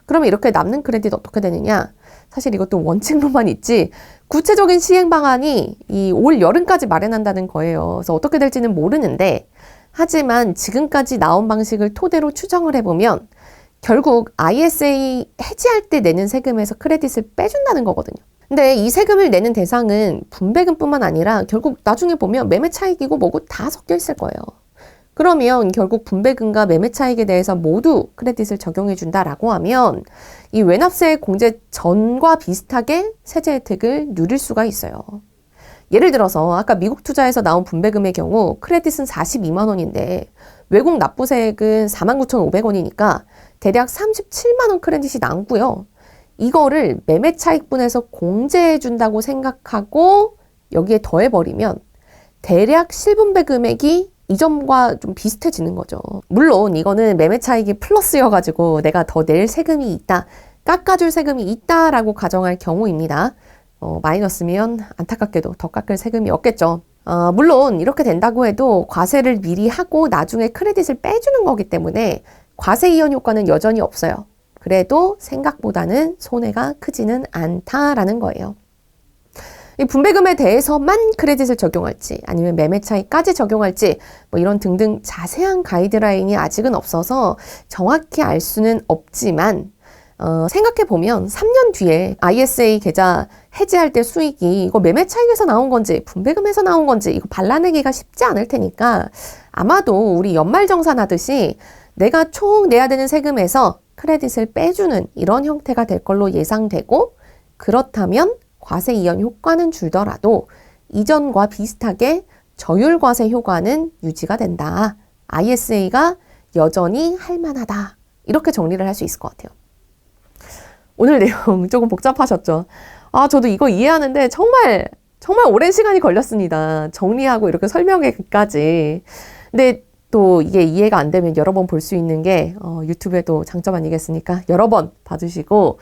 그러면 이렇게 남는 크레딧 어떻게 되느냐? 사실 이것도 원칙로만 있지 구체적인 시행 방안이 이 올 여름까지 마련한다는 거예요. 그래서 어떻게 될지는 모르는데 하지만 지금까지 나온 방식을 토대로 추정을 해보면 결국 ISA 해지할 때 내는 세금에서 크레딧을 빼준다는 거거든요. 근데 이 세금을 내는 대상은 분배금뿐만 아니라 결국 나중에 보면 매매 차익이고 뭐고 다 섞여 있을 거예요. 그러면 결국 분배금과 매매 차익에 대해서 모두 크레딧을 적용해 준다라고 하면 이 외납세 공제 전과 비슷하게 세제 혜택을 누릴 수가 있어요. 예를 들어서 아까 미국 투자에서 나온 분배금의 경우 크레딧은 42만 원인데 외국 납부세액은 49,500원이니까 대략 37만 원 크레딧이 남고요. 이거를 매매 차익분에서 공제해 준다고 생각하고 여기에 더해버리면 대략 실분배 금액이 이전과 좀 비슷해지는 거죠. 물론 이거는 매매 차익이 플러스여가지고 내가 더 낼 세금이 있다, 깎아줄 세금이 있다라고 가정할 경우입니다. 마이너스면 안타깝게도 더 깎을 세금이 없겠죠. 물론 이렇게 된다고 해도 과세를 미리 하고 나중에 크레딧을 빼주는 거기 때문에 과세 이연 효과는 여전히 없어요. 그래도 생각보다는 손해가 크지는 않다라는 거예요. 이 분배금에 대해서만 크레딧을 적용할지 아니면 매매 차익까지 적용할지 뭐 이런 등등 자세한 가이드라인이 아직은 없어서 정확히 알 수는 없지만 생각해보면 3년 뒤에 ISA 계좌 해지할 때 수익이 이거 매매 차익에서 나온 건지 분배금에서 나온 건지 이거 발라내기가 쉽지 않을 테니까 아마도 우리 연말정산하듯이 내가 총 내야 되는 세금에서 크레딧을 빼주는 이런 형태가 될 걸로 예상되고 그렇다면 과세 이연 효과는 줄더라도 이전과 비슷하게 저율과세 효과는 유지가 된다. ISA가 여전히 할만하다. 이렇게 정리를 할 수 있을 것 같아요. 오늘 내용 조금 복잡하셨죠? 저도 이거 이해하는데 정말 오랜 시간이 걸렸습니다. 정리하고 이렇게 설명하기까지. 근데 또 이게 이해가 안 되면 여러 번 볼 수 있는 게 유튜브에도 장점 아니겠습니까? 여러 번 봐주시고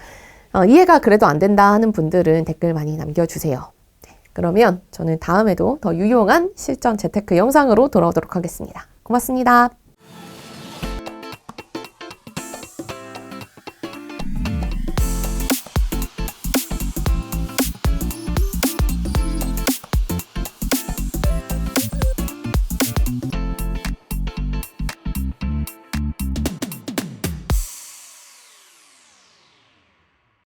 이해가 그래도 안 된다 하는 분들은 댓글 많이 남겨주세요. 네, 그러면 저는 다음에도 더 유용한 실전 재테크 영상으로 돌아오도록 하겠습니다. 고맙습니다.